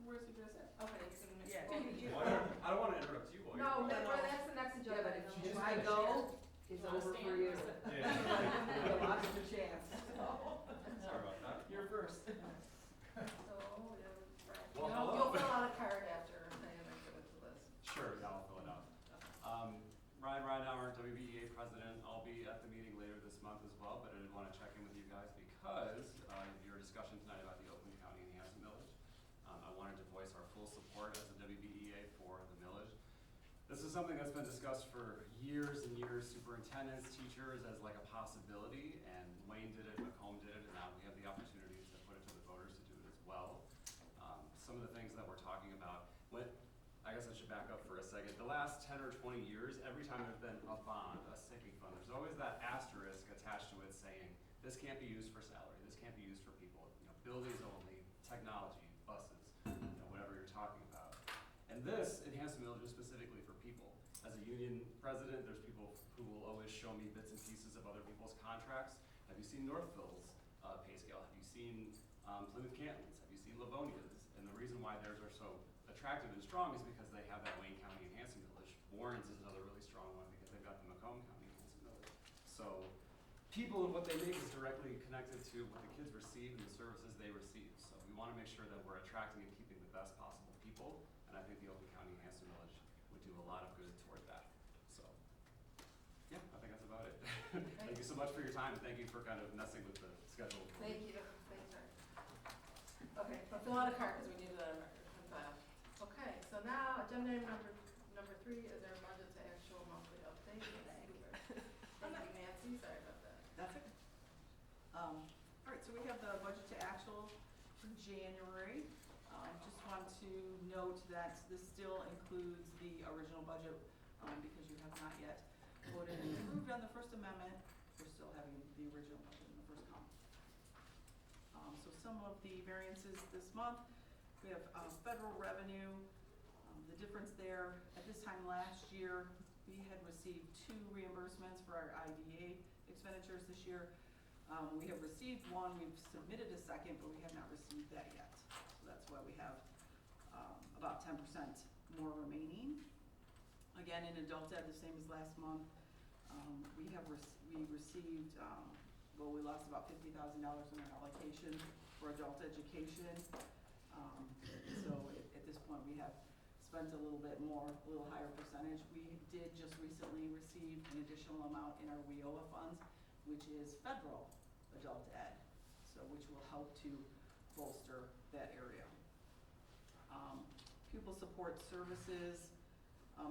where's the dress at? Okay, it's in the next. Yeah. I don't wanna interrupt you while you're. No, No, no. that's the next agenda. Yeah, but item. if just I gotta go, share. it's You wanna over stand for or you. sit? You lost your chance. Sorry about that. You're first. So, yeah, right. Well, You'll hello. fill out a card after and then give it to Liz. Sure, yeah, I'll fill it out. Ryan Ridenhour, WBEA president. I'll be at the meeting later this month as well, but I did want to check in with you guys because your discussion tonight about the Oakland County Enhancement Millage. I wanted to voice our full support as a WBEA for the millage. This is something that's been discussed for years and years, superintendents, teachers, as like a possibility, and Wayne did it, Macomb did it, and now we have the opportunity to put it to the voters to do it as well. Some of the things that we're talking about, I guess I should back up for a second. The last 10 or 20 years, every time there's been a bond, a sinking fund, there's always that asterisk attached to it saying, this can't be used for salary, this can't be used for people, buildings only, technology, buses, whatever you're talking about. And this enhanced millage is specifically for people. As a union president, there's people who will always show me bits and pieces of other people's contracts. Have you seen Northville's pay scale? Have you seen Plymouth Canton's? Have you seen Livonia's? And the reason why theirs are so attractive and strong is because they have that Wayne County enhancing millage. Warren's is another really strong one because they've got the Macomb County enhancing millage. So people and what they make is directly connected to what the kids receive and the services they receive. So we want to make sure that we're attracting and keeping the best possible people, and I think the Oakland County enhancing millage would do a lot of good toward that. So yeah, I think that's about it. Thank you so much for your time, and thank you for kind of messing with the schedule. Thank you. Thanks, Art. Okay, so fill out a card because we need it on record and file. Okay, so now agenda item number 3 is our budget to actual monthly update. Thank you, Nancy. Sorry about that. That's it. All right, so we have the budget to actual for January. Just want to note that this still includes the original budget, because you have not yet voted and approved on the First Amendment. We're still having the original budget in the first column. So some of the variances this month, we have federal revenue. The difference there, at this time last year, we had received 2 reimbursements for our IDA expenditures this year. We have received one, we've submitted a second, but we have not received that yet. So that's why we have about 10% more remaining. Again, in adult ed, the same as last month, we received, we lost about $50,000 in our allocation for adult education. So at this point, we have spent a little bit more, a little higher percentage. We did just recently receive an additional amount in our WIOA funds, which is federal adult ed, so which will help to bolster that area. Pupil support services,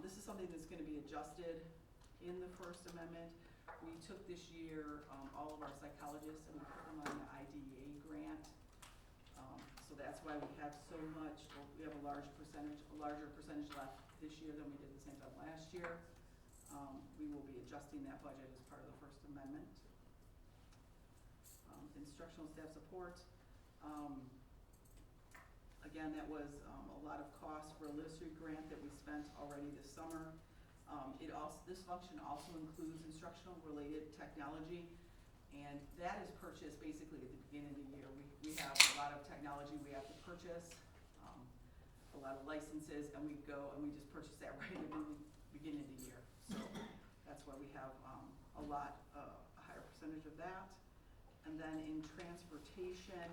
this is something that's going to be adjusted in the First Amendment. We took this year all of our psychologists and we put them on the IDEA grant. So that's why we have so much, we have a larger percentage left this year than we did the same time last year. We will be adjusting that budget as part of the First Amendment. Instructional staff support. Again, that was a lot of costs for a literacy grant that we spent already this summer. This function also includes instructional related technology, and that is purchased basically at the beginning of the year. We have a lot of technology we have to purchase, a lot of licenses, and we go and we just purchase that right at the beginning of the year. So that's why we have a higher percentage of that. And then in transportation,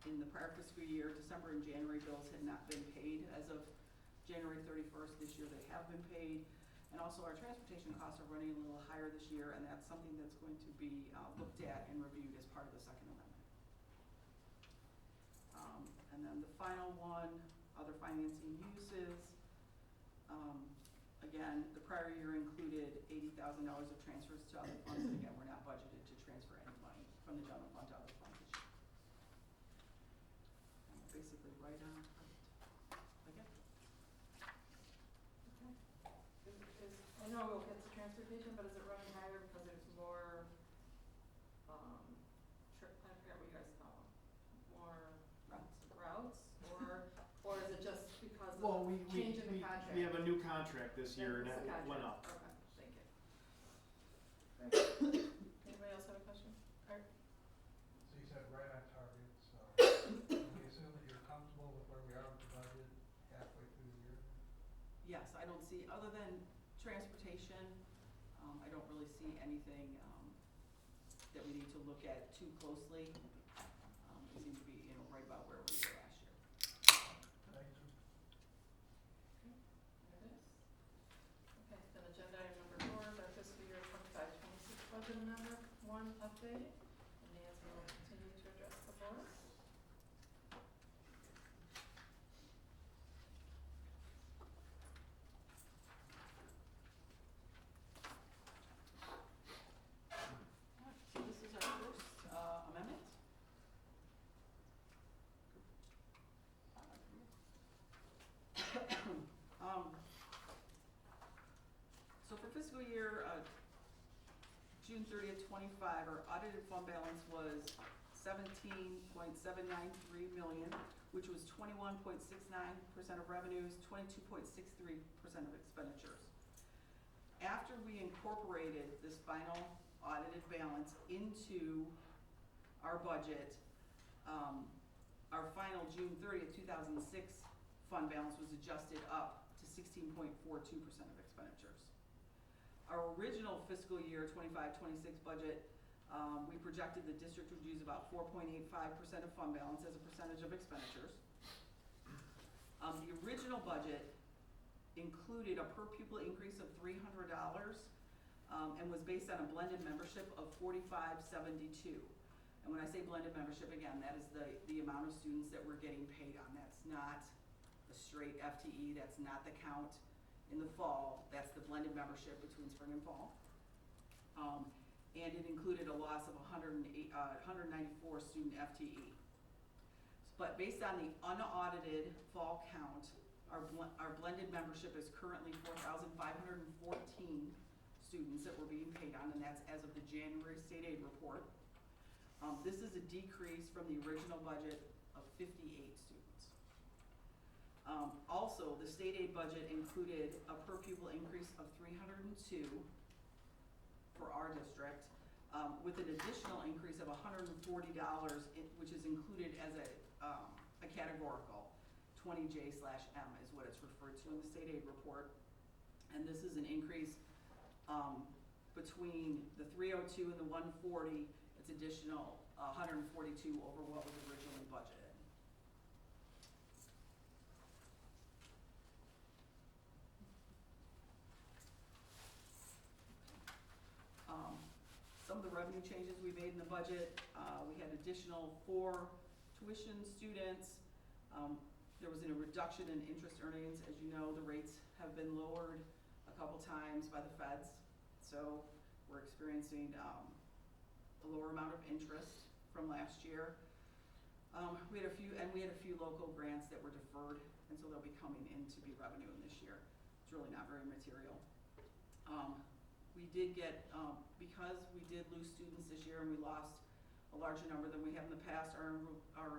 in the prior fiscal year, December and January bills had not been paid. As of January 31st this year, they have been paid. And also our transportation costs are running a little higher this year, and that's something that's going to be looked at and reviewed as part of the Second Amendment. And then the final one, other financing uses. Again, the prior year included $80,000 of transfers to other funds, and again, we're not budgeted to transfer any money from the general fund to other funds this year. And we're basically right on target. Again. Okay. I know it's a transportation, but is it running higher because there's more, I forget what you guys call them, more routes, or is it just because of change in the contract? We have a new contract this year and That's that the went contract. up. Okay, thank you. Anybody else have a question? Art? So you said right on target, so we assume that you're comfortable yes, I don't see, other than transportation, I don't really see anything, that we need to look at too closely. We seem to be, right about where we were last year. There it is. Okay, then agenda item number 4 is our fiscal year 25-26 budget amendment 1 update. And Nancy will continue to address the board. So this is our first, amendment. So for fiscal year, June 30th, 25, our audited fund balance was $17.793 million, which was 21.69% of revenues, 22.63% of expenditures. After we incorporated this final audited balance into our budget, our final June 30th, 2006 fund balance was adjusted up to 16.42% of expenditures. Our original fiscal year 25-26 budget, we projected the district would use about 4.85% of fund balance as a percentage of expenditures. The original budget included a per pupil increase of $300, and was based on a blended membership of 4572. And when I say blended membership, again, that is the amount of students that we're getting paid on. That's not a straight FTE, that's not the count in the fall, that's the blended membership between spring and fall. And it included a loss of 194 student FTE. But based on the unaudited fall count, our blended membership is currently 4,514 students that we're being paid on, and that's as of the January state aid report. This is a decrease from the original budget of 58 students. Also, the state aid budget included a per pupil increase of 302 for our district, with an additional increase of $140, which is included as a categorical. 20J/M is what it's referred to in the state aid report. And this is an increase between the 302 and the 140. It's additional 142 over what was originally budgeted. Some of the revenue changes we made in the budget, we had additional 4 tuition students. There was a reduction in interest earnings. As you know, the rates have been lowered a couple times by the feds, so we're experiencing a lower amount of interest from last year. We had a few local grants that were deferred, and so they'll be coming in to be revenue in this year. It's really not very material. We did get, because we did lose students this year and we lost a larger number than we have in the past, our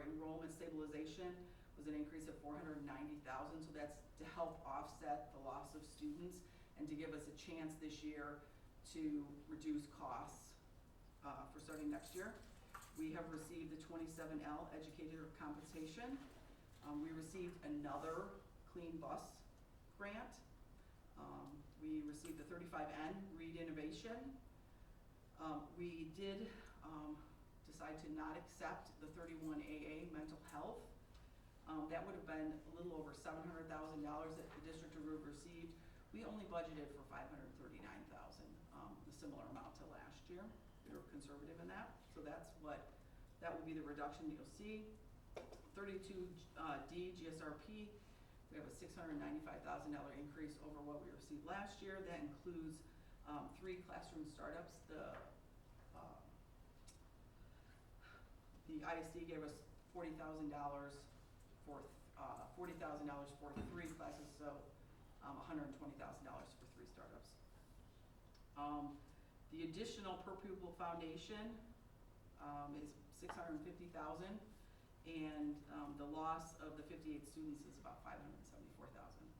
enrollment stabilization was an increase of $490,000, so that's to help offset the loss of students and to give us a chance this year to reduce costs for starting next year. We have received the 27L educator compensation. We received another clean bus grant. We received the 35N Read Innovation. We did decide to not accept the 31AA mental health. That would have been a little over $700,000 that the district would have received. We only budgeted for $539,000, a similar amount to last year. We were conservative in that, so that will be the reduction you'll see. 32D GSRP, we have a $695,000 increase over what we received last year. That includes 3 classroom startups. The ISD gave us $40,000 for 3 classes, so $120,000 for 3 startups. The additional per pupil foundation is $650,000, and the loss of the 58 students is about $574,000.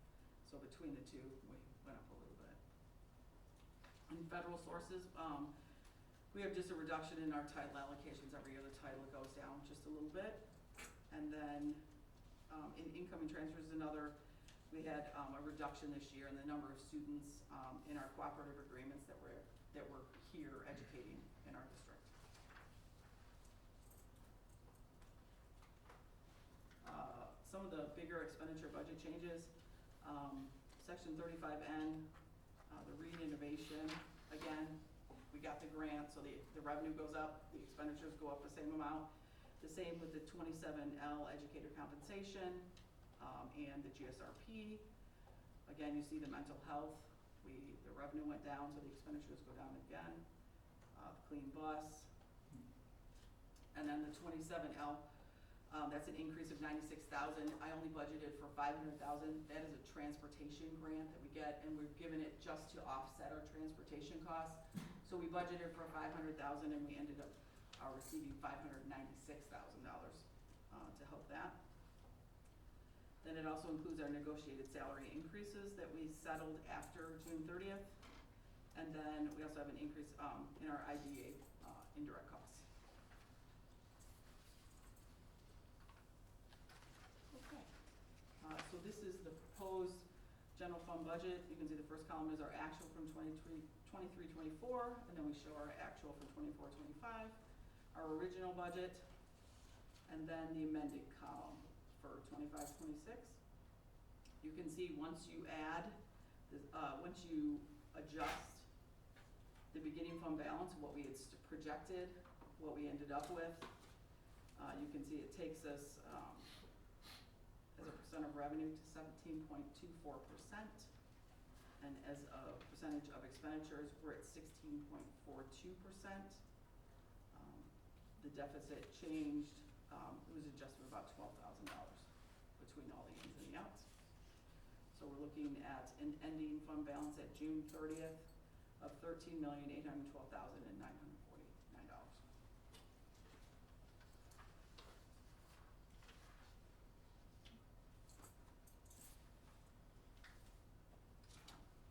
So between the two, we went up a little bit. In federal sources, we have just a reduction in our title allocations. Every year the title goes down just a little bit. And then in incoming transfers, another we had a reduction this year in the number of students in our cooperative agreements that were here educating in our district. Some of the bigger expenditure budget changes, section 35N, the Read Innovation, again, we got the grant, so the revenue goes up, the expenditures go up the same amount. The same with the 27L educator compensation, and the GSRP. Again, you see the mental health, the revenue went down, so the expenditures go down again. Clean bus. And then the 27L, that's an increase of $96,000. I only budgeted for $500,000. That is a transportation grant that we get, and we're given it just to offset our transportation costs. So we budgeted for $500,000, and we ended up receiving $596,000 to help that. Then it also includes our negotiated salary increases that we settled after June 30th. And then we also have an increase in our IDA indirect costs. Okay. So this is the proposed general fund budget. You can see the first column is our actual from 23-24, and then we show our actual from 24-25, our original budget, and then the amended column for 25-26. You can see once you add, once you adjust the beginning fund balance, what we had projected, what we ended up with, you can see it takes us as a percent of revenue to 17.24%, and as a percentage of expenditures, we're at 16.42%. The deficit changed, it was adjusted for about $12,000 between all the ins and the outs. So we're looking at an ending fund balance at June 30th of $13,812,949.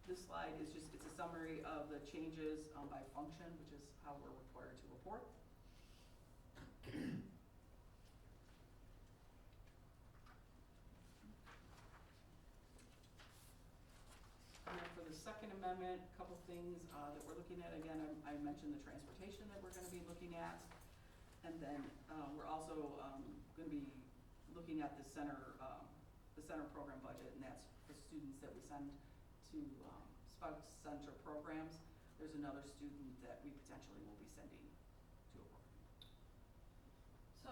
This slide is just, it's a summary of the changes by function, which is how we're required to report. And then for the Second Amendment, a couple things that we're looking at. Again, I mentioned the transportation that we're going to be looking at. And then we're also going to be looking at the center program budget, and that's the students that we send to Spouse Center programs. There's another student that we potentially will be sending to a program. So,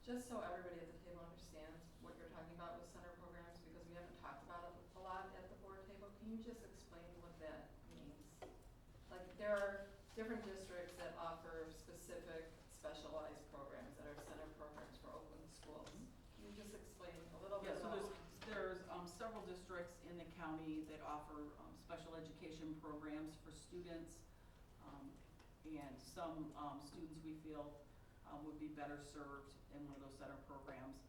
just so everybody at the table understands what you're talking about with center programs, because we haven't talked about it a lot at the board table, can you just explain what that means? Like, there are different districts that offer specific specialized programs that are center programs for Oakland schools. Can you just explain a little bit Yeah, so about? there's several districts in the county that offer special education programs for students, and some students we feel would be better served in one of those center programs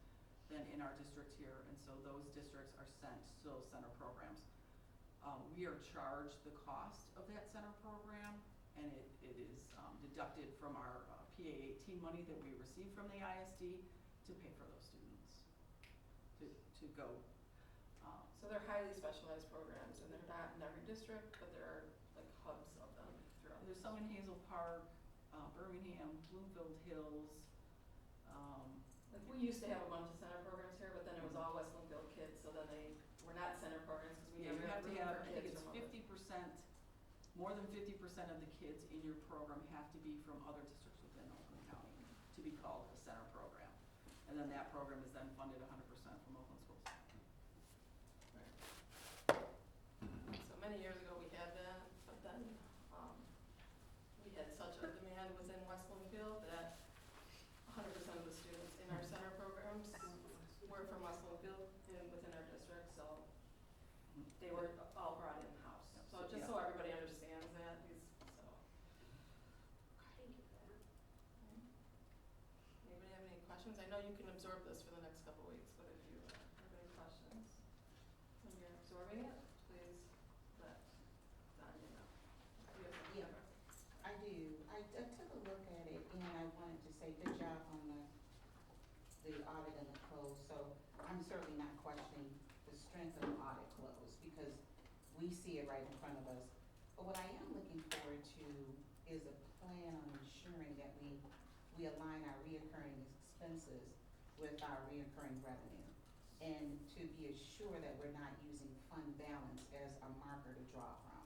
than in our district here, and so those districts are sent to those center programs. We are charged the cost of that center program, and it is deducted from our PA-18 money that we receive from the ISD to pay for those students to go. So they're highly specialized programs, and they're not in every district, but there are like hubs of them throughout. There's some in Hazel Park, Birmingham, Bloomfield Hills. Like, we used to have a bunch of center programs here, but then it was all West Bloomfield kids, so then they were not center programs because we Yeah, never you have had to room have, for I think kids it's from other. 50%, more than 50% of the kids in your program have to be from other districts within Oakland County to be called a center program. And then that program is then funded 100% from Oakland Schools. So many years ago we had that, but then we had such a demand within West Bloomfield that 100% of the students in our center programs were from West Bloomfield and within our district, so they were all brought in-house. Yep, So so, just yeah. so everybody understands that, so. Anybody have any questions? I know you can absorb this for the next couple weeks, but if you have any questions when you're absorbing it, please let Danya know. You have something. Yeah. I do. I took a look at it, and I wanted to say good job on the audit and the close. So I'm certainly not questioning the strength of audit close, because we see it right in front of us. But what I am looking forward to is a plan on ensuring that we align our reoccurring expenses with our reoccurring revenue. And to be assured that we're not using fund balance as a marker to draw from.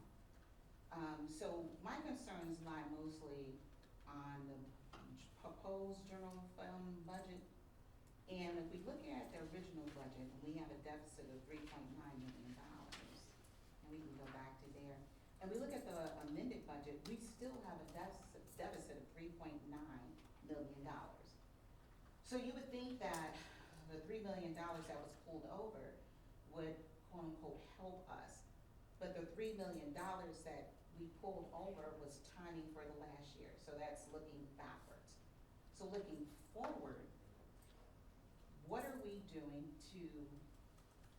So my concerns lie mostly on the proposed general fund budget. And if we look at the original budget, we have a deficit of $3.9 million. And we can go back to there. And we look at the amended budget, we still have a deficit of $3.9 million. So you would think that the $3 million that was pulled over would quote unquote help us. But the $3 million that we pulled over was timing for the last year, so that's looking backwards. So looking forward, what are we doing to,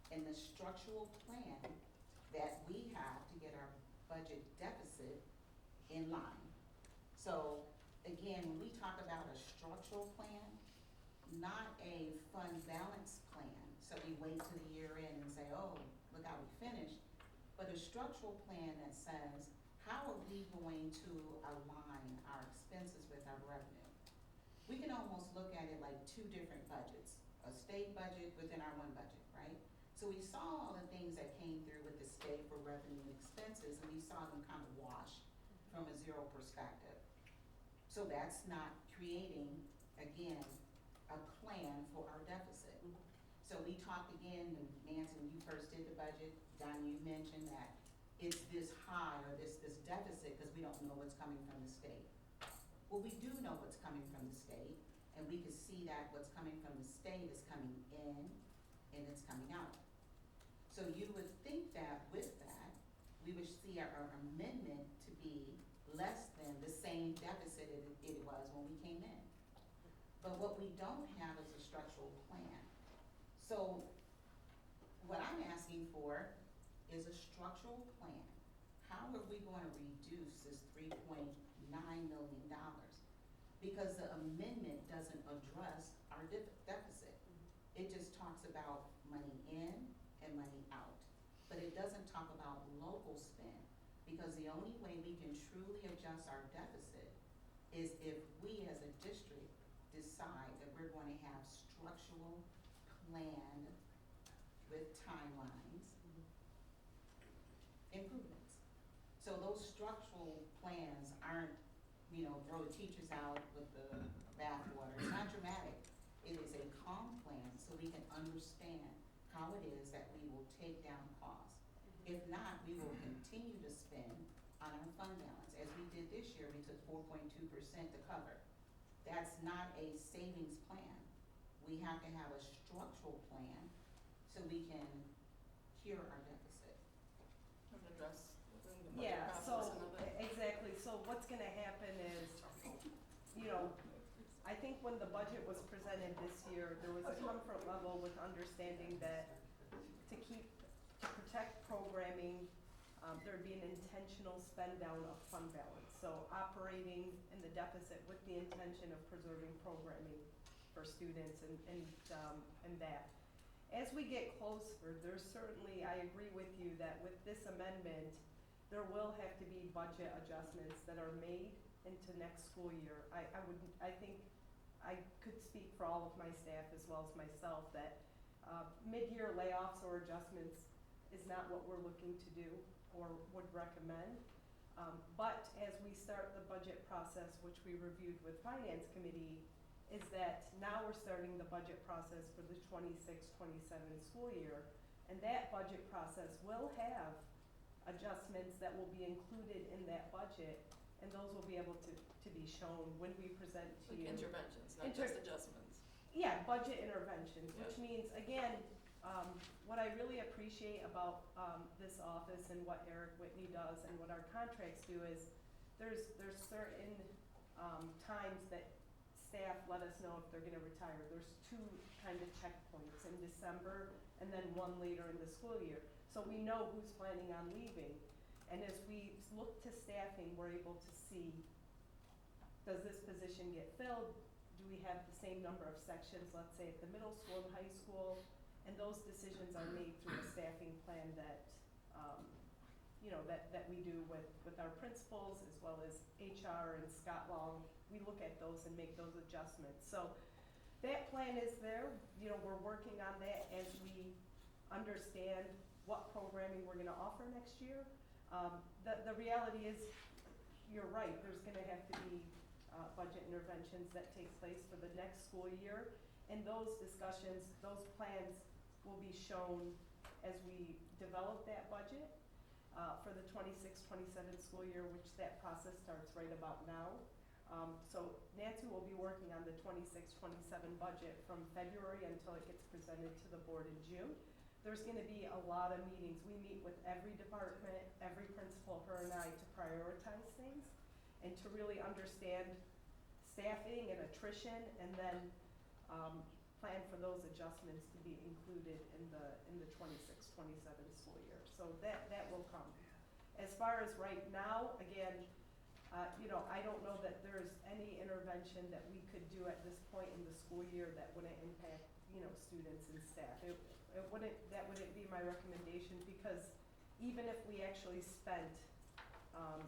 in the structural plan that we have to get our budget deficit in line? So again, when we talk about a structural plan, not a fund balance plan, so we wait till the year end and say, oh, look how we finished, but a structural plan that says, how are we going to align our expenses with our revenue? We can almost look at it like two different budgets, a state budget within our one budget, right? So we saw all the things that came through with the state for revenue and expenses, and we saw them kind of wash from a zero perspective. So that's not creating, again, a plan for our deficit. So we talked again, and Nancy, when you first did the budget, Don, you mentioned that it's this high or this deficit because we don't know what's coming from the state. Well, we do know what's coming from the state, and we can see that what's coming from the state is coming in and it's coming out. So you would think that with that, we would see our amendment to be less than the same deficit it was when we came in. But what we don't have is a structural plan. So what I'm asking for is a structural plan. How are we going to reduce this $3.9 million? Because the amendment doesn't address our deficit. It just talks about money in and money out. But it doesn't talk about local spend, because the only way we can truly adjust our deficit is if we as a district decide that we're going to have structural planned with timelines improvements. So those structural plans aren't, throw the teachers out with the bathwater. It's not dramatic. It is a calm plan so we can understand how it is that we will take down costs. If not, we will continue to spend on our fund balance. As we did this year, we took 4.2% to cover. That's not a savings plan. We have to have a structural plan so we can cure our deficit. And address within the budget Yeah, process so, and of it. exactly, so what's gonna happen is, I think when the budget was presented this year, there was a comfort level with understanding that to protect programming, there'd be an intentional spend down of fund balance. So operating in the deficit with the intention of preserving programming for students and that. As we get closer, there's certainly, I agree with you that with this amendment, there will have to be budget adjustments that are made into next school year. I think I could speak for all of my staff as well as myself that mid-year layoffs or adjustments is not what we're looking to do or would recommend. But as we start the budget process, which we reviewed with Finance Committee, is that now we're starting the budget process for the 26-27 school year, and that budget process will have adjustments that will be included in that budget, and those will be able to be shown when we present to Like you. interventions, not just adjustments. Yeah, budget interventions, which Yeah. means, again, what I really appreciate about this office and what Eric Whitney does and what our contracts do is there's certain times that staff let us know if they're gonna retire. There's two kind of checkpoints in December and then one later in the school year. So we know who's planning on leaving. And as we look to staffing, we're able to see, does this position get filled? Do we have the same number of sections, let's say at the middle school and high school? And those decisions are made through a staffing plan that, that we do with our principals as well as HR and Scott Long. We look at those and make those adjustments. So that plan is there, we're working on that as we understand what programming we're gonna offer next year. The reality is, you're right, there's gonna have to be budget interventions that take place for the next school year. And those discussions, those plans will be shown as we develop that budget for the 26-27 school year, which that process starts right about now. So Nancy will be working on the 26-27 budget from February until it gets presented to the board in June. There's gonna be a lot of meetings. We meet with every department, every principal, her and I, to prioritize things and to really understand staffing and attrition, and then plan for those adjustments to be included in the 26-27 school year. So that will come. As far as right now, again, I don't know that there's any intervention that we could do at this point in the school year that wouldn't impact, students and staff. That wouldn't be my recommendation, because even if we actually spent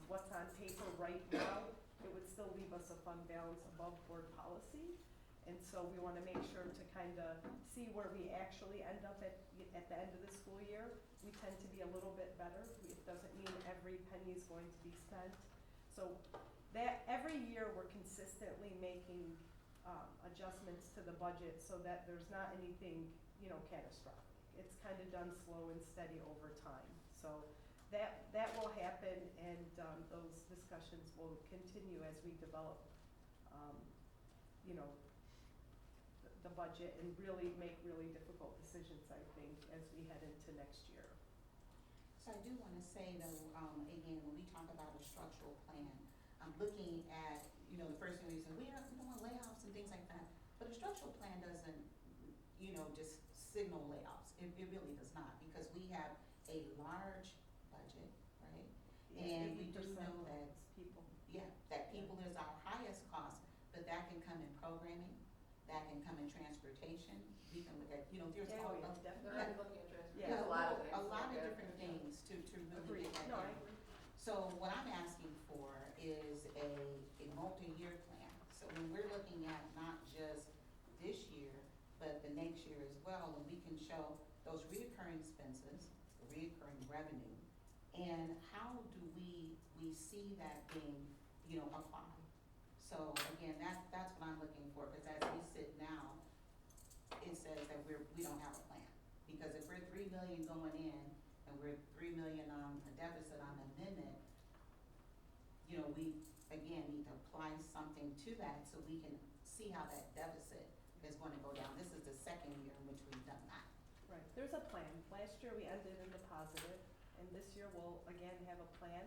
what's on paper right now, it would still leave us a fund balance above board policy. And so we wanna make sure to kinda see where we actually end up at the end of the school year. We tend to be a little bit better. It doesn't mean every penny is going to be spent. So that every year we're consistently making adjustments to the budget so that there's not anything, catastrophic. It's kinda done slow and steady over time. So that will happen, and those discussions will continue as we develop, the budget and really make really difficult decisions, I think, as we head into next year. So I do wanna say though, again, when we talk about a structural plan, I'm looking at, the first thing we say, we don't want layoffs and things like that. But a structural plan doesn't, just signal layoffs. It really does not, because we have a large budget, right? And we do know that, people. that people is our highest cost, but that can come in programming, that can come in transportation. We can look at, there's Yeah, all yeah, of, definitely. They're already looking at transportation. Yeah. There's a lot of things. a lot of Yeah. different things to really Agreed. get that No, I done. agree. So what I'm asking for is a multi-year plan. So when we're looking at not just this year, but the next year as well, and we can show those reoccurring expenses, the reoccurring revenue, and how do we see that being, applied? So again, that's what I'm looking for, because as we sit now, it says that we don't have a plan. Because if we're 3 million going in, and we're 3 million on a deficit on the amendment, we again need to apply something to that so we can see how that deficit is gonna go down. This is the second year in which we've done that. Right, there's a plan. Last year we ended in the positive, and this year we'll again have a plan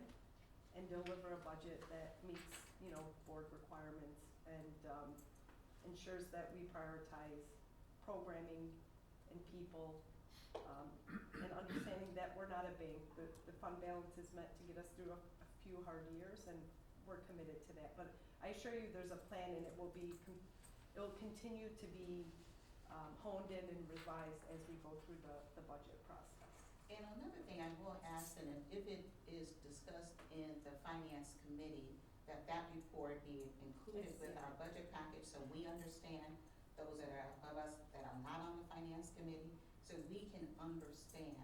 and deliver a budget that meets, board requirements and ensures that we prioritize programming and people, and understanding that we're not a bank. The fund balance is meant to get us through a few hard years, and we're committed to that. But I assure you, there's a plan, and it will continue to be honed in and revised as we go through the budget process. And another thing I will ask, and if it is discussed in the finance committee, that report be included with our budget package, so we understand those that are above us that are not on the finance committee, so we can understand,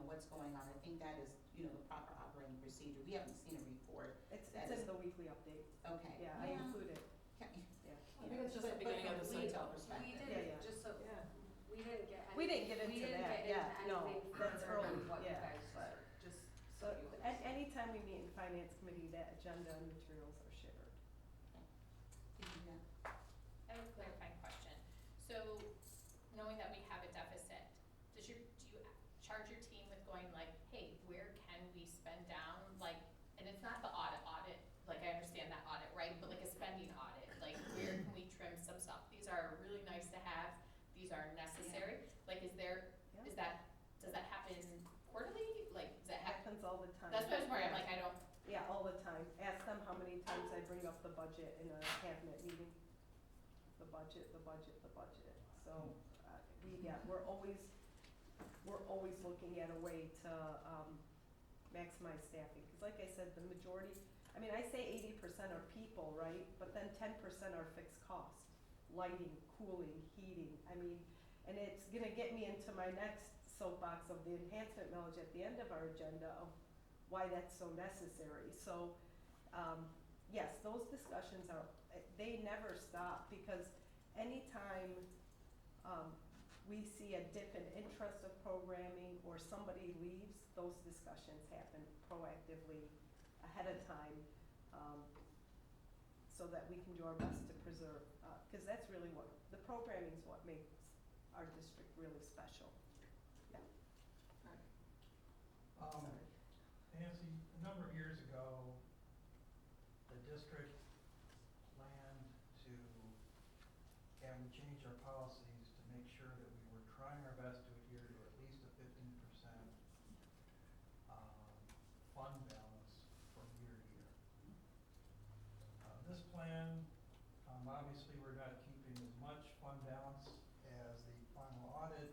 what's going on. I think that is, the proper operating procedure. We haven't seen a report. It's That in is- the weekly update. Okay. Yeah, I include it, Can- yeah. I think it's just the But beginning of the from a cycle. legal perspective. We Yeah, didn't, yeah. just so, Yeah. we didn't get We didn't get anything, into that, yeah, no, anything that's further early, than what you yeah, guys but just So, so you understand. anytime we meet in finance committee, that agenda and materials are shared. Yeah. I have a clarifying question. So, knowing that we have a deficit, do you charge your team with going like, hey, where can we spend down? Like, and it's not the audit, like I understand that audit, right? But like a spending audit, like where can we trim some stuff? These are really nice to have, these are necessary. Like, does that happen quarterly? Like, does that happen? Happens all the time. That's what I was wondering, Yeah. like, I don't, Yeah, all the time. Ask them how many times I bring up the budget in a cabinet meeting. The budget. So, we we're always looking at a way to, maximize staffing. Cause like I said, the majority, I mean, I say 80% are people, right? But then 10% are fixed costs, lighting, cooling, heating, I mean, and it's gonna get me into my next soapbox of the enhancement millage at the end of our agenda of why that's so necessary. So, yes, those discussions are, they never stop, because anytime, we see a dip in interest of programming or somebody leaves, those discussions happen proactively ahead of time, so that we can do our best to preserve, cause that's really what, the programming is what makes our district really special. Yeah. Nancy, a number of years ago, the district planned to, and we changed our policies to make sure that we were trying our best to adhere to at least a 15% fund balance from year to year. This plan, obviously, we're not keeping as much fund balance as the final audit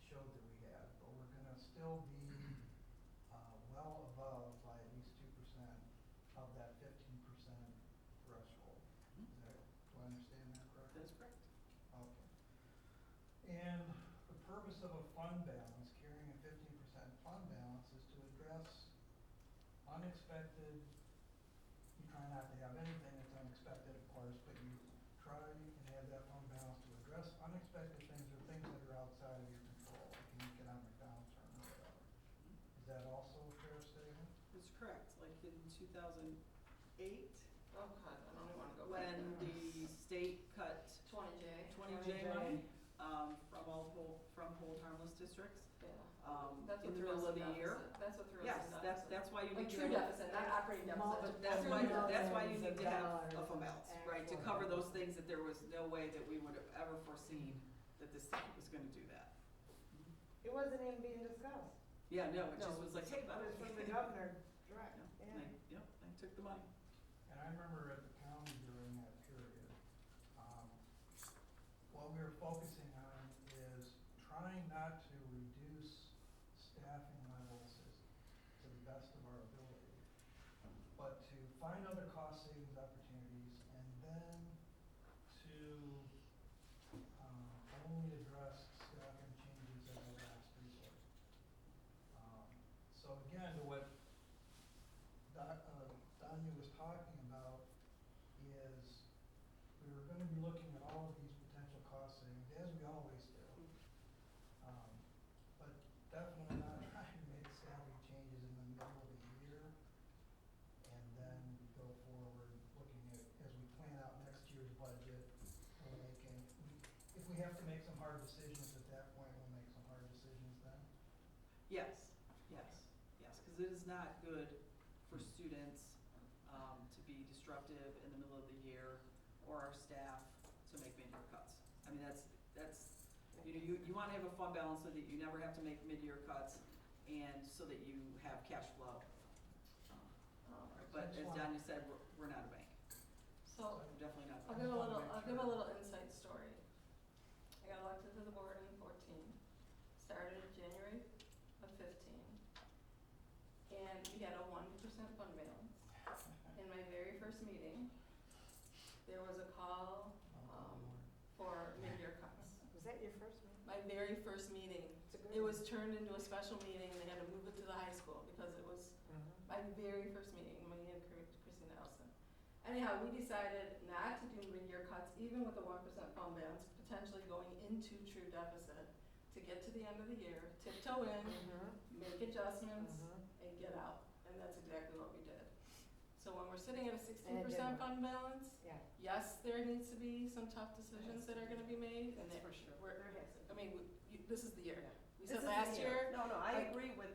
showed that we had, but we're gonna still be well above by at least 2% of that 15% threshold. Is that, do I understand that correctly? That's correct. Okay. And the purpose of a fund balance, carrying a 15% fund balance, is to address unexpected, you try not to have anything that's unexpected, of course, but you try and have that fund balance to address unexpected things or things that are outside of your control, like an economic downturn or whatever. Is that also a fair statement? That's correct, like in 2008, Oh God, I don't even wanna go back when there. the state cut 20J. 20J money, from hold harmless districts, Yeah. in That's what the threw us middle of in the year. deficit. That's what threw us Yes, in deficit. that's why you Like need to. true deficit, not operating deficit. That's True why, deficit. that's why you need to have Millions a of fund balance, right, to dollars cover those actual. things that there was no way that we would have ever foreseen that the state was gonna do that. It wasn't even being discussed. Yeah, no, it No, just was like, hey, It buddy. was from the governor direct, Yeah, yeah. they took the money. And I remember at the county during that period, what we were focusing on is trying not to reduce staffing levels to the best of our ability, but to find other cost savings opportunities and then to only address staffing changes as a last resort. So again, to what Danya was talking about is we were gonna be looking at all of these potential cost savings, as we always do. But definitely not trying to make salary changes in the middle of the year and then go forward looking at, as we plan out next year's budget, we're making, if we have to make some hard decisions at that point, we'll make some hard decisions then. Yes, cause it is not good for students, to be disruptive in the middle of the year or our staff to make mid-year cuts. I mean, that's, you wanna have a fund balance so that you never have to make mid-year cuts and so that you have cash flow. But as Danya said, we're not a bank, So, we're definitely not a I'll bank. give a little insight story. I got elected to the board in 14, started January of 15. And we had a 1% fund balance. In my very first meeting, there was a call, for mid-year cuts. Was that your first meeting? My very first meeting. It's a good It one. was turned into a special meeting, they had to move it to the high school because it was my very first meeting, me and Christina Elson. Anyhow, we decided not to do mid-year cuts, even with a 1% fund balance, potentially going into true deficit, to get to the end of the year, tiptoe in, make adjustments, and get out. And that's exactly what we did. So when we're sitting at a 16% work. fund balance, Yeah. yes, there needs to be some tough decisions that are gonna be made, and That's for sure. there has to. I mean, this is the year. Yeah. We This said is the last year, No, I like- agree with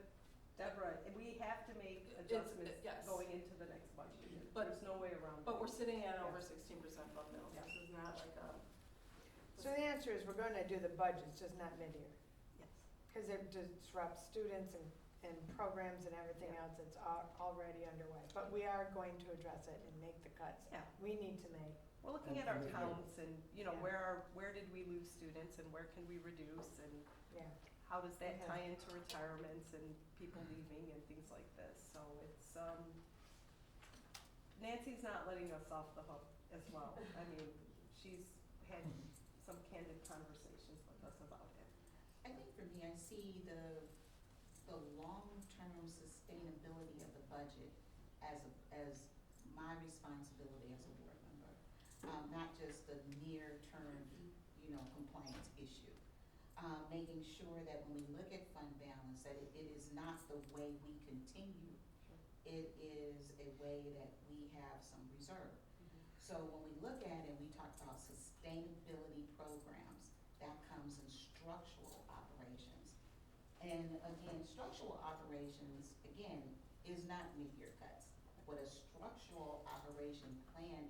Deborah, we have to make adjustments yes. going into the next budget year. But- There's no way around it. but we're sitting at over Yeah. 16% fund balance. Yeah. This is not like a. So the answer is we're gonna do the budgets, just not mid-year, Yes. cause it disrupts students and programs and everything else that's already underway. But we are going to address it and make the cuts Yeah. we need to make. We're looking at And our maybe- counts and, you know, Yeah. where did we lose students and where can we reduce and Yeah. how does that Okay. tie into retirements and people leaving and things like this, so it's, Nancy's not letting us off the hook as well. I mean, she's had some candid conversations with us about it. I think for me, I see the long-term sustainability of the budget as my responsibility as a board member. Not just the near-term, compliance issue. Making sure that when we look at fund balance, that it is not the way we continue. It is a way that we have some reserve. So when we look at it, we talk about sustainability programs, that comes in structural operations. And again, structural operations, again, is not mid-year cuts. What a structural operation plan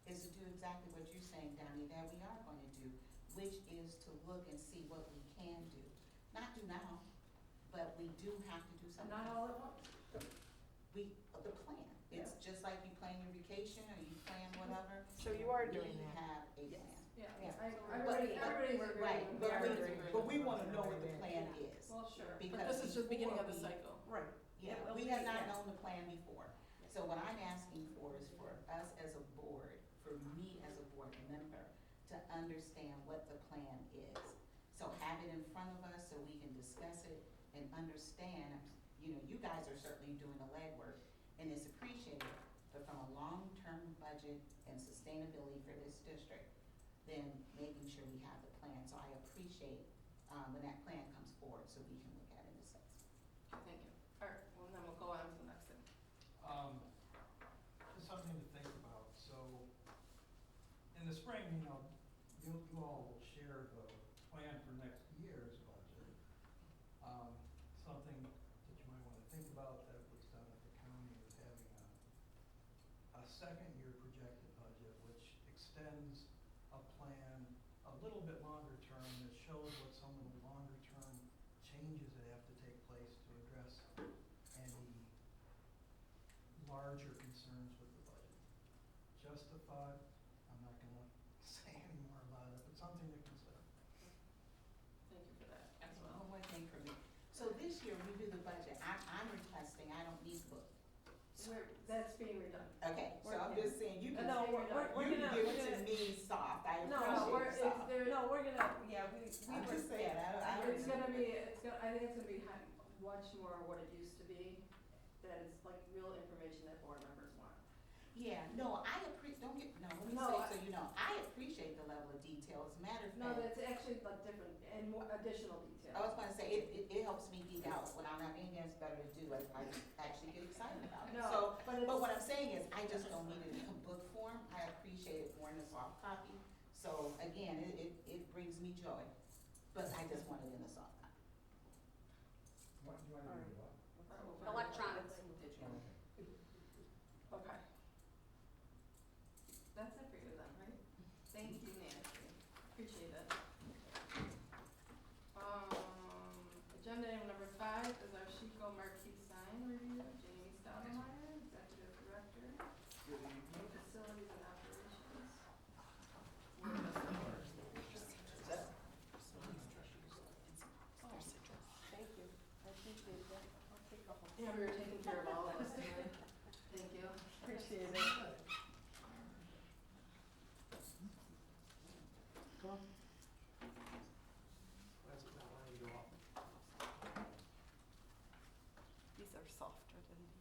is to do exactly what you're saying, Donnie, that we are going to do, which is to look and see what we can do. Not do now, but we do have to do And something. not all at once. The plan, it's just like you plan your vacation or you plan whatever. So you are doing We that. have a plan. Yeah, Yeah. everybody's agreeing. Right, Everybody's but we agreeing. wanna know what the plan is. Well, sure, but Because this is just beginning of the before we- cycle. Right. Yeah, It will we be, have not yeah. known the plan before. So what I'm asking for is for us as a board, for me as a board member, to understand what the plan is. So have it in front of us so we can discuss it and understand, you guys are certainly doing the legwork and it's appreciated, but from a long-term budget and sustainability for this district, then making sure we have the plan. So I appreciate, when that plan comes forward so we can look at it and discuss. Thank you. All right, well, then we'll go on to the next thing. Just something to think about, so, in the spring, you all will share the plan for next year's budget. Something that you might wanna think about that was done at the county is having a second year projected budget, which extends a plan a little bit longer term that shows what some of the longer term changes that have to take place to address any larger concerns with the budget. Justified, I'm not gonna say any more about it, but something to consider. Thank you for that as And well. one more thing for me. So this year, we do the budget, I'm requesting, I don't need the book. That's being redone. Okay, so I'm just saying, you can, No, you we're can gonna, give we're it to gonna, me soft, I No, appreciate it soft. we're gonna, yeah, we I'm were, just saying, I It's gonna be, I think it's gonna be much more what it used to be, that is like real information that board members want. Yeah, no, let me No, say, so you know, I appreciate the level of detail, as a matter of No, fact. that's actually like different and more additional detail. I was gonna say, it helps me geek out when I don't have anything else better to do, I actually get excited about it. No, So, but it's. but what I'm saying is, I just don't need it in a book form, I appreciate it more in a soft copy. So again, it brings me joy, but I just want it in a soft copy. What, do you wanna do what? Electronics. Digital. Okay. That's it for you then, right? Thank you, Nancy. Appreciate it. Agenda item number 5 is our Chico Marquee sign review. Jamie Stoudemire, Executive Director, Facilities and Operations. thank you, I appreciate that, I'll take a whole. Yeah, we were taking care of all of us tonight. Thank you. Appreciate it. Come on. That's not letting you go up. These are softer than these.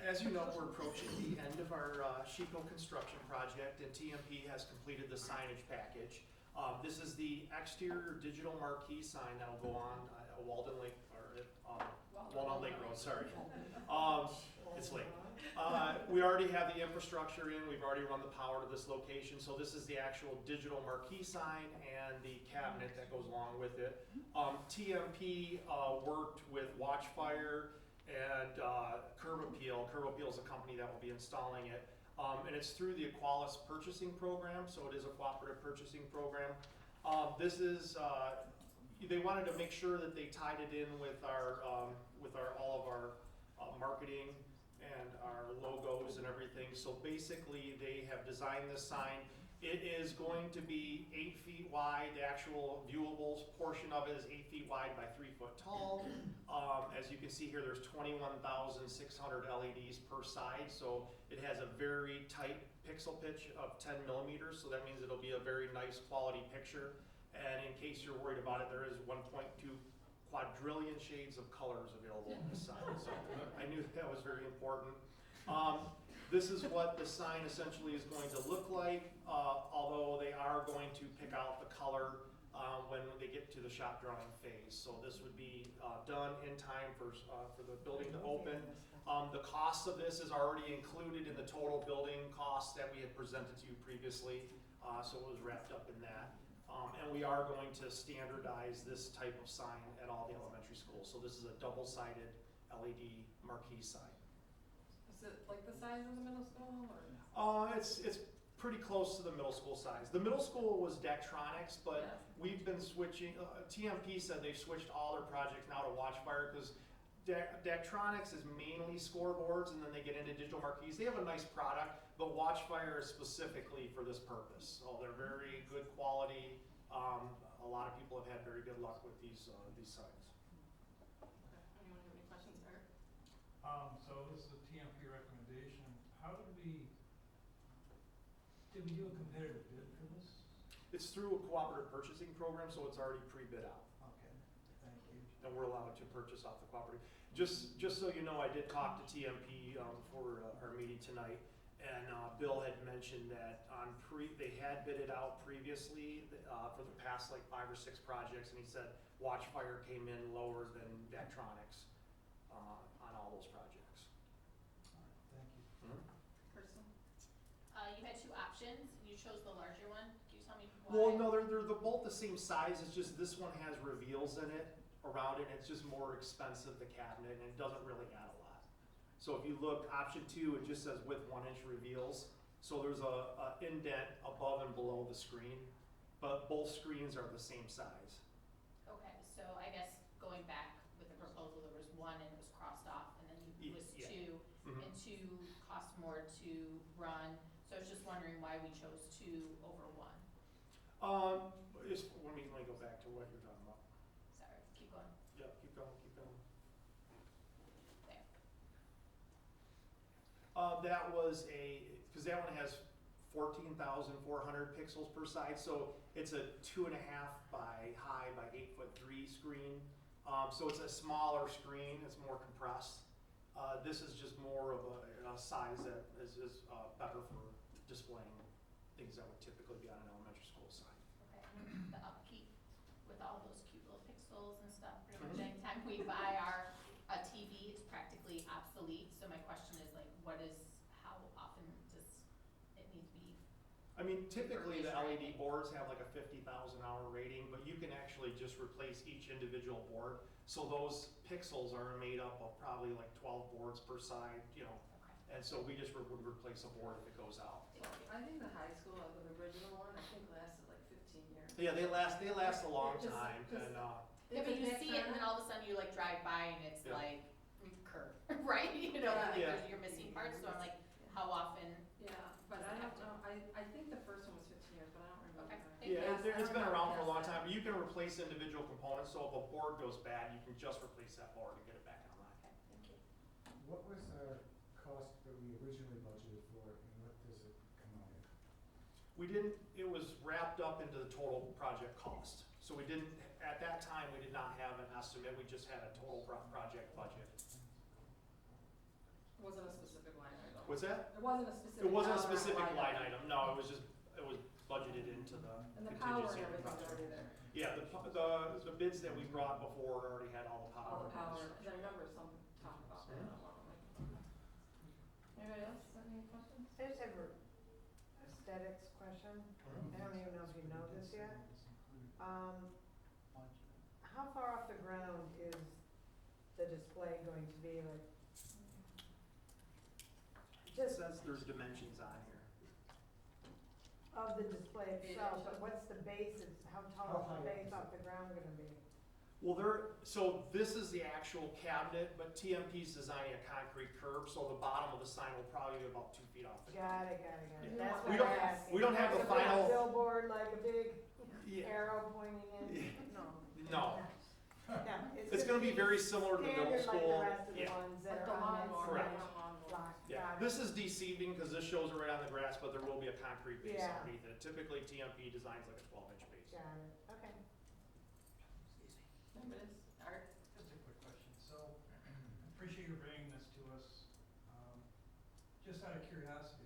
As you know, we're approaching the end of our Chico construction project, and TMP has completed the signage package. This is the exterior digital marquee sign that'll go on Walden Lake, or Walnut Lake Road, sorry. It's late. We already have the infrastructure in, we've already run the power to this location, so this is the actual digital marquee sign and the cabinet that goes along with it. TMP worked with Watchfire and Curb Appeal. Curb Appeal is a company that will be installing it. And it's through the Equalis purchasing program, so it is a cooperative purchasing program. This is, they wanted to make sure that they tied it in with our all of our marketing and and our logos and everything. So basically, they have designed this sign. It is going to be 8 feet wide. The actual viewable portion of it is 8 feet wide by 3 foot tall. As you can see here, there's 21,600 LEDs per side. So it has a very tight pixel pitch of 10 millimeters. So that means it'll be a very nice quality picture. And in case you're worried about it, there is 1.2 quadrillion shades of colors available on this sign. So I knew that was very important. This is what the sign essentially is going to look like, although they are going to pick out the color when they get to the shop drawing phase. So this would be done in time for the building to open. The cost of this is already included in the total building costs that we had presented to you previously, so it was wrapped up in that. And we are going to standardize this type of sign at all the elementary schools. So this is a double-sided LED marquee sign. Is it like the size of the middle school or? It's pretty close to the middle school size. The middle school was Daktronics, but Yeah. we've been switching, TMP said they've switched all their projects now to Watchfire because Daktronics is mainly scoreboards and then they get into digital marquees. They have a nice product, but Watchfire is specifically for this purpose. So they're very good quality. A lot of people have had very good luck with these signs. Okay. Anyone have any questions, Eric? So this is a TMP recommendation. How did we do a competitive bid for this? It's through a cooperative purchasing program, so it's already pre-bid out. Okay, thank you. And we're allowed to purchase off the cooperative. Just so you know, I did talk to TMP for our meeting tonight, and Bill had mentioned that they had bid it out previously for the past like 5 or 6 projects, and he said Watchfire came in lower than Daktronics on all those projects. All right, thank you. Kirsten? You had 2 options, you chose the larger one, can you tell me why? Well, no, they're both the same size. It's just this one has reveals in it around it. And it's just more expensive, the cabinet, and it doesn't really add a lot. So if you look, option 2, it just says with 1-inch reveals. So there's a indent above and below the screen, but both screens are the same size. Okay, so I guess going back with the proposal, there was 1 and it was crossed off, and then it was 2, Mhm. and 2 cost more to run. So I was just wondering why we chose 2 over 1. Let me go back to what you're talking about. Sorry, keep going. Yeah, keep going, keep going. There. That was because that one has 14,400 pixels per side, so it's a 2.5 high by 8'3" screen. So it's a smaller screen, it's more compressed. This is just more of a size that is better for displaying things that would typically be on an elementary school sign. Okay, and the upkeep with all those cute little pixels and stuff, pretty much Mhm. anytime we buy a TV, it's practically obsolete. So my question is like, how often does it need to be? I mean, typically the Replace LED rating. boards have like a 50,000 hour rating, but you can actually just replace each individual board. So those pixels are made up of probably like 12 boards per side, you know, Okay. and so we just would replace a board if it goes out. I think the high school, the original one, I think lasted like 15 years. Yeah, they last a long Just- time, just- and Yeah, but you Isn't see it and then Daktronics? all of a sudden you like drive by and it's Yeah. like curved, right? You know, like Yeah. you're missing parts, so I'm like, how often? Yeah, but I don't know, I think the first one was 15 years, but I don't remember. Okay. yeah, Yes, it's I been remember around for a long past that. time. But you can replace individual components, so if a board goes bad, you can just replace that board and get it back online. Okay, thank you. What was our cost that we originally budgeted for, and what does it come out at? We didn't, it was wrapped up into the total project cost. So we didn't, at that time, we did not have an estimate, we just had a total project budget. It wasn't a specific line item. What's that? It wasn't a specific. It wasn't a dollar specific line item, no, it was budgeted into the And the power and contingency of the everything's project. already there. Yeah, the bids that we brought before already had all the power. All the and power, infrastructure. and I remember some talk about that at one point. Anybody else, have any questions? I just have a aesthetics question. I don't even know if you know this yet. How far off the ground is the display going to be, like? It Just says there's dimensions on here. of the display itself, but what's the base, how tall is the base off the ground gonna be? Well, so this is the actual cabinet, but TMP's designing a concrete curb, so the bottom of the sign will probably be about 2 feet off the ground. Got it. Yeah. That's We what don't- I'm asking. we don't have the Like a big final- billboard, like a big Yeah. arrow pointing in? No. No, No, it's gonna be very similar to the middle standard like school. the rest of the Yeah. ones that Like are the on that lawnmower, Correct. sign. like a lawnmower. Block. Yeah, Got it. this is deceiving because this shows it right on the grass, but there will be a concrete base Yeah. underneath it. Typically, TMP designs like a 12-inch base. Got it, okay. No, but it's art. Just a quick question. So, I appreciate you bringing this to us. Just out of curiosity,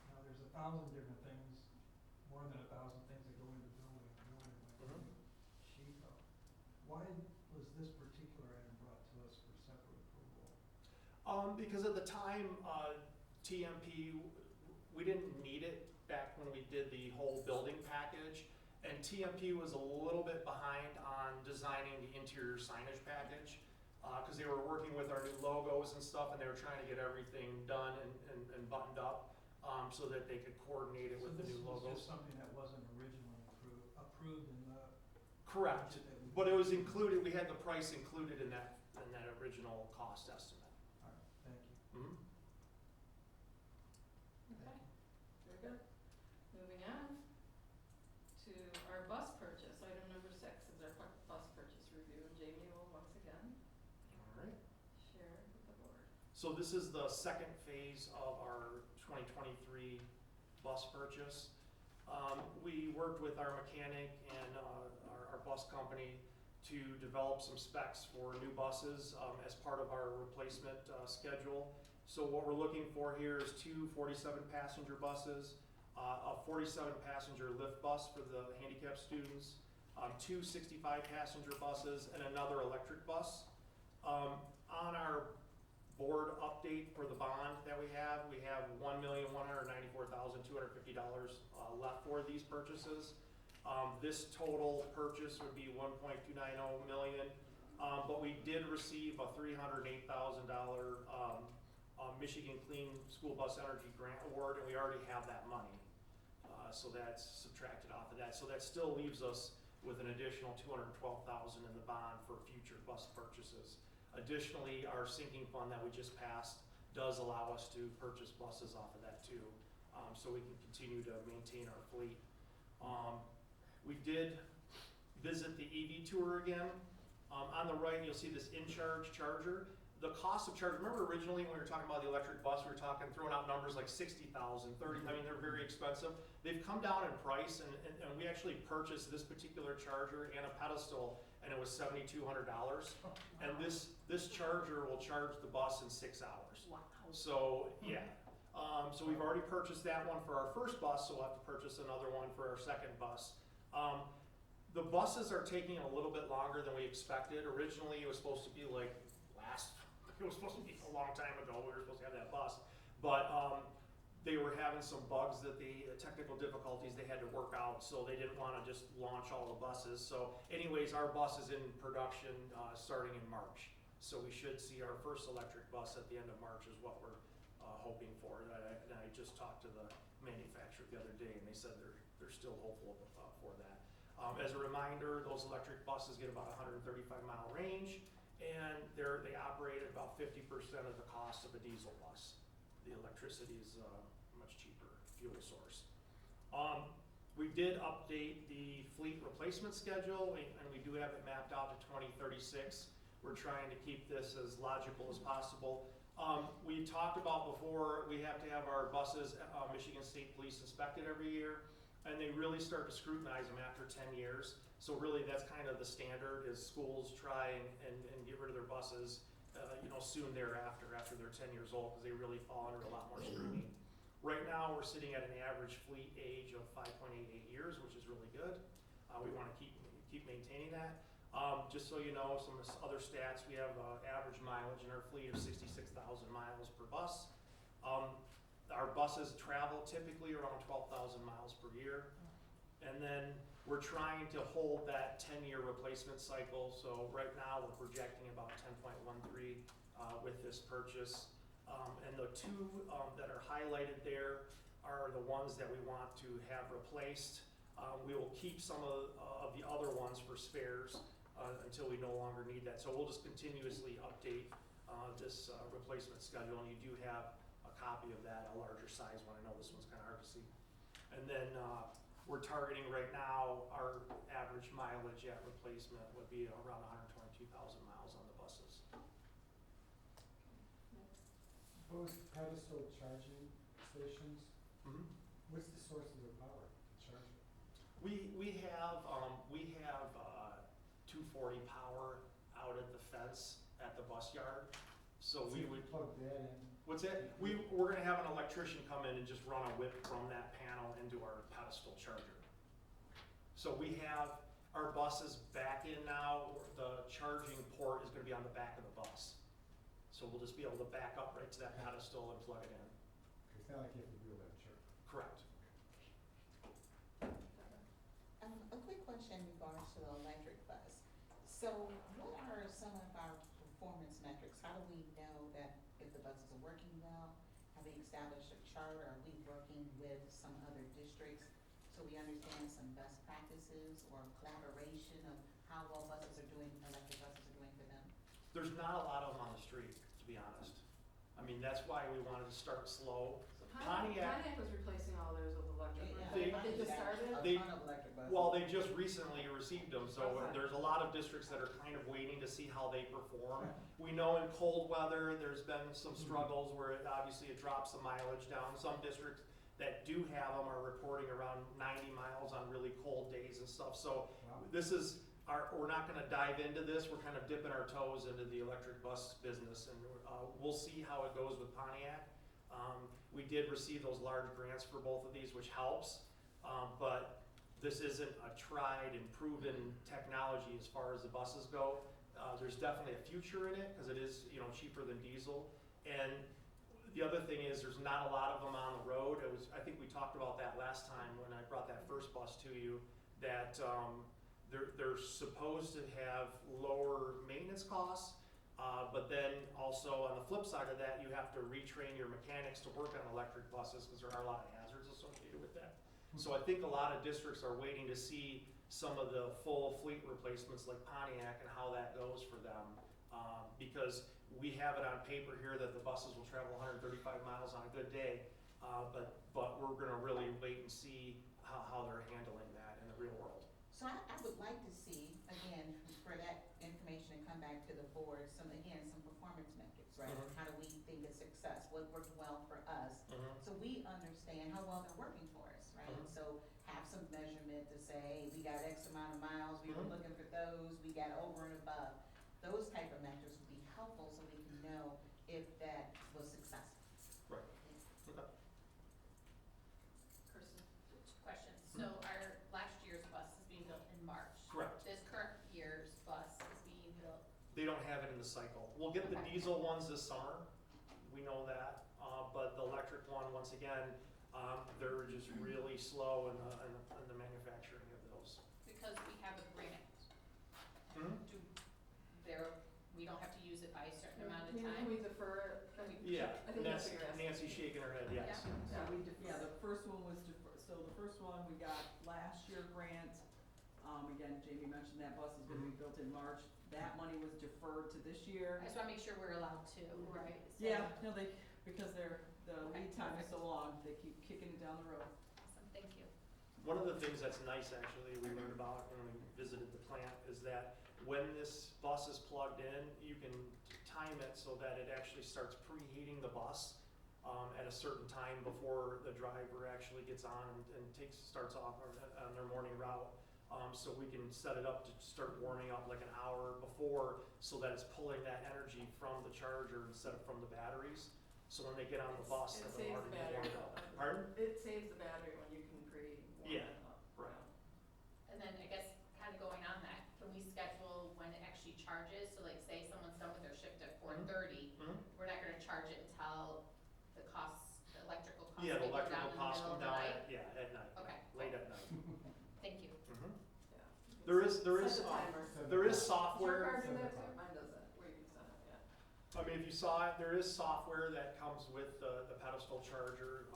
now there's 1,000 different things, more than 1,000 things that go into building a building like Mhm. SHPO. Why was this particular item brought to us for separate approval? Because at the time, TMP, we didn't need it back when we did the whole building package. And TMP was a little bit behind on designing the interior signage package. Cause they were working with our new logos and stuff, and they were trying to get everything done and buttoned up, so that they could coordinate it with the new So this was logos. just something that wasn't originally approved in the Correct, budget that we. but it was included, we had the price included in that original cost estimate. All right, thank you. Mhm. Okay, very good. Moving on to our bus purchase. Item number 6 is our bus purchase review, and Jamie will once again All right. share with the board. So this is the second phase of our 2023 bus purchase. We worked with our mechanic and our bus company to develop some specs for new buses as part of our replacement schedule. So what we're looking for here is 2 47-passenger buses, a 47-passenger lift bus for the handicapped students, 2 65-passenger buses, and another electric bus. On our board update for the bond that we have $1,194,250 left for these purchases. This total purchase would be $1.290 million, but we did receive a $308,000 Michigan Clean School Bus Energy Grant Award, and we already have that money. So that's subtracted off of that. So that still leaves us with an additional $212,000 in the bond for future bus purchases. Additionally, our sinking fund that we just passed does allow us to purchase buses off of that too, so we can continue to maintain our fleet. We did visit the EV tour again. On the right, you'll see this in-charge charger. The cost of charge, remember originally when we were talking about the electric bus, we were throwing out numbers like 60,000, 30, I mean, they're very expensive. They've come down in price, and we actually purchased this particular charger and a pedestal, and it was $7,200. And this charger will charge the bus in 6 hours. Wow. So, yeah. So we've already purchased that one for our first bus, so we'll have to purchase another one for our second bus. The buses are taking a little bit longer than we expected. Originally, it was supposed to be like it was supposed to be a long time ago, we were supposed to have that bus. But they were having some bugs that technical difficulties they had to work out, so they didn't wanna just launch all the buses. So anyways, our bus is in production starting in March. So we should see our first electric bus at the end of March is what we're hoping for. And I just talked to the manufacturer the other day, and they said they're still hopeful for that. As a reminder, those electric buses get about 135-mile range, and they operate at about 50% of the cost of a diesel bus. The electricity is a much cheaper fuel source. We did update the fleet replacement schedule, and we do have it mapped out to 2036. We're trying to keep this as logical as possible. We talked about before, we have to have our buses, Michigan State Police inspected every year, and they really start to scrutinize them after 10 years. So really, that's kind of the standard, is schools try and get rid of their buses, soon thereafter, after they're 10 years old, because they really fall under a lot more scrutiny. Right now, we're sitting at an average fleet age of 5.88 years, which is really good. We want to keep maintaining that. Just so you know, some other stats, we have average mileage in our fleet of 66,000 miles per bus. Our buses travel typically around 12,000 miles per year. And then we're trying to hold that 10-year replacement cycle. So right now we're projecting about 10.13 with this purchase. And the two that are highlighted there are the ones that we want to have replaced. We will keep some of the other ones for spares. until we no longer need that. So we'll just continuously update this replacement schedule, and you do have a copy of that, a larger size one. I know this one's kind of hard to see. And then we're targeting right now, our average mileage at replacement would be around 122,000 miles on the buses. Those pedestal charging stations, Mhm. what's the source of the power to charge it? We have 240 power out at the fence at the bus yard. So we would, plug that in. what's that? We're gonna have an electrician come in and just run a whip from that panel into our pedestal charger. So we have our buses back in now, the charging port is gonna be on the back of the bus. So we'll just be able to back up right to that pedestal and plug it in. It's not like you have to do that church. Correct. A quick question in regards to the electric bus. So what are some of our performance metrics? How do we know that if the buses are working well? Have we established a chart? Are we working with some other districts so we understand some best practices or collaboration of how well buses are doing, electric buses are doing for them? There's not a lot of them on the street, to be honest. I mean, that's why we wanted to start slow. So Pontiac was replacing all theirs with electric. They- They just started? A They- ton of electric buses. Well, they just recently received them, so Okay. there's a lot of districts that are kind of waiting to see how they perform. We know in cold weather, there's been some struggles where it drops the mileage down. Some districts that do have them are reporting around 90 miles on really cold days and stuff. So Wow. this is we're not gonna dive into this, we're kind of dipping our toes into the electric bus business, and we'll see how it goes with Pontiac. We did receive those large grants for both of these, which helps, but this isn't a tried and proven technology as far as the buses go. There's definitely a future in it, because it is, cheaper than diesel, and the other thing is, there's not a lot of them on the road. I think we talked about that last time when I brought that first bus to you, that they're supposed to have lower maintenance costs, but then also on the flip side of that, you have to retrain your mechanics to work on electric buses because there are a lot of hazards associated with that. So I think a lot of districts are waiting to see some of the full fleet replacements like Pontiac and how that goes for them. Because we have it on paper here that the buses will travel 135 miles on a good day, but we're gonna really wait and see how they're handling that in the real world. So I would like to see, again, for that information to come back to the board, some performance metrics, right? Mhm. How do we think of success, what worked well for us? So we understand how well they're working for us, right? Mhm. So have some measurement to say, hey, we got X amount of miles, we were Mhm. looking for those, we got over and above. Those type of metrics would be helpful so we can know if that was successful. Right. Okay. Kirsten, two questions. So our last year's bus is being built in March. Correct. This current year's bus is being built, They don't have it in the cycle. We'll get the Okay. diesel ones this summer, we know that, but the electric one, once again, they're just really slow in the manufacturing of those. because we have a grant, we don't have to use it by a certain amount of Can time? we defer it? Yeah, I think that's what you're asking. Nancy shaking her head, yes. So the first one was so the first one, we got last year grant. Again, Jamie mentioned that bus is gonna be built in March. That money was deferred to this year. I just wanna make sure we're allowed to, right? So- Yeah, no, because the Okay, lead time is perfect. so long, they keep kicking it down the road. Awesome, thank you. One of the things that's nice, actually, we learned about when we visited the plant, is that when this bus is plugged in, you can time it so that it actually starts preheating the bus at a certain time before the driver actually gets on and starts off on their morning route. So we can set it up to start warming up like an hour before, so that it's pulling that energy from the charger instead of from the batteries. So when they get on the bus, It they're saves the already battery. warmed up. Pardon? It saves the battery when you can warm Yeah, it up. right. And then I guess kind of going on that, can we schedule when it actually charges? So like say someone's done with their shift at 4:30, Mhm. we're not gonna charge it until the electrical costs Yeah, the may go down electrical in the costs middle come of the down night? at night, Okay, late at night. thank you. Mhm. Yeah. There is, Set the timer. there is Does your software, car do that too? Mine does that, where you can set it, yeah. I mean, if you saw it, there is software that comes with the pedestal charger,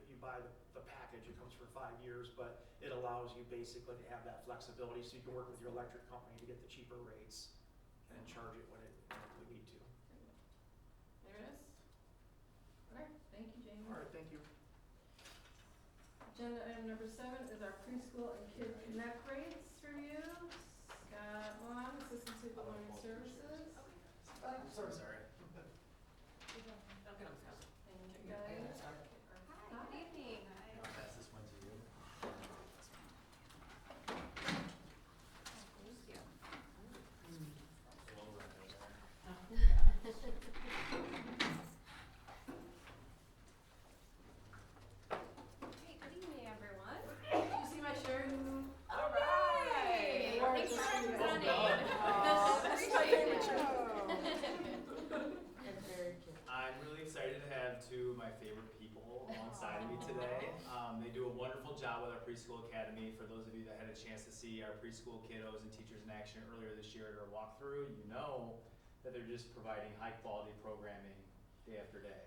you buy the package package. It comes for 5 years, but it allows you basically to have that flexibility so you can work with your electric company to get the cheaper rates and charge it when we need to. There it is. Alright, thank you, Jamie. All right, thank you. Agenda item number 7 is our preschool and kid connect rates review. Scott Long, Assistant Superintendent Learning Services. I'm sorry. Thank you guys. Hi, good evening. I'll pass this one to you. Hey, good evening, everyone. Did you see my shirt? All right. Thanks for representing. That's my favorite shirt. I'm really excited to have two of my favorite people alongside of me today. They do a wonderful job with our preschool academy. For those of you that had a chance to see our preschool kiddos and teachers in action earlier this year at our walkthrough, you know that they're just providing high quality programming day after day.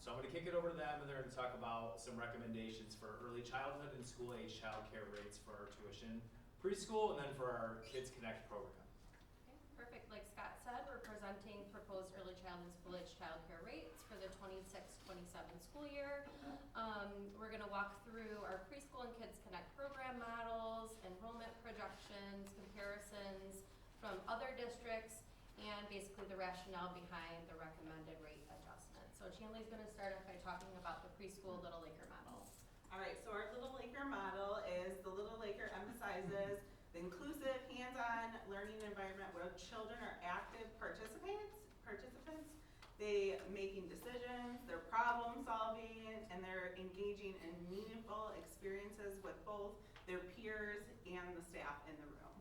So I'm going to kick it over to them, and they're going to talk about some recommendations for early childhood and school age childcare rates for our tuition preschool, and then for our Kids Connect program. Okay, perfect. Like Scott said, we're presenting proposed early childhood school age childcare rates for the 26-27 school year. We're going to walk through our preschool and Kids Connect program models, enrollment projections, comparisons from other districts, and basically the rationale behind the recommended rate adjustment. So Chandler's going to start off by talking about the preschool Little Laker model. All right, so our Little Laker model is the Little Laker emphasizes the inclusive, hands-on learning environment where children are active participants. They making decisions, they're problem solving, and they're engaging in meaningful experiences with both their peers and the staff in the room.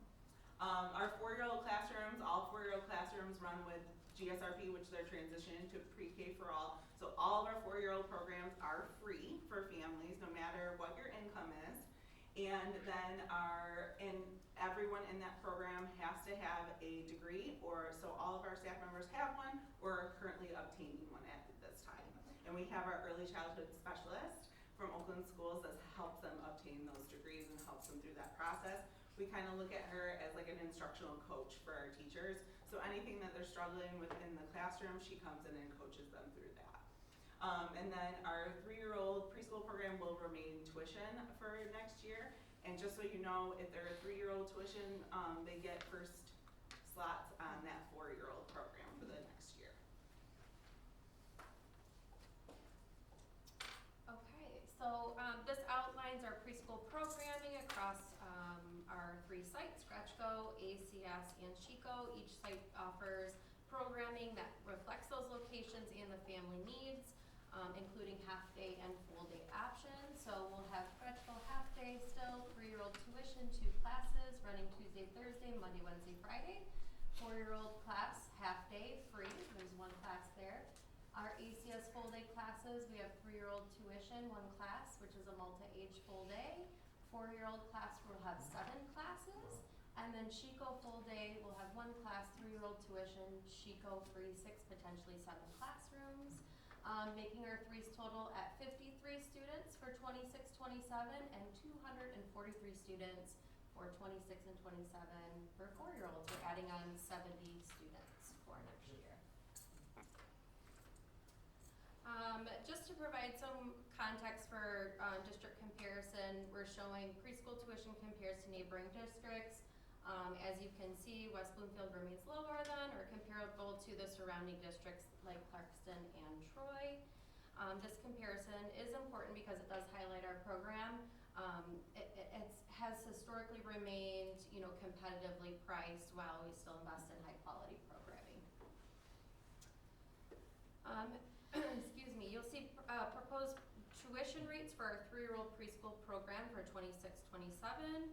Our 4-year-old classrooms, all 4-year-old classrooms run with GSRP, which they're transitioning to pre-K for all. So all of our 4-year-old programs are free for families, no matter what your income is. And then everyone in that program has to have a degree, so all of our staff members have one or are currently obtaining one at this time. And we have our early childhood specialist from Oakland Schools that helps them obtain those degrees and helps them through that process. We kind of look at her as like an instructional coach for our teachers. So anything that they're struggling with in the classroom, she comes in and coaches them through that. And then our 3-year-old preschool program will remain tuition for next year. And just so you know, if they're a 3-year-old tuition, they get first slots on that 4-year-old program for the next year. Okay, so this outlines our preschool programming across our 3 sites, Scratchgo, ACS, and Chico. Each site offers programming that reflects those locations and the family needs, including half-day and full-day options. So we'll have Scratchgo half-day still, 3-year-old tuition, 2 classes, running Tuesday, Thursday, Monday, Wednesday, Friday. 4-year-old class, half-day, free, there's 1 class there. Our ACS full-day classes, we have 3-year-old tuition, 1 class, which is a multi-age full-day. 4-year-old class will have 7 classes. And then Chico full-day will have 1 class, 3-year-old tuition, Chico free, 6, potentially 7 classrooms. Making our threes total at 53 students for 26-27 and 243 students for 26 and 27 for 4-year-olds. We're adding on 70 students for next year. Just to provide some context for district comparison, we're showing preschool tuition compares to neighboring districts. As you can see, West Bloomfield remains lower than or comparable to the surrounding districts like Clarkston and Troy. This comparison is important because it does highlight our program. It has historically remained, competitively priced while we still invest in high quality programming. Excuse me, you'll see proposed tuition rates for our 3-year-old preschool program for 26-27.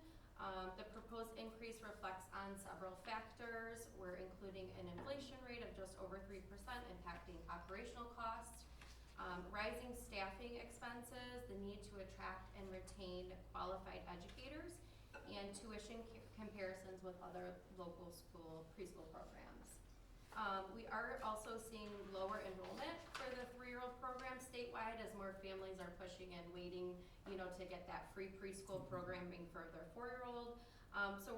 The proposed increase reflects on several factors. We're including an inflation rate of just over 3% impacting operational costs, rising staffing expenses, the need to attract and retain qualified educators, and tuition comparisons with other local school preschool programs. We are also seeing lower enrollment for the 3-year-old program statewide as more families are pushing and waiting, to get that free preschool programming for their 4-year-old. So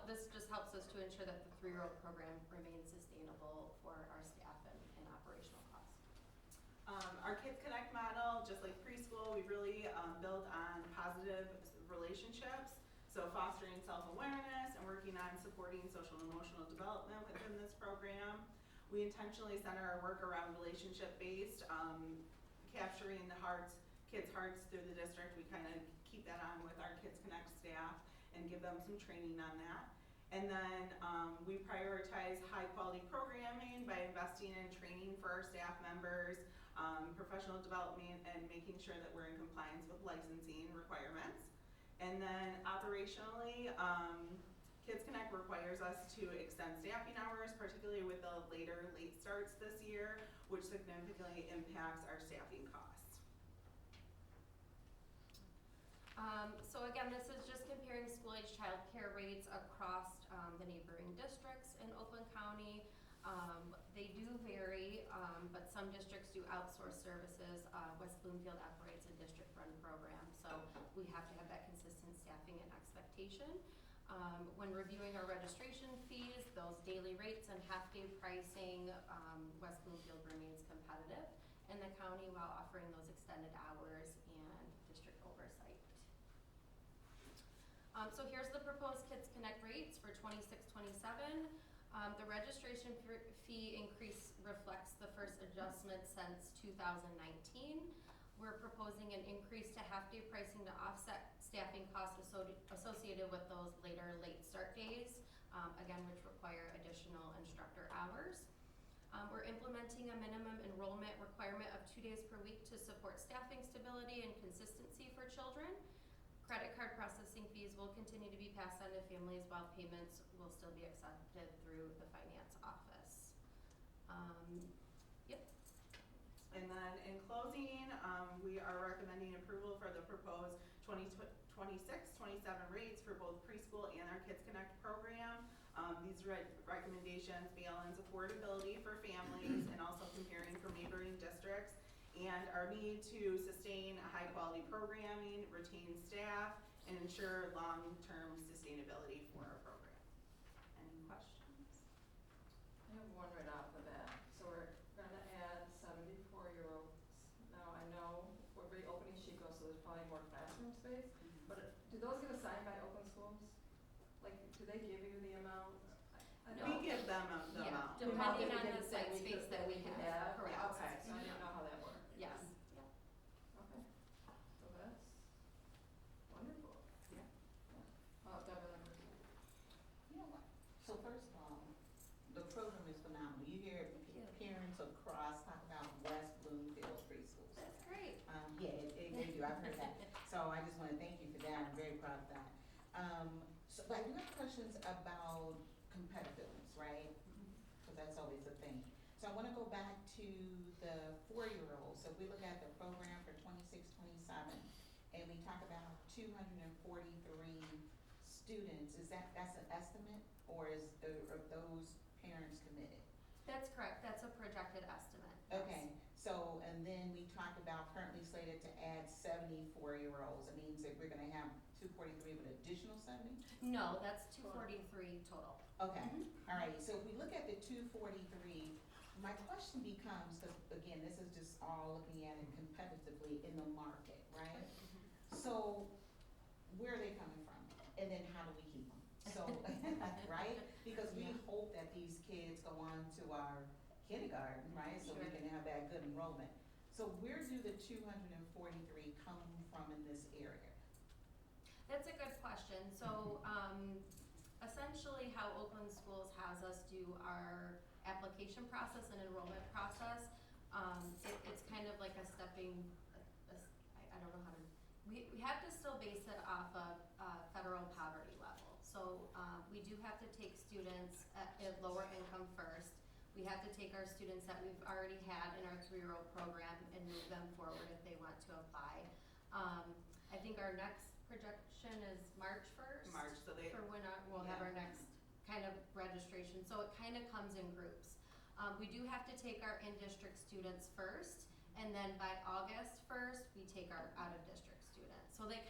this just helps us to ensure that the 3-year-old program remains sustainable for our staff and operational costs. Our Kids Connect model, just like preschool, we really build on positive relationships. So fostering self-awareness and working on supporting social and emotional development within this program. We intentionally center our work around relationship-based, capturing the kids' hearts through the district. We kind of keep that on with our Kids Connect staff and give them some training on that. And then we prioritize high-quality programming by investing in training for our staff members, professional development, and making sure that we're in compliance with licensing requirements. And then operationally, Kids Connect requires us to extend staffing hours, particularly with the late starts this year, which significantly impacts our staffing costs. So again, this is just comparing school-age childcare rates across the neighboring districts in Oakland County. They do vary, but some districts do outsource services. West Bloomfield operates a district-run program, so we have to have that consistent staffing and expectation. When reviewing our registration fees, those daily rates and half-day pricing, West Bloomfield remains competitive in the county while offering those extended hours and district oversight. So here's the proposed Kids Connect rates for 26-27. The registration fee increase reflects the first adjustment since 2019. We're proposing an increase to half-day pricing to offset staffing costs associated with those later late start days, again, which require additional instructor hours. We're implementing a minimum enrollment requirement of 2 days per week to support staffing stability and consistency for children. Credit card processing fees will continue to be passed on to families while payments will still be accepted through the finance office. Yep. And then in closing, we are recommending approval for the proposed 26-27 rates for both preschool and our Kids Connect program. These recommendations balance affordability for families and also comparing from neighboring districts, and our need to sustain high-quality programming, retain staff, and ensure long-term sustainability for our program. Any questions? I have one right off the bat. So we're gonna add 74-year-olds. Now I know we're reopening Chico, so there's probably more classroom space, but do those get assigned by Oakland Schools? Like, do they give you the amount? I We give them the Yeah, amount. depending on the site space that we have, correct. Okay, so I didn't know how that worked. Yes. Okay, so that's wonderful. Yeah. Devin, You know what? So first of all, the program is phenomenal. You hear parents across talk about West Bloomfield preschools. That's great. Yeah, they do. I've heard that. So I just want to thank you for that. I'm very proud of that. So but I do have questions about competitiveness, right? Because that's always a thing. So I want to go back to the 4-year-olds. So if we look at the program for 26-27, and we talk about 243 students, that's an estimate, or are those parents committed? That's correct. That's a projected estimate. Okay, so, and then we talked about currently slated to add 74-year-olds. It means that we're gonna have 243 with additional 70? No, that's 243 total. Okay, all right, so if we look at the 243, my question becomes, because again, this is just all looking at it competitively in the market, right? So, where are they coming from? And then how do we keep them? So, right? Because we hope that these kids go on to our kindergarten, right? So we Sure. can have that good enrollment. So where do the 243 come from in this area? That's a good question. So, essentially how Oakland Schools has us do our application process and enrollment process, it's kind of like a stepping, I don't know how to, we have to still base it off of federal poverty level. So, we do have to take students at lower income first. We have to take our students that we've already had in our 3-year-old program and move them forward if they want to apply. I think our next projection is March 1st. March, so they. For when we'll have our next kind of registration, so it kind of comes in groups. We do have to take our in-district students first, and then by August 1st, we take our out-of-district students. So they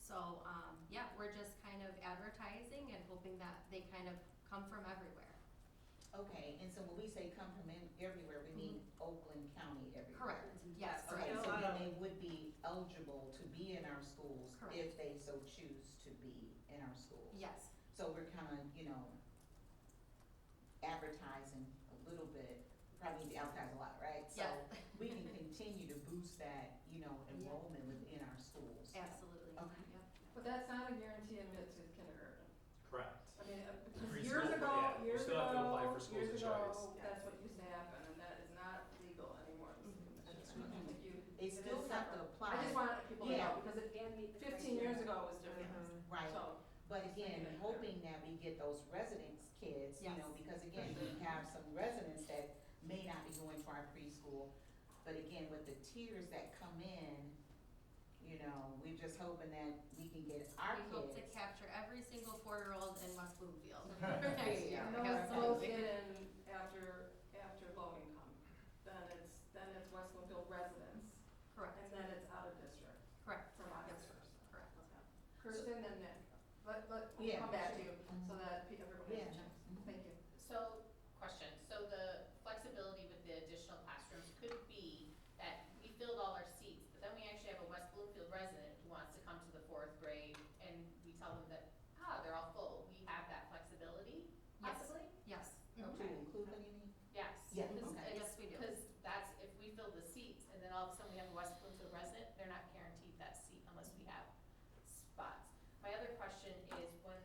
So, yeah, we're just kind of advertising and hoping that they kind of come from everywhere. Okay, and so when we say come from everywhere, we mean Oakland County everywhere? Correct, yes. Okay, Right. so then they would be eligible to be in our schools Correct. if they so choose to be in our schools? Yes, So we're kind of, advertising a little bit, probably need to advertise a lot, right? yes, So we can continue to boost that, enrollment within our schools. absolutely, Okay. yep. But that's not a guarantee admit to kindergarten. Correct. I mean, because Preschool, years ago, yeah, you still have to apply for schools years of ago, choice. that's what used to happen, and that is not legal anymore in this commission. I think you- They it is still have to separate. apply. I just want people to Yeah. know, because it, 15 years ago was different, Right. so. But again, hoping that we get those residents kids, Yes. because again, we have some residents that may not be going to our preschool. But again, with the tiers that come in, we're just hoping that we can get our We hope to kids. capture every single 4-year-old in West Bloomfield. There you go. And those get in after Logan come, then it's West Bloomfield residents, Correct, and then it's out of district correct, from yes, Oxford. correct. Kirsten and Nick, we'll Yeah. come back to you, so that everybody has a Yeah. chance. Thank you. So, question, so the flexibility with the additional classrooms could be that we filled all our seats, but then we actually have a West Bloomfield resident who wants to come to the 4th grade, and we tell them that, they're all full, we have that flexibility, Yes. possibly? Yes. To include them, you mean? Yes. Yeah, Because okay. it's- Yes, we do. Because that's, if we fill the seats, and then all of a sudden we have a West Bloomfield resident, they're not guaranteed that seat unless we have spots. My other question is when,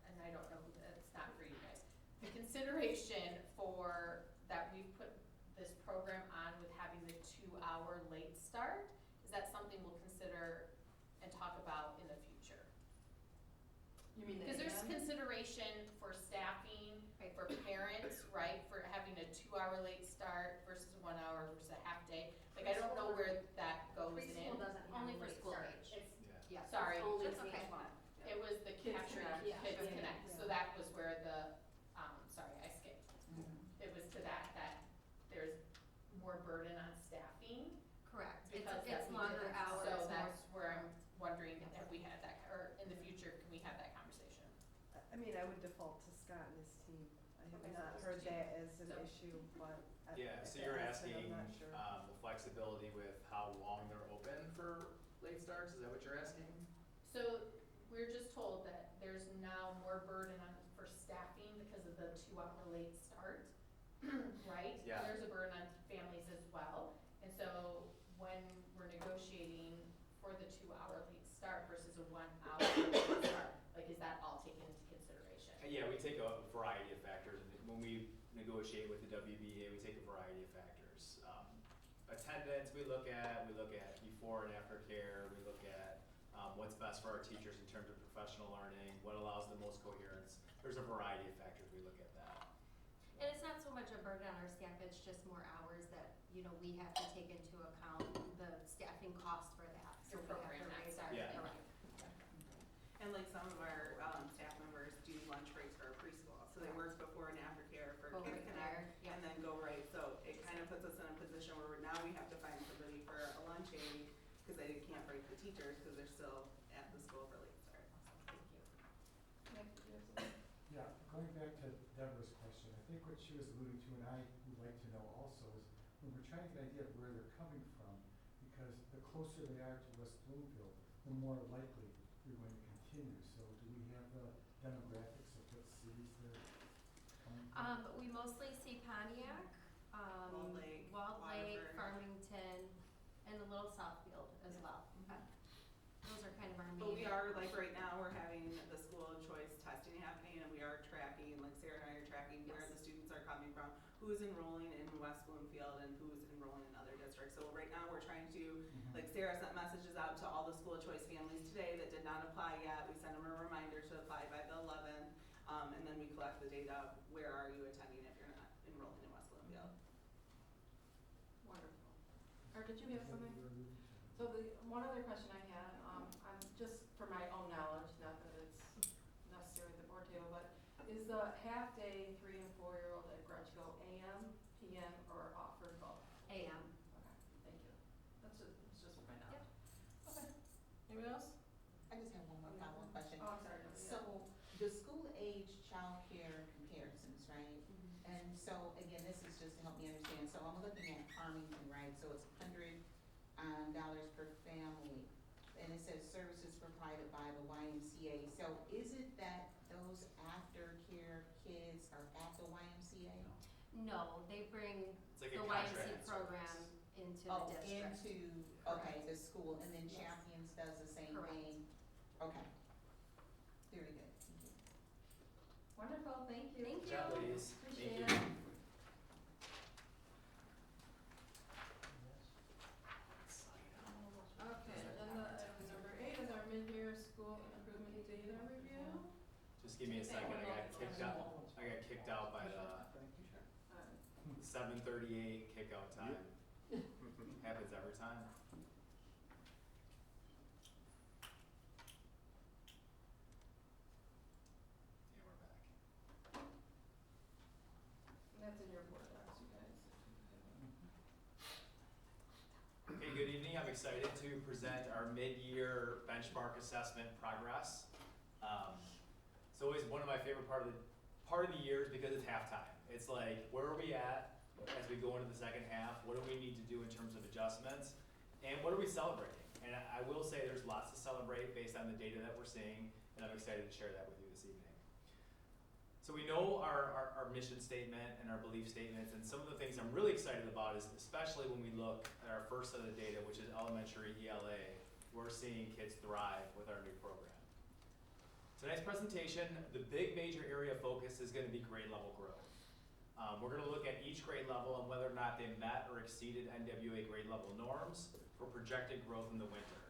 and I don't know, it's not for you guys, the consideration for, that we've put this program on with having the 2-hour late start, is that something we'll consider and talk about in the future? You mean the Because there's AM? consideration for staffing, for parents, right, for having a 2-hour late start versus 1 hour versus a half day. Like, I don't know where that goes in. Preschool doesn't have Only for late school start. age. It's, Yeah. yes, Sorry. it's only okay. It was the Kids capturing Connect. Yeah. Kids Yeah. Connect, so that was where the, sorry, I skipped. It was to that there's more burden on staffing. correct. Because It's that we longer didn't. hours, So more. that's where I'm wondering if we had that, or in the future, can we have that conversation? I mean, I would default to Scott and his team. I have Okay, so not those heard two. that as an So- issue, but Yeah, if so it you're has been, asking, I'm not sure. the flexibility with how long they're open for late starts, is that what you're asking? So we're just told that there's now more burden on, for staffing because of the 2-hour late start, right? Yeah. There's a burden on families as well. And so when we're negotiating for the 2-hour late start versus a 1-hour late start, like, is that all taken into consideration? Yeah, we take a variety of factors. When we negotiate with the WBA, we take a variety of factors. Attendance, we look at before and after care, we look at what's best for our teachers in terms of professional learning, what allows the most coherence. There's a variety of factors we look at that. And it's not so much a burden on our staff, it's just more hours that, we have to take into account the staffing cost for that. So Your we have program, to not raise our, staffing. Yeah. correct. And like some of our staff members do lunch breaks for our preschool, so they work before and after care for Go Kids right Connect, there, yeah. and then go right, so it kind of puts us in a position where now we have to find somebody for a lunch aid, because they can't break the teachers, because they're still at the school for late start. Thank you. Nick, do you have something? Yeah, going back to Deborah's question, I think what she was alluding to, and I would like to know also, is when we're trying to get an idea of where they're coming from, because the closer they are to West Bloomfield, the more likely you're going to continue. So do we have the demographics of what cities they're coming from? We mostly see Pontiac, Walled Lake, Walled Lake, Waterford. Farmington, and a little Southfield as well. Those are kind of our main. But we are, like, right now, we're having the school of choice testing happening, and we are tracking, like Sarah and I are tracking where Yes. the students are coming from, who's enrolling in West Bloomfield and who's enrolling in other districts. So right now, we're trying to, like Sarah sent messages out to all the school of choice families today that did not apply yet. We sent them a reminder to apply by the 11th, and then we collect the data, where are you attending if you're not enrolling in West Bloomfield. Wonderful. Or did you have something? So the, one other question I had, I'm just for my own knowledge, not that it's necessary at the board table, but is the half-day 3 and 4-year-old at Grudgego AM, PM, or offered both? AM. Okay, thank you. It's just for my knowledge. Anybody else? I just have question. Oh, I'm sorry, no, So, the school age childcare comparisons, right? And so, again, this is just to help me understand, so I'm looking at Farmington, right, so it's $100 per family, and it says services provided by the YMCA, so is it that those aftercare kids are at the YMCA? No, they bring It's like the a YMCA contract program service. into Oh, the district. into, okay, the school, and then Yes. Champions does the same Correct. thing? Okay, very good, thank you. Wonderful, thank you. Thank Good job, you. ladies. Appreciate Thank you. it. Okay, agenda item number 8 is our mid-year school improvement data review. Just give me a second, I got kicked out by the Uh, 7:38 kickout time. Happens every time. And we're back. That's in your board docs, you guys. Okay, good evening. I'm excited to present our mid-year benchmark assessment progress. It's always one of my favorite part of the year is because it's halftime. It's like, where are we at as we go into the second half? What do we need to do in terms of adjustments? And what are we celebrating? And I will say there's lots to celebrate based on the data that we're seeing, and I'm excited to share that with you this evening. So we know our mission statement and our belief statements, and some of the things I'm really excited about is especially when we look at our first set of data, which is elementary ELA, we're seeing kids thrive with our new program. Tonight's presentation, the big major area of focus is going to be grade level growth. We're going to look at each grade level and whether or not they met or exceeded NWA grade level norms for projected growth in the winter.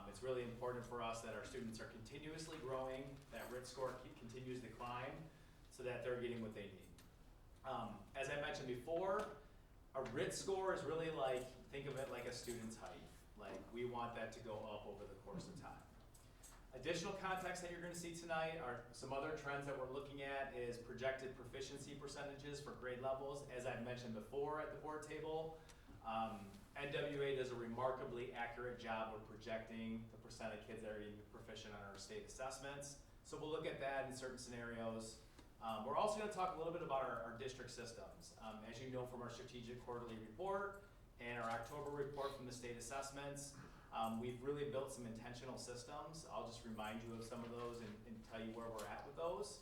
It's really important for us that our students are continuously growing, that RIT score continues to climb, so that they're getting what they need. As I mentioned before, a RIT score is really like, think of it like a student's height. Like, we want that to go up over the course of time. Additional context that you're going to see tonight are some other trends that we're looking at is projected proficiency percentages for grade levels. As I've mentioned before at the board table, NWA does a remarkably accurate job of projecting the percent of kids that are getting proficient on our state assessments. So we'll look at that in certain scenarios. We're also going to talk a little bit about our district systems. As you know from our strategic quarterly report and our October report from the state assessments, we've really built some intentional systems. I'll just remind you of some of those and tell you where we're at with those.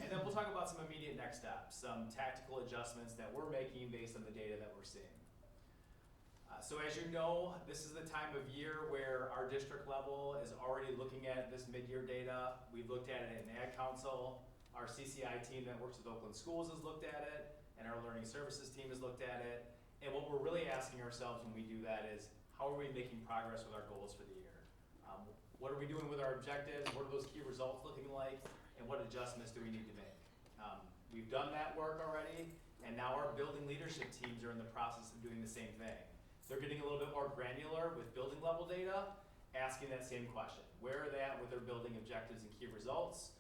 And then we'll talk about some immediate next steps, some tactical adjustments that we're making based on the data that we're seeing. So as you know, this is the time of year where our district level is already looking at this mid-year data. We've looked at it in Ad Council. Our CCI team that works with Oakland Schools has looked at it, and our Learning Services team has looked at it. And what we're really asking ourselves when we do that is, how are we making progress with our goals for the year? What are we doing with our objectives? What are those key results looking like? And what adjustments do we need to make? We've done that work already, and now our building leadership teams are in the process of doing the same thing. They're getting a little bit more granular with building level data, asking that same question. Where are they at with their building objectives and key results?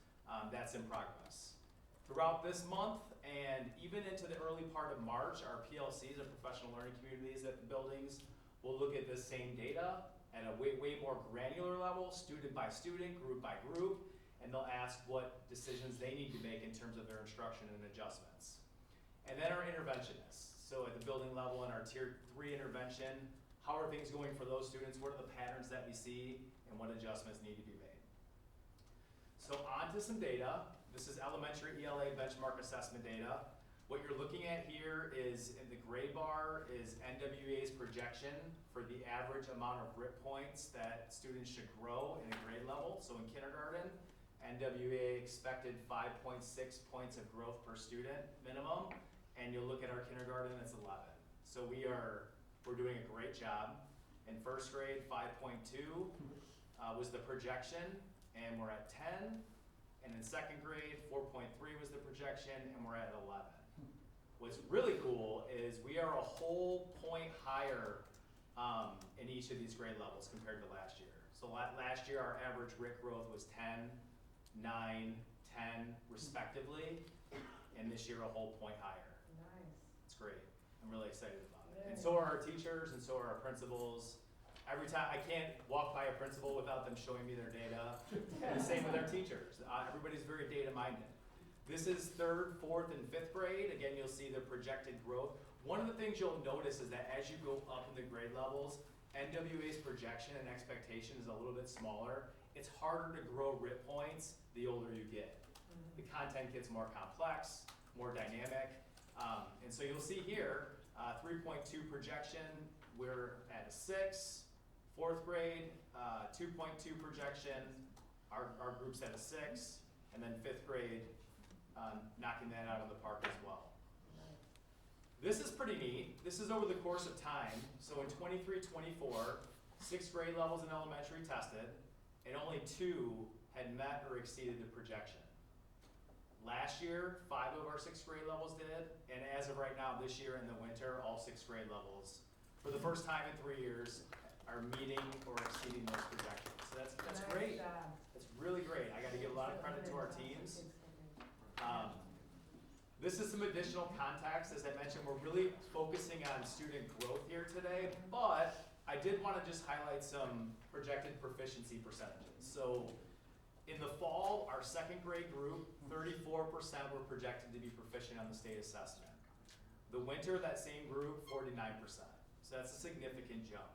That's in progress. Throughout this month and even into the early part of March, our PLCs, our professional learning communities at the buildings, will look at this same data at a way more granular level, student by student, group by group, and they'll ask what decisions they need to make in terms of their instruction and adjustments. And then our interventionists. So at the building level in our tier 3 intervention, how are things going for those students? What are the patterns that we see and what adjustments need to be made? So on to some data. This is elementary ELA benchmark assessment data. What you're looking at here is, in the gray bar, is NWA's projection for the average amount of RIT points that students should grow in a grade level. So in kindergarten, NWA expected 5.6 points of growth per student minimum, and you'll look at our kindergarten, it's 11. So we're doing a great job. In first grade, 5.2 was the projection, and we're at 10. And in second grade, 4.3 was the projection, and we're at 11. What's really cool is we are a whole point higher in each of these grade levels compared to last year. So last year, our average RIT growth was 10, 9, 10 respectively, and this year a whole point higher. Nice. It's great. I'm really excited about it. And so are our teachers, and so are our principals. Every time, I can't walk by a principal without them showing me their data. And the same with our teachers. Everybody's very data minded. This is 3rd, 4th, and 5th grade. Again, you'll see the projected growth. One of the things you'll notice is that as you go up in the grade levels, NWA's projection and expectation is a little bit smaller. It's harder to grow RIT points the older you get. The content gets more complex, more dynamic. And so you'll see here, 3.2 projection, we're at a 6. 4th grade, 2.2 projection, our group's at a 6. And then 5th grade, knocking that out of the park as well. This is pretty neat. This is over the course of time. So in 23-24, 6th grade levels in elementary tested, and only 2 had met or exceeded the projection. Last year, 5 of our 6th grade levels did, and as of right now, this year in the winter, all 6th grade levels, for the first time in 3 years, are meeting or exceeding those projections. So that's great. That's really great. I gotta give a lot of credit to our teams. This is some additional context. As I mentioned, we're really focusing on student growth here today, but I did want to just highlight some projected proficiency percentages. So in the fall, our 2nd grade group, 34% were projected to be proficient on the state assessment. The winter, that same group, 49%. So that's a significant jump.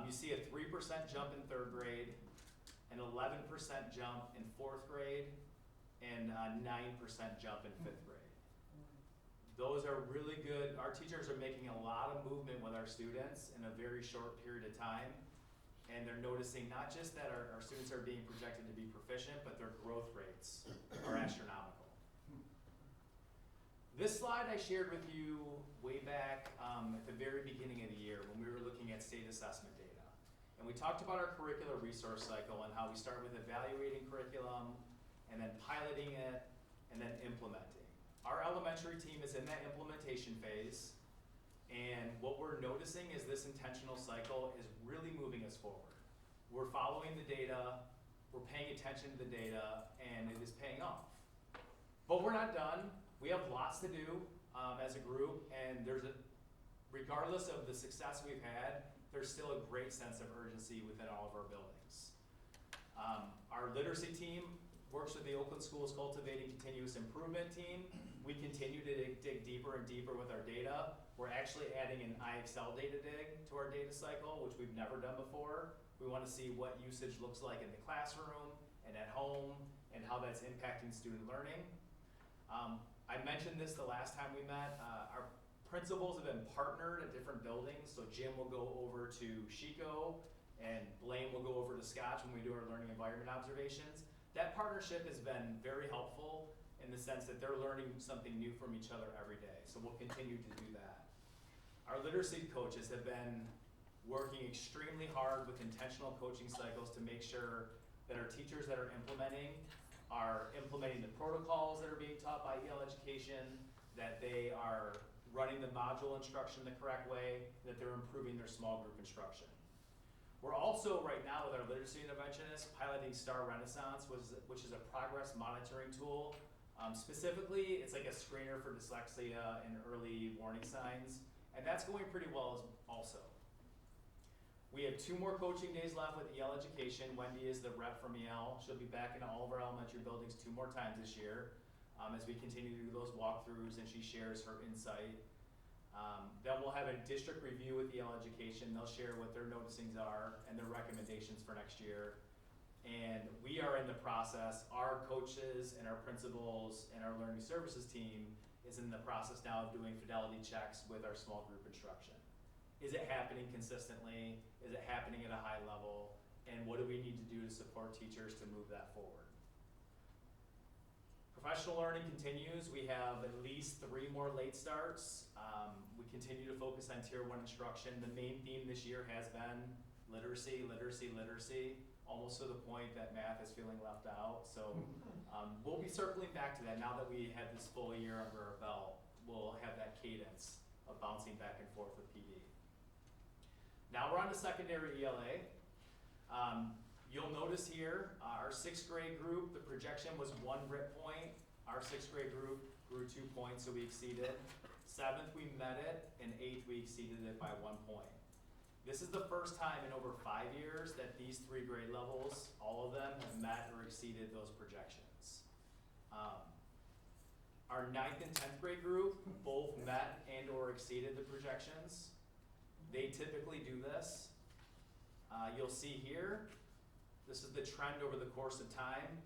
You see a 3% jump in 3rd grade, an 11% jump in 4th grade, and a 9% jump in 5th grade. Those are really good. Our teachers are making a lot of movement with our students in a very short period of time. And they're noticing not just that our students are being projected to be proficient, but their growth rates are astronomical. This slide I shared with you way back at the very beginning of the year when we were looking at state assessment data. And we talked about our curricular resource cycle and how we start with evaluating curriculum, and then piloting it, and then implementing. Our elementary team is in that implementation phase, and what we're noticing is this intentional cycle is really moving us forward. We're following the data, we're paying attention to the data, and it is paying off. But we're not done. We have lots to do as a group, and regardless of the success we've had, there's still a great sense of urgency within all of our buildings. Our literacy team works with the Oakland Schools Cultivating Continuous Improvement team. We continue to dig deeper and deeper with our data. We're actually adding an IXL data dig to our data cycle, which we've never done before. We want to see what usage looks like in the classroom and at home and how that's impacting student learning. I mentioned this the last time we met. Our principals have been partnered at different buildings. So Jim will go over to Chico and Blaine will go over to Scotch when we do our learning environment observations. That partnership has been very helpful in the sense that they're learning something new from each other every day. So we'll continue to do that. Our literacy coaches have been working extremely hard with intentional coaching cycles to make sure that our teachers that are implementing the protocols that are being taught by EL Education, that they are running the module instruction the correct way, that they're improving their small group instruction. We're also, right now, with our literacy interventionists, piloting Star Renaissance, which is a progress monitoring tool. Specifically, it's like a screener for dyslexia and early warning signs, and that's going pretty well also. We have 2 more coaching days left with EL Education. Wendy is the rep from EL. She'll be back in all of our elementary buildings 2 more times this year as we continue to do those walkthroughs and she shares her insight. Then we'll have a district review with EL Education. They'll share what their noticings are and their recommendations for next year. And we are in the process, our coaches and our principals and our learning services team is in the process now of doing fidelity checks with our small group instruction. Is it happening consistently? Is it happening at a high level? And what do we need to do to support teachers to move that forward? Professional learning continues. We have at least 3 more late starts. We continue to focus on Tier 1 instruction. The main theme this year has been literacy, literacy, literacy, almost to the point that math is feeling left out. So we'll be circling back to that now that we have this full year under our belt. We'll have that cadence of bouncing back and forth with PD. Now we're on to secondary ELA. You'll notice here, our 6th grade group, the projection was 1 RIT point. Our 6th grade group grew 2 points, so we exceeded. 7th, we met it, and 8th, we exceeded it by 1 point. This is the first time in over 5 years that these 3 grade levels, all of them have met or exceeded those projections. Our 9th and 10th grade group both met and or exceeded the projections. They typically do this. You'll see here, this is the trend over the course of time.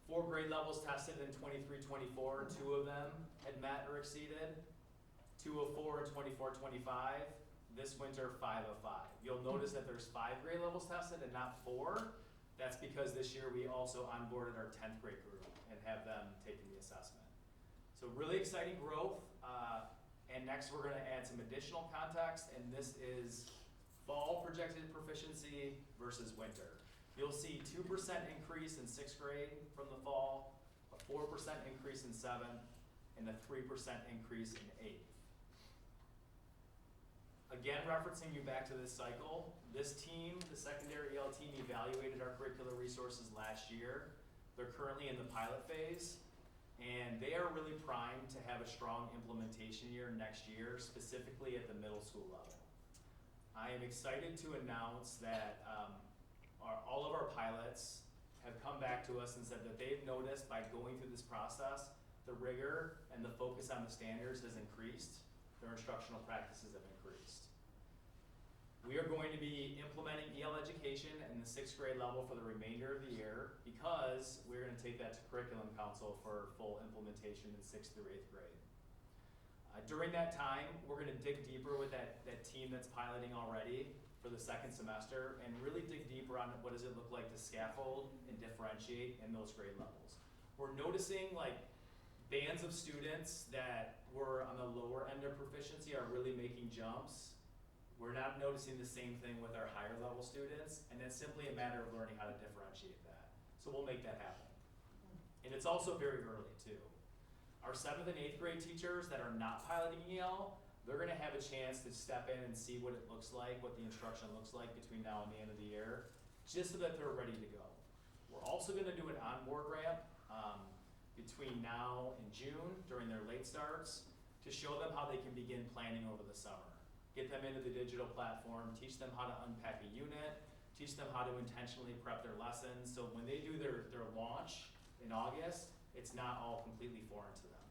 4 grade levels tested in 23-24, 2 of them had met or exceeded. 2 of 4 in 24-25. This winter, 5 of 5. You'll notice that there's 5 grade levels tested and not 4. That's because this year we also onboarded our 10th grade group and have them taking the assessment. So really exciting growth. And next we're gonna add some additional context, and this is fall projected proficiency versus winter. You'll see 2% increase in 6th grade from the fall, a 4% increase in 7th, and a 3% increase in 8th. Again, referencing you back to this cycle, this team, the secondary EL team, evaluated our curricular resources last year. They're currently in the pilot phase, and they are really primed to have a strong implementation year next year, specifically at the middle school level. I am excited to announce that all of our pilots have come back to us and said that they've noticed by going through this process, the rigor and the focus on the standards has increased, their instructional practices have increased. We are going to be implementing EL education in the 6th grade level for the remainder of the year because we're gonna take that to Curriculum Council for full implementation in 6th through 8th grade. During that time, we're gonna dig deeper with that team that's piloting already for the 2nd semester and really dig deeper on what does it look like to scaffold and differentiate in those grade levels. We're noticing like bands of students that were on the lower end of proficiency are really making jumps. We're not noticing the same thing with our higher level students, and it's simply a matter of learning how to differentiate that. So we'll make that happen. And it's also very early too. Our 7th and 8th grade teachers that are not piloting EL, they're gonna have a chance to step in and see what it looks like, what the instruction looks like between now and the end of the year, just so that they're ready to go. We're also gonna do an onboard ramp between now and June during their late starts to show them how they can begin planning over the summer. Get them into the digital platform, teach them how to unpack a unit, teach them how to intentionally prep their lessons, so when they do their launch in August, it's not all completely foreign to them.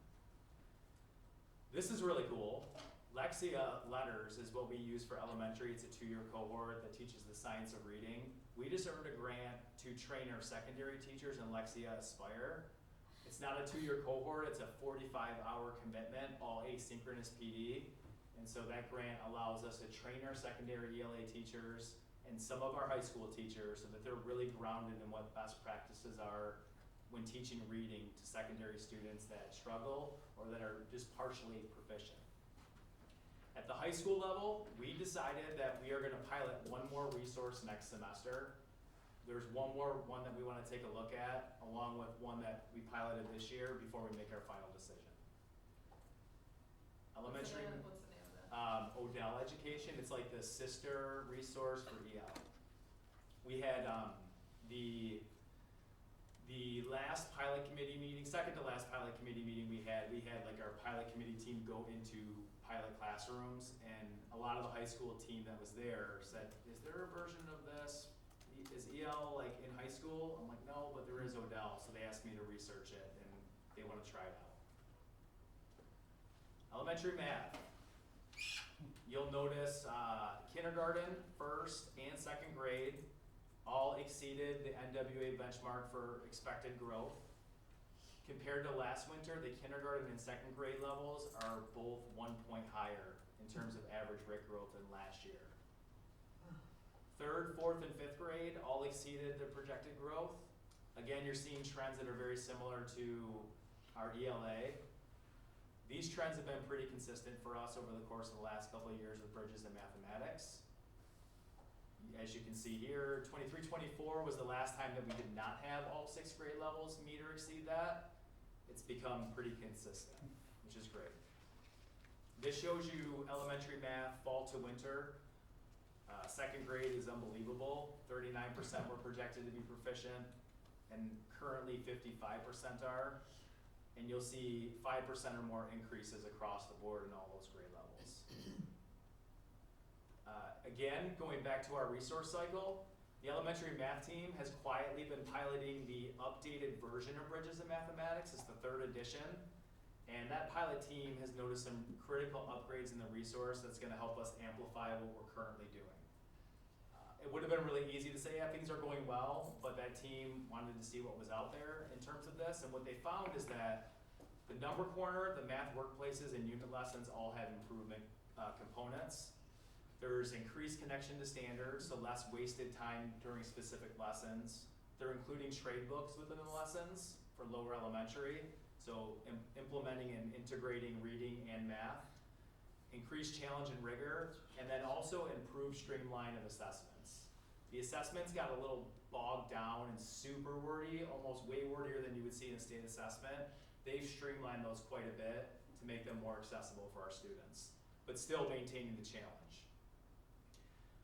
This is really cool. Lexia Letters is what we use for elementary. It's a 2-year cohort that teaches the science of reading. We just earned a grant to train our secondary teachers in Lexia Aspire. It's not a 2-year cohort, it's a 45-hour commitment, all asynchronous PD. And so that grant allows us to train our secondary ELA teachers and some of our high school teachers so that they're really grounded in what best practices are when teaching reading to secondary students that struggle or that are just partially proficient. At the high school level, we decided that we are gonna pilot one more resource next semester. There's one that we wanna take a look at, along with one that we piloted this year before we make our final decision. Elementary. What's the name of that? Odell Education, it's like the sister resource for EL. We had the last pilot committee meeting, second to last pilot committee meeting we had like our pilot committee team go into pilot classrooms, and a lot of the high school team that was there said, is there a version of this? Is EL like in high school? I'm like, no, but there is Odell, so they asked me to research it and they wanna try it out. Elementary math. You'll notice kindergarten, 1st and 2nd grade all exceeded the NWA benchmark for expected growth. Compared to last winter, the kindergarten and 2nd grade levels are both 1 point higher in terms of average rate growth than last year. 3rd, 4th, and 5th grade all exceeded the projected growth. Again, you're seeing trends that are very similar to our ELA. These trends have been pretty consistent for us over the course of the last couple of years with Bridges in Mathematics. As you can see here, 23-24 was the last time that we did not have all 6th grade levels meet or exceed that. It's become pretty consistent, which is great. This shows you elementary math, fall to winter. 2nd grade is unbelievable. 39% were projected to be proficient, and currently 55% are. And you'll see 5% or more increases across the board in all those grade levels. Again, going back to our resource cycle, the elementary math team has quietly been piloting the updated version of Bridges in Mathematics. It's the 3rd edition. And that pilot team has noticed some critical upgrades in the resource that's gonna help us amplify what we're currently doing. It would have been really easy to say, yeah, things are going well, but that team wanted to see what was out there in terms of this. And what they found is that the number corner, the math workplaces, and unit lessons all have improvement components. There's increased connection to standards, so less wasted time during specific lessons. They're including trade books within the lessons for lower elementary, so implementing and integrating reading and math. Increased challenge and rigor, and then also improved streamline of assessments. The assessments got a little bogged down and super wordy, almost way wordier than you would see in a state assessment. They've streamlined those quite a bit to make them more accessible for our students, but still maintaining the challenge.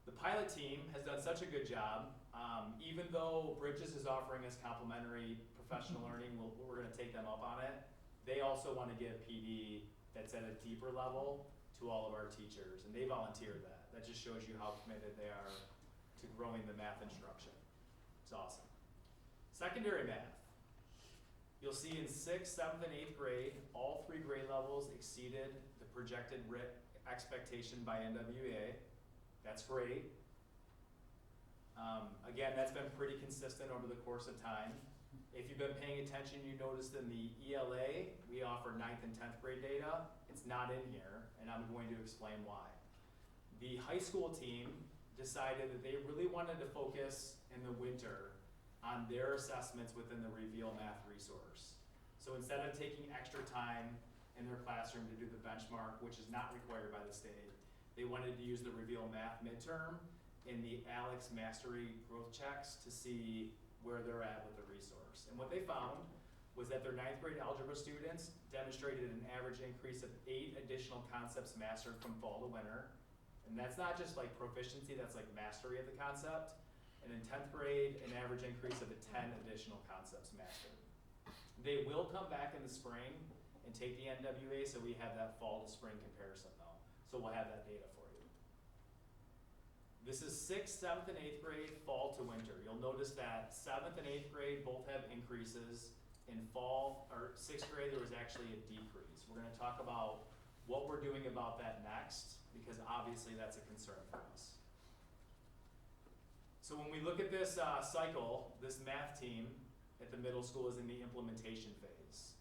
The pilot team has done such a good job, even though Bridges is offering us complimentary professional learning, we're gonna take them up on it. They also wanna give PD that's at a deeper level to all of our teachers, and they volunteered that. That just shows you how committed they are to growing the math instruction. It's awesome. Secondary math. You'll see in 6th, 7th, and 8th grade, all 3 grade levels exceeded the projected expectation by NWEA. That's great. Again, that's been pretty consistent over the course of time. If you've been paying attention, you noticed in the ELA, we offer 9th and 10th grade data. It's not in here, and I'm going to explain why. The high school team decided that they really wanted to focus in the winter on their assessments within the Reveal Math resource. So instead of taking extra time in their classroom to do the benchmark, which is not required by the state, they wanted to use the Reveal Math midterm in the ALEX Mastery Growth Checks to see where they're at with the resource. And what they found was that their 9th grade algebra students demonstrated an average increase of 8 additional concepts mastered from fall to winter. And that's not just like proficiency, that's like mastery of the concept. And in 10th grade, an average increase of 10 additional concepts mastered. They will come back in the spring and take the NWA, so we have that fall to spring comparison though. So we'll have that data for you. This is 6th, 7th, and 8th grade, fall to winter. You'll notice that 7th and 8th grade both have increases. In fall, or 6th grade, there was actually a decrease. We're gonna talk about what we're doing about that next, because obviously that's a concern for us. So when we look at this cycle, this math team at the middle school is in the implementation phase.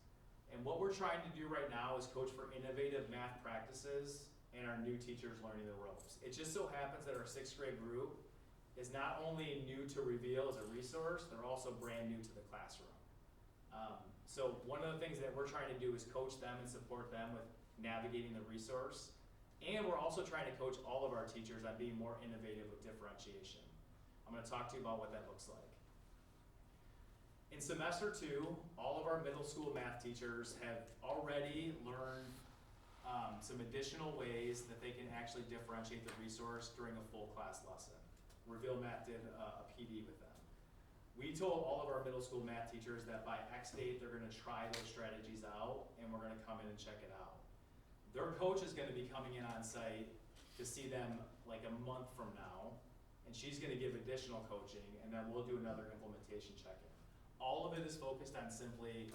And what we're trying to do right now is coach for innovative math practices and our new teachers learning the ropes. It just so happens that our 6th grade group is not only new to Reveal as a resource, they're also brand new to the classroom. So one of the things that we're trying to do is coach them and support them with navigating the resource. And we're also trying to coach all of our teachers on being more innovative with differentiation. I'm gonna talk to you about what that looks like. In semester 2, all of our middle school math teachers have already learned some additional ways that they can actually differentiate the resource during a full class lesson. Reveal Math did a PD with them. We told all of our middle school math teachers that by X date, they're gonna try those strategies out, and we're gonna come in and check it out. Their coach is gonna be coming in on site to see them like a month from now, and she's gonna give additional coaching, and then we'll do another implementation check-in. All of it is focused on simply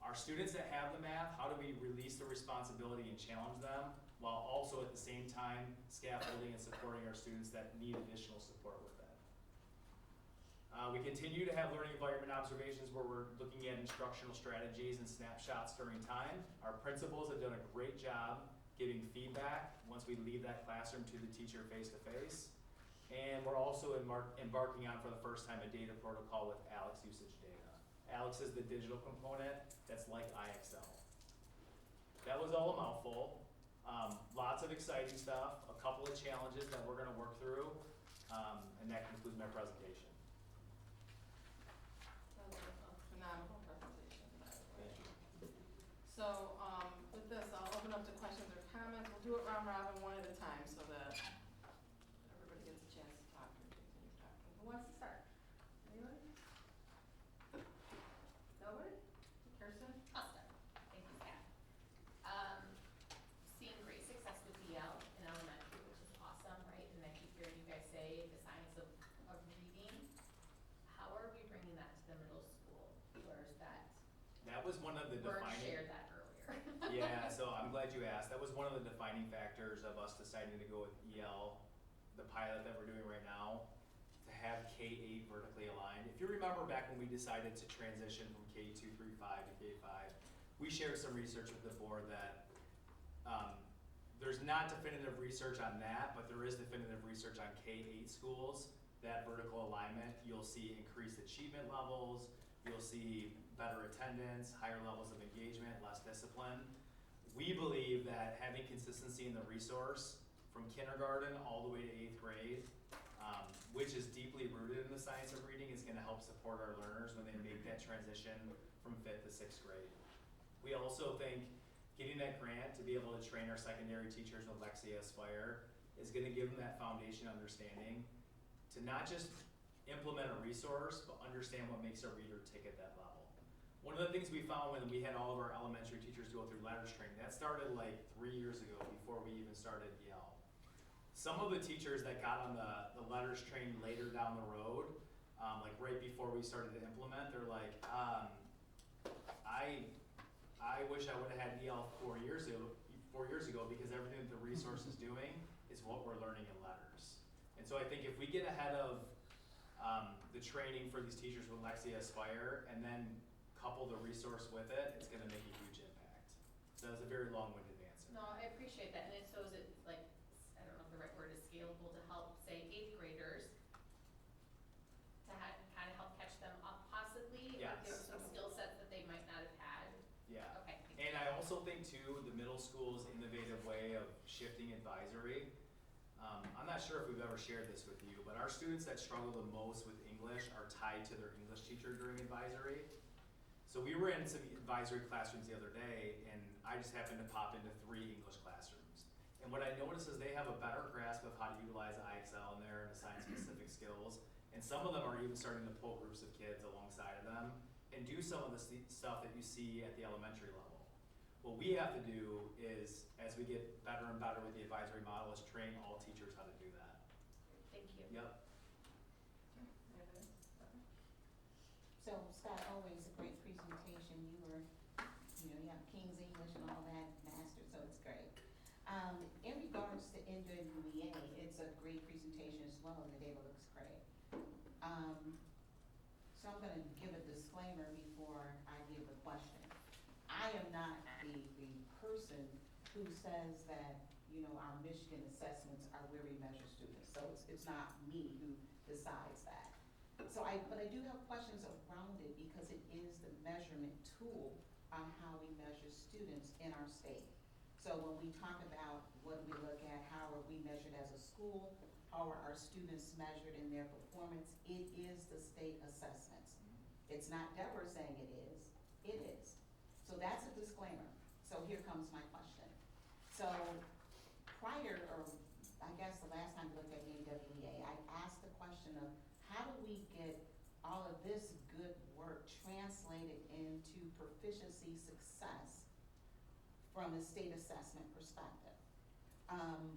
our students that have the math, how do we release the responsibility and challenge them, while also at the same time scaffolding and supporting our students that need additional support with that. We continue to have learning environment observations where we're looking at instructional strategies and snapshots during time. Our principals have done a great job giving feedback once we leave that classroom to the teacher face-to-face. And we're also embarking on for the first time a data protocol with ALEX usage data. ALEX is the digital component that's like IXL. That was all a mouthful. Lots of exciting stuff, a couple of challenges that we're gonna work through, and that concludes my presentation. That was a phenomenal presentation, by the way. So, with this, I'll open up to questions or comments. We'll do it round robin, one at a time, so that everybody gets a chance to talk or continue talking. Who wants to start? Anyone? Nobody? Kirsten? I'll start. Thank you, Kat. Seeing great success with DL in elementary, which is awesome, right? And then that was one of the Bert defining. shared that earlier. Yeah, so I'm glad you asked. That was one of the defining factors of us deciding to go with EL, the pilot that we're doing right now, to have K-8 vertically aligned. If you remember back when we decided to transition from K235 to K5, we shared some research with the board that there's not definitive research on that, but there is definitive research on K-8 schools. That vertical alignment, you'll see increased achievement levels, you'll see better attendance, higher levels of engagement, less discipline. We believe that having consistency in the resource from kindergarten all the way to 8th grade, which is deeply rooted in the science of reading, is gonna help support our learners when they make that transition from 5th to 6th grade. We also think getting that grant to be able to train our secondary teachers with Lexia Aspire is gonna give them that foundation understanding to not just implement a resource, but understand what makes a reader tick at that level. One of the things we found when we had all of our elementary teachers go through letters training, that started like 3 years ago before we even started EL. Some of the teachers that got on the letters training later down the road, like right before we started to implement, they're like, I wish I would have had EL 4 years ago because everything that the resource is doing is what we're learning in letters. And so I think if we get ahead of the training for these teachers with Lexia Aspire and then couple the resource with it, it's gonna make a huge impact. So that was a very long-winded answer. No, I appreciate that, and so is it like, I don't know if the right word is scalable, to help, say, 8th graders, to kind of help catch them up possibly? Yes. Or give some skill sets that they might not have had? Yeah. Okay. thank And you. I also think too, the middle school's innovative way of shifting advisory. I'm not sure if we've ever shared this with you, but our students that struggle the most with English are tied to their English teacher during advisory. So we were in some advisory classrooms the other day, and I just happened to pop into 3 English classrooms. And what I noticed is they have a better grasp of how to utilize IXL in there and assign specific skills. And some of them are even starting to pull groups of kids alongside of them and do some of the stuff that you see at the elementary level. What we have to do is, as we get better and better with the advisory model, is train all teachers how to do that. Thank you. Yep. So Scott, always a great presentation. You have King's English and all that mastered, so it's great. In regards to NWEA, it's a great presentation as well, and the data looks great. So I'm gonna give a disclaimer before I give the question. I am not the person who says that, our Michigan assessments are where we measure students. So it's not me who decides that. But I do have questions around it because it is the measurement tool on how we measure students in our state. So when we talk about what we look at, how are we measured as a school, how are our students measured in their performance, it is the state assessments. It's not Deborah saying it is. So that's a disclaimer. So here comes my question. So I guess the last time we looked at NWEA, I asked the question of how do we get all of this good work translated into proficiency success from a state assessment perspective?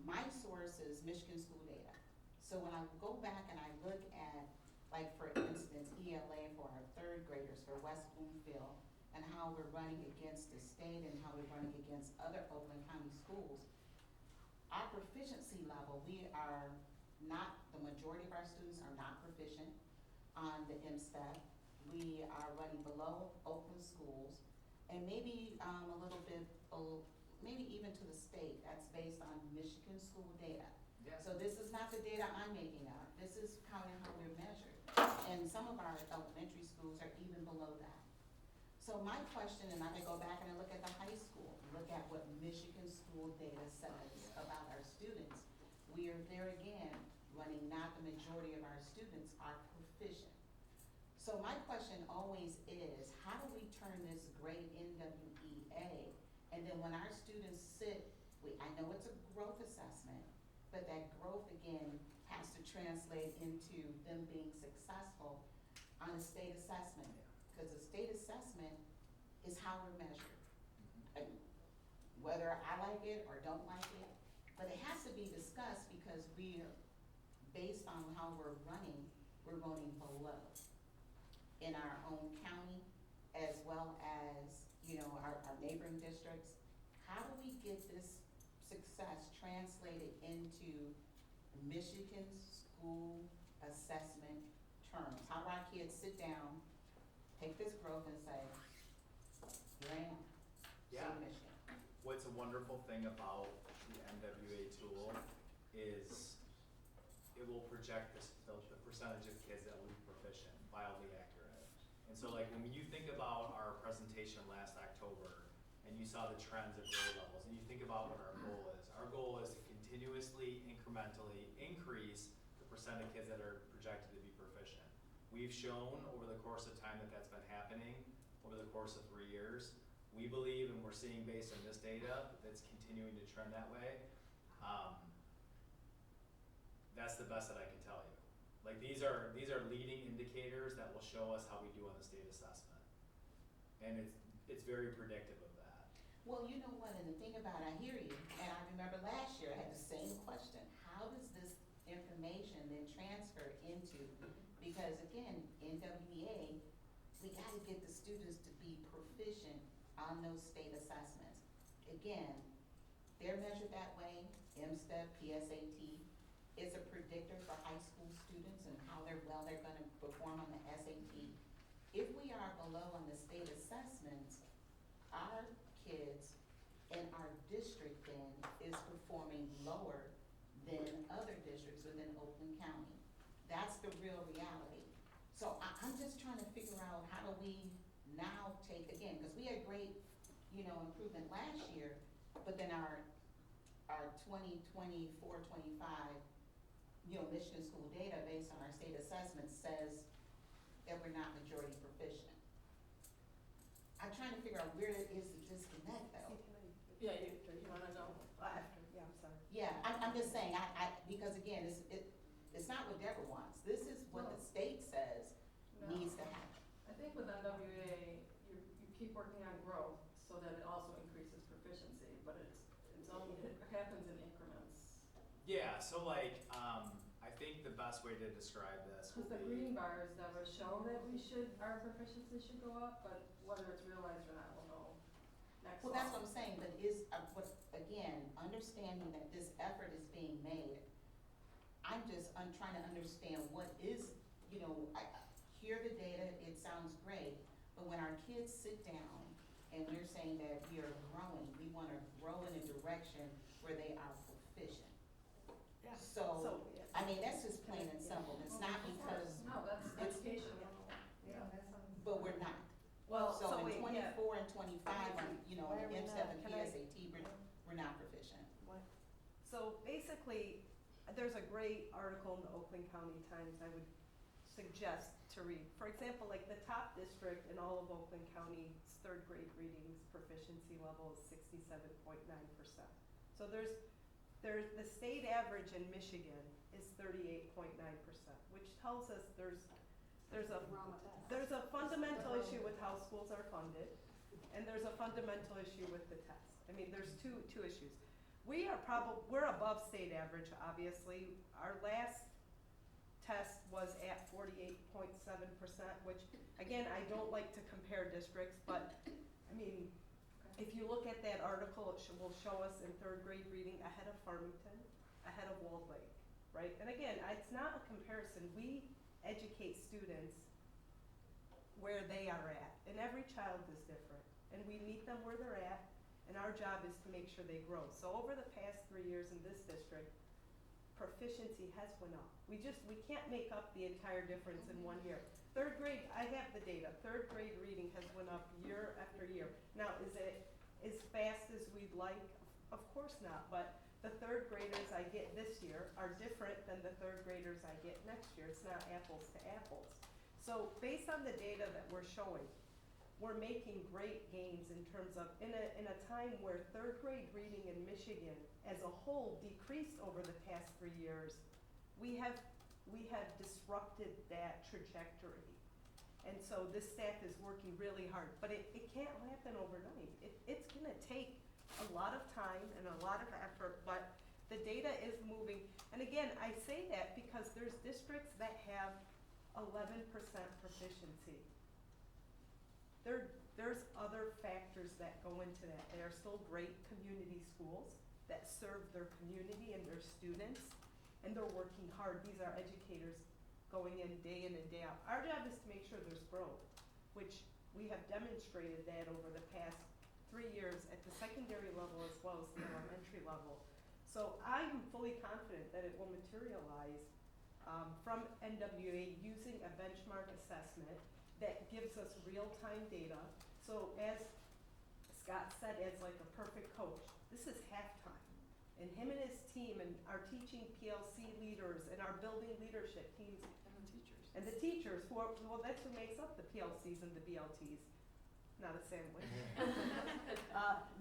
My source is Michigan school data. So when I go back and I look at, like for instance, ELA for our 3rd graders for West Bloomfield, and how we're running against the state and how we're running against other Oakland County schools, our proficiency level, the majority of our students are not proficient on the MSTEP. We are running below Oakland schools, and maybe a little bit below, maybe even to the state. That's based on Michigan school data. Yeah. So this is not the data I'm making up. This is counting how we're measured. And some of our elementary schools are even below that. So my question, and I can go back and I look at the high school, look at what Michigan school data says about our students. We are there again, running not the majority of our students are proficient. So my question always is, how do we turn this great NWEA, and then when our students sit, I know it's a growth assessment, but that growth again has to translate into them being successful on a state assessment. Because the state assessment is how we're measured. And whether I like it or don't like it, but it has to be discussed because we are, based on how we're running below in our own county as well as, you know, our neighboring districts, how do we get this success translated into Michigan's school assessment terms? How do our kids sit down, take this growth and say, here I am, state Yeah. of Michigan? What's a wonderful thing about the MWA tool is it will project the percentage of kids that will be proficient, wildly accurate. And so like when you think about our presentation last October and you saw the trends of grade levels and you think about what our goal is to continuously, incrementally increase the percent of kids that are projected to be proficient. We've shown over the course of time that that's been happening over the course of 3 years. We believe, and we're seeing based on this data, that's continuing to trend that way. That's the best that I can tell you. Like these are leading indicators that will show us how we do on the state assessment. And it's very predictive of that. Well, you know what, and the thing about it, I hear you, and I remember last year I had the same question. How does this information then transfer into, because again, in WEA, we gotta get the students to be proficient on those state assessments. Again, they're measured that way, MSTEP, PSAT. It's a predictor for high school students and how they're gonna perform on the SAT. If we are below on the state assessments, our kids in our district then is performing lower than other districts within Oakland County. That's the real reality. So I'm just trying to figure out how do we now take, again, because we had great, you know, improvement last year, but then our 2024, 25, you know, Michigan school data based on our state assessment says that we're not majority proficient. I'm trying to figure out where is the disconnect though. Yeah, you wanna know? After, yeah, I'm sorry. Yeah, I'm just saying, because again, it's not what Deborah wants. This is what the state says No. needs to happen. I think with MWA, you keep working on growth so that it also increases proficiency, but it happens in increments. Yeah, so like, I think the best way to describe this Cause would the be, green bars never show that our proficiency should go up, but whether it's realized or not, we'll know next Well, that's fall. what I'm saying, but again, understanding that this effort is being made, I'm trying to understand what is, you know, I hear the data, it sounds great, but when our kids sit down and we're saying that we are growing, we wanna grow in a direction where they are proficient. Yeah. So, yeah. I mean, that's just plain and simple, it's not Of course. because, No, that's it's- education. Yeah, that sounds. but we're not. Well, So in wait, yeah. 24 and 25, you know, Why in are we MSTEP not? and Can I- PSAT, we're not proficient. What? So basically, there's a great article in the Oakland County Times I would suggest to read. For example, like the top district in all of Oakland County's third grade readings proficiency level is 67.9%. So there's the state average in Michigan is 38.9%, which tells us there's a fundamental issue with how schools are funded, and there's a fundamental issue with the test. I mean, there's two issues. We're above state average, obviously. Our last test was at 48.7%, which, again, I don't like to compare districts, but, I mean, if you look at that article, it will show us in third grade reading ahead of Farmington, ahead of Walled Lake, right? And again, it's not a comparison. We educate students where they are at, and every child is different, and we meet them where they're at, and our job is to make sure they grow. So over the past 3 years in this district, proficiency has went up. We can't make up the entire difference in 1 year. Third grade, I have the data, third grade reading has went up year after year. Now, is it as fast as we'd like? Of course not, but the third graders I get this year are different than the third graders I get next year. It's not apples to apples. So based on the data that we're showing, we're making great gains in terms of, in a time where third grade reading in Michigan as a whole decreased over the past 3 years, we have disrupted that trajectory. And so this staff is working really hard, but it can't happen overnight. It's gonna take a lot of time and a lot of effort, but the data is moving. And again, I say that because there's districts that have 11% proficiency. there's other factors that go into that. They are still great community schools that serve their community and their students, and they're working hard. These are educators going in and day out. Our job is to make sure there's growth, which we have demonstrated that over the past 3 years at the secondary level as well as the elementary level. So I am fully confident that it will materialize from NWA using a benchmark assessment that gives us real-time data. So as Scott said, as like a perfect coach, this is halftime. And him and his team and our teaching PLC leaders and our building leadership teams and the teachers who are, well, that's who makes up the PLCs and the BLTs, not a sandwich.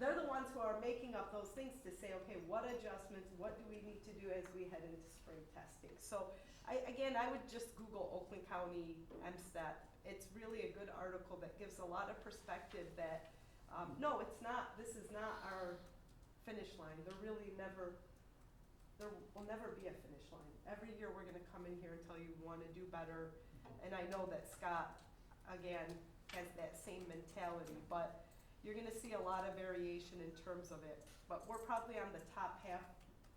They're the ones who are making up those things to say, okay, what adjustments, what do we need to do as we head into spring testing? So I would just Google Oakland County MSTEP. It's really a good article that gives a lot of perspective that, no, it's not, this is not our finish line. There will never be a finish line. Every year we're gonna come in here and tell you we wanna do better. And I know that Scott, again, has that same mentality, but you're gonna see a lot of variation in terms of it. But we're probably on the top half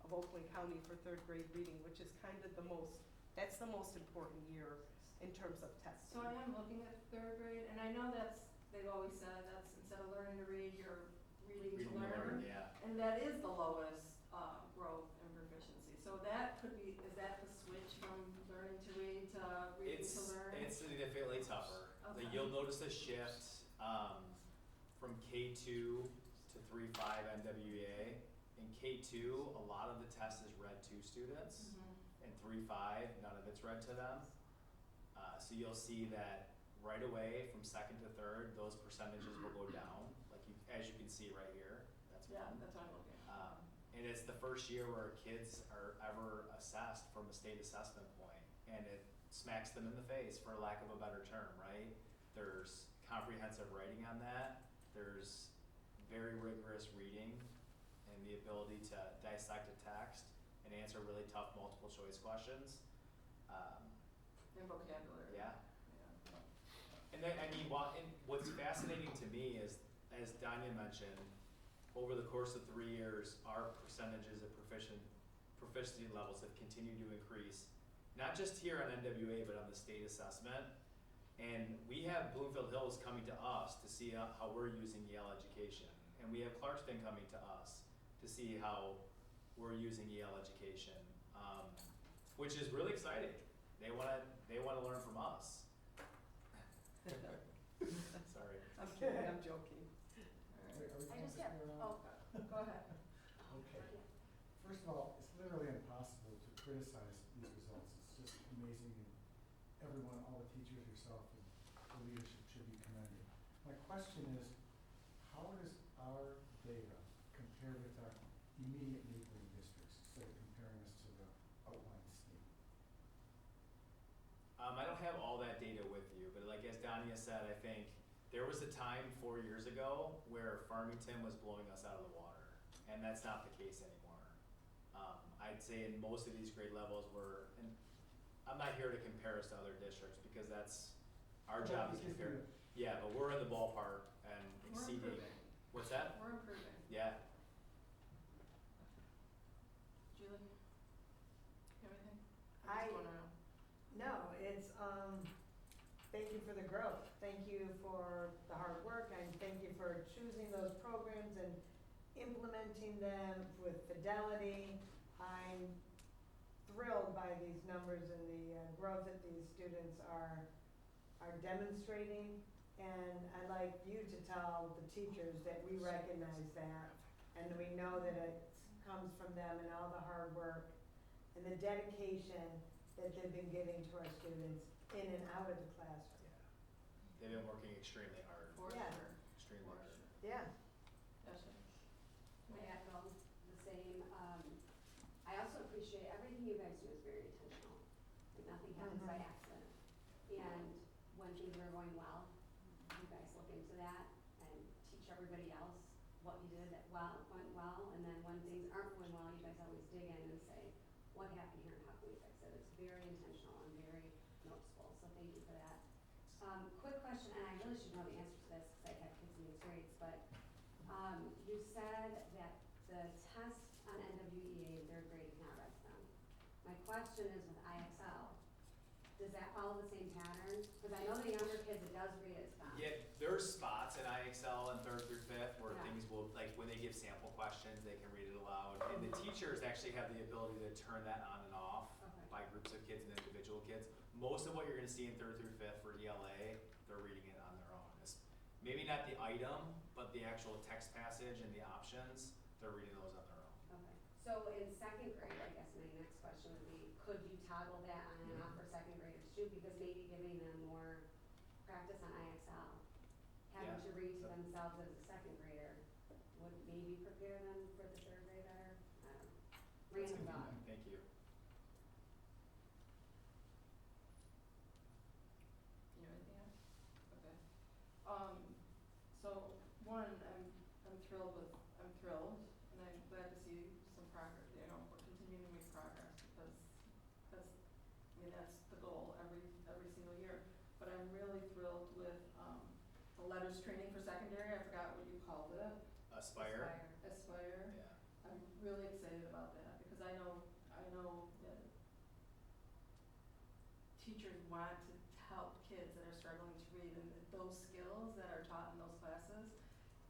of Oakland County for 3rd grade reading, which is kind of that's the most important year in terms of testing. So I am looking at 3rd grade, and I know they've always said that's instead of learning to read, you're reading to learn. Yeah. And that is the lowest growth and proficiency. So that could be, is that the switch from learning to read to reading to learn? It's significantly tougher. Okay. You'll notice a shift from K2 to 3-5 NWA. In K2, a lot of the test is read to students. Mhm. In 3-5, none of it's read to them. So you'll see that right away from 2nd to 3rd, those percentages will go down, like as you can see right here. That's Yeah, one. that's what I'm looking at. And it's the first year where kids are ever assessed from a state assessment point, and it smacks them in the face, for lack of a better term, right? There's comprehensive writing on that. There's very rigorous reading and the ability to dissect a text and answer really tough multiple choice questions. And vocabulary. Yeah. Yeah. And then, I mean, what's fascinating to me is, as Danya mentioned, over the course of 3 years, our percentages of proficiency levels have continued to increase, not just here on NWA, but on the state assessment. And we have Bloomfield Hills coming to us to see how we're using Yale education. And we have Clarkston coming to us to see how we're using Yale education, which is really exciting. They wanna learn from us. Sorry. I'm kidding, I'm joking. Wait, are we I going just this have, way around? Go ahead. Okay. First of all, it's literally impossible to criticize these results. It's just amazing, and everyone, all the teachers, yourself, and the leadership should be commended. My question is, how does our data compare with our immediate neighboring districts, instead of comparing us to the outlying state? I don't have all that data with you, but like as Danya said, I think there was a time 4 years ago where Farmington was blowing us out of the water, and that's not the case anymore. I'd say in most of these grade levels and I'm not here to compare us to other districts because that's our Well, job is to because compare. Yeah, but we're in the ballpark and We're exceeding. improving. What's that? We're improving. Yeah. Julie? You have anything? I- just wanna know. No, it's, thank you for the growth. Thank you for the hard work, and thank you for choosing those programs and implementing them with fidelity. I'm thrilled by these numbers and the growth that these students are demonstrating. And I'd like you to tell the teachers that we recognize that, and we know that it comes from them and all the hard work and the dedication that they've been giving to our students in and out of the classroom. They've been working extremely hard. For Yeah. sure. Extremely For hard. sure. Yeah. Ashley? I echo the same. I also appreciate everything you guys do is very intentional. Like nothing happens by accident. And when things are going well, you guys look into that and teach everybody else what you did that went well. And then when things aren't going well, you guys always dig in and say, what happened here and how can we fix it? It's very intentional and very noticeable. So thank you for that. Quick question, and I really should know the answer to this. you said that the test on NWEA in third grade is not read them. My question is with IXL, does that follow the same patterns? Because I know the younger kids, it does read as fast. Yeah, there's spots in IXL in 3rd through 5th where Yeah. things will, like when they give sample questions, they can read it aloud. And the teachers actually have the ability to turn that on and off Okay. by groups of kids and individual kids. Most of what you're gonna see in 3rd through 5th for ELA, they're reading it on their own. Maybe not the item, but the actual text passage and the options, they're reading those on their own. Okay, so in second grade, I guess my next question would be, could you toggle that on and off for second graders too? Because maybe giving them more practice on IXL, having Yeah. to read to themselves as a second grader, would maybe prepare them for the third grade better? I don't know. That's a Random good thought. one. Thank you. You know anything else? Okay. So one, I'm thrilled, and I'm glad to see some progress, you know, we're continuing to make progress because that's the goal every single year. But I'm really thrilled with, the letters training for secondary, I forgot what you called it. Aspire. Aspire. Yeah. I'm really excited about that because I know that teachers want to help kids that are struggling to read, and those skills that are taught in those classes,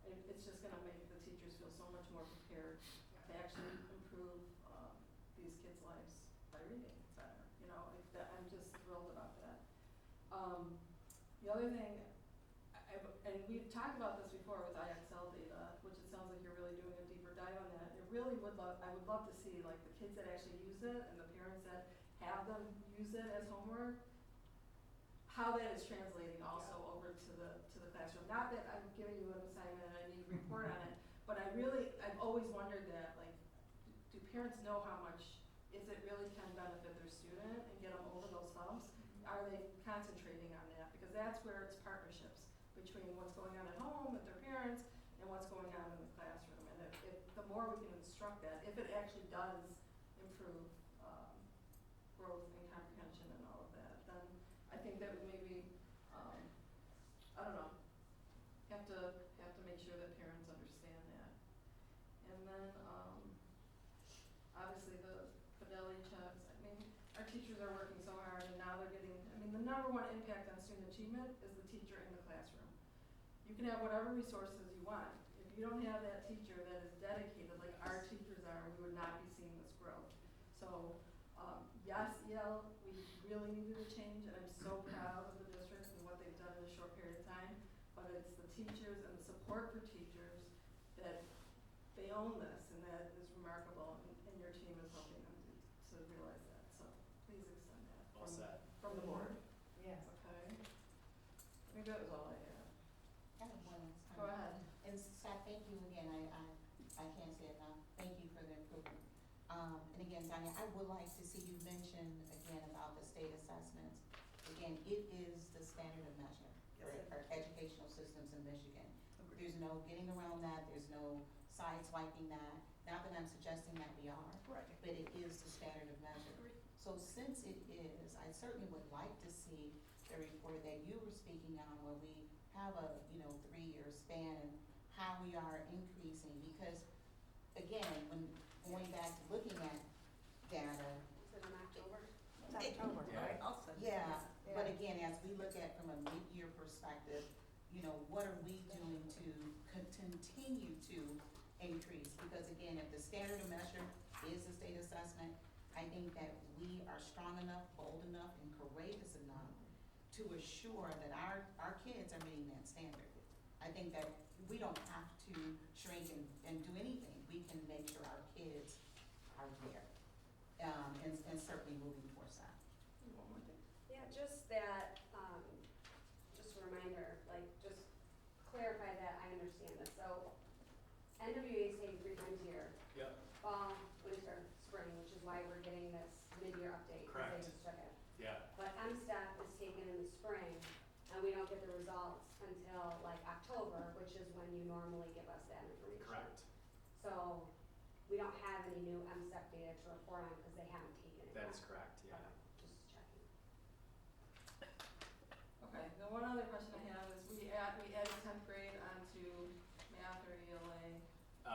it's just gonna make the teachers feel so much more prepared to actually improve, these kids' lives by reading better, you know, I'm just thrilled about that. The other thing, and we've talked about this before with IXL data, which it sounds like you're really doing a deeper dive on that. I would love to see like the kids that actually use it and the parents that have them use it as homework, how that is translating also over to the classroom. Not that I'm giving you an assignment and I need to report on it, but I've always wondered that, like, do parents know how much, if it really can benefit their student and get them over those humps? Are they concentrating on that? Because that's where it's partnerships between what's going on at home with their parents and what's going on in the classroom. And if the more we can instruct that, if it actually does improve, growth and comprehension and all of that, then I think that would maybe, I don't know, have to make sure that parents understand that. And then, obviously the fidelity checks, I mean, our teachers are working so hard and now they're getting, I mean, the number one impact on student achievement is the teacher in the classroom. You can have whatever resources you want. If you don't have that teacher that is dedicated, like our teachers are, we would not be seeing this growth. So, yes, EL, we really needed a change, and I'm so proud of the district and what they've done in a short period of time. But it's the teachers and the support for teachers that they own this, and that is remarkable, and your team is helping them to realize that. So please extend that All set. from the board. Yes. Okay. I think that was all I had. I have one last time. Go ahead. And Scott, thank you again, I can't say enough, thank you for the improvement. And again, Tanya, I would like to see you mention again about the state assessments. Again, it is the standard of measure for our educational systems in Michigan. There's no getting around that, there's no sideswiping that, not that I'm suggesting that we are, Right. but it is the standard of measure. So since it is, I certainly would like to see the report that you were speaking on where we have a, 3-year span and how we are increasing, because again, when going back to looking at data, Is it in October? It's October, Yeah. right? yeah, but Yeah. again, as we look at from a mid-year perspective, what are we doing to continue to increase? Because again, if the standard of measure is the state assessment, I think that we are strong enough, bold enough, and courageous enough to assure that our kids are meeting that standard. I think that we don't have to shrink and do anything. We can make sure our kids are there, and certainly moving towards that. One more thing. Yeah, just that, just a reminder, like, just clarify that I understand this. So NWA is taking 3 times a year, Yep. fall, winter, spring, which is why we're getting this mid-year update. 'Cause Correct. they just took it. Yeah. But MSTEP is taken in the spring, and we don't get the results until like October, which is when you normally give us that information. Correct. So we don't have any new MSTEP data to report on because they haven't taken it That yet. is correct, yeah. Okay, just checking. Okay, the one other question I have is we added 10th grade onto math or ELA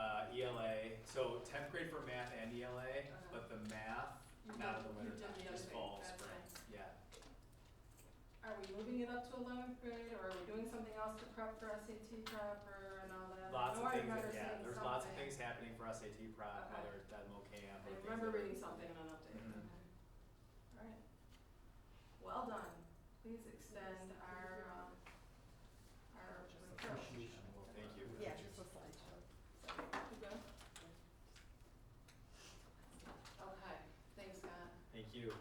ELA, so 10th grade for math and ELA, but the math, You not in did- the you winter did time, the just other fall, thing, spring, gotcha. yeah. Are we moving it up to 11th grade, or are we doing something else to prep for SAT prep or and all that? Lots I of know I things, remember yeah, seeing there's lots of something. things happening for SAT prep, Okay. whether it's Demo Camp I or things remember that- reading something in an update, Mhm. okay. Alright. Well done. Please extend our approach. Well, thank you. Yeah, just a slideshow. You good? Okay, thanks, Scott. Thank you.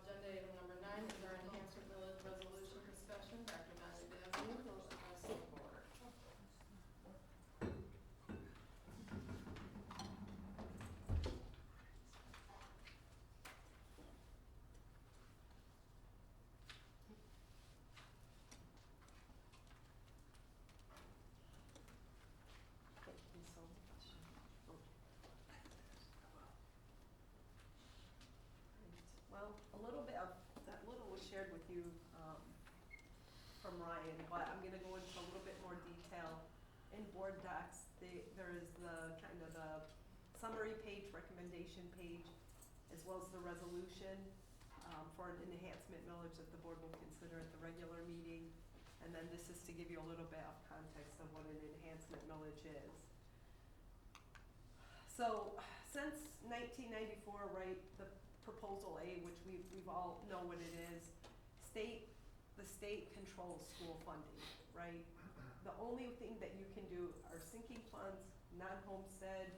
Agenda item number 9 is our enhancement millage resolution discussion. Dr. Donnie Devlin will address the board. Thank you so much. Well, a little bit of, that little was shared with you, from Ryan, but I'm gonna go into a little bit more detail. In board docs, there is the, kind of the summary page, recommendation page, as well as the resolution, for an enhancement millage that the board will consider at the regular meeting. And then this is to give you a little bit of context of what an enhancement millage is. So, since 1994, right, the Proposal A, which we've all know what it is, the state controls school funding, right? The only thing that you can do are sinking funds, non-homestead,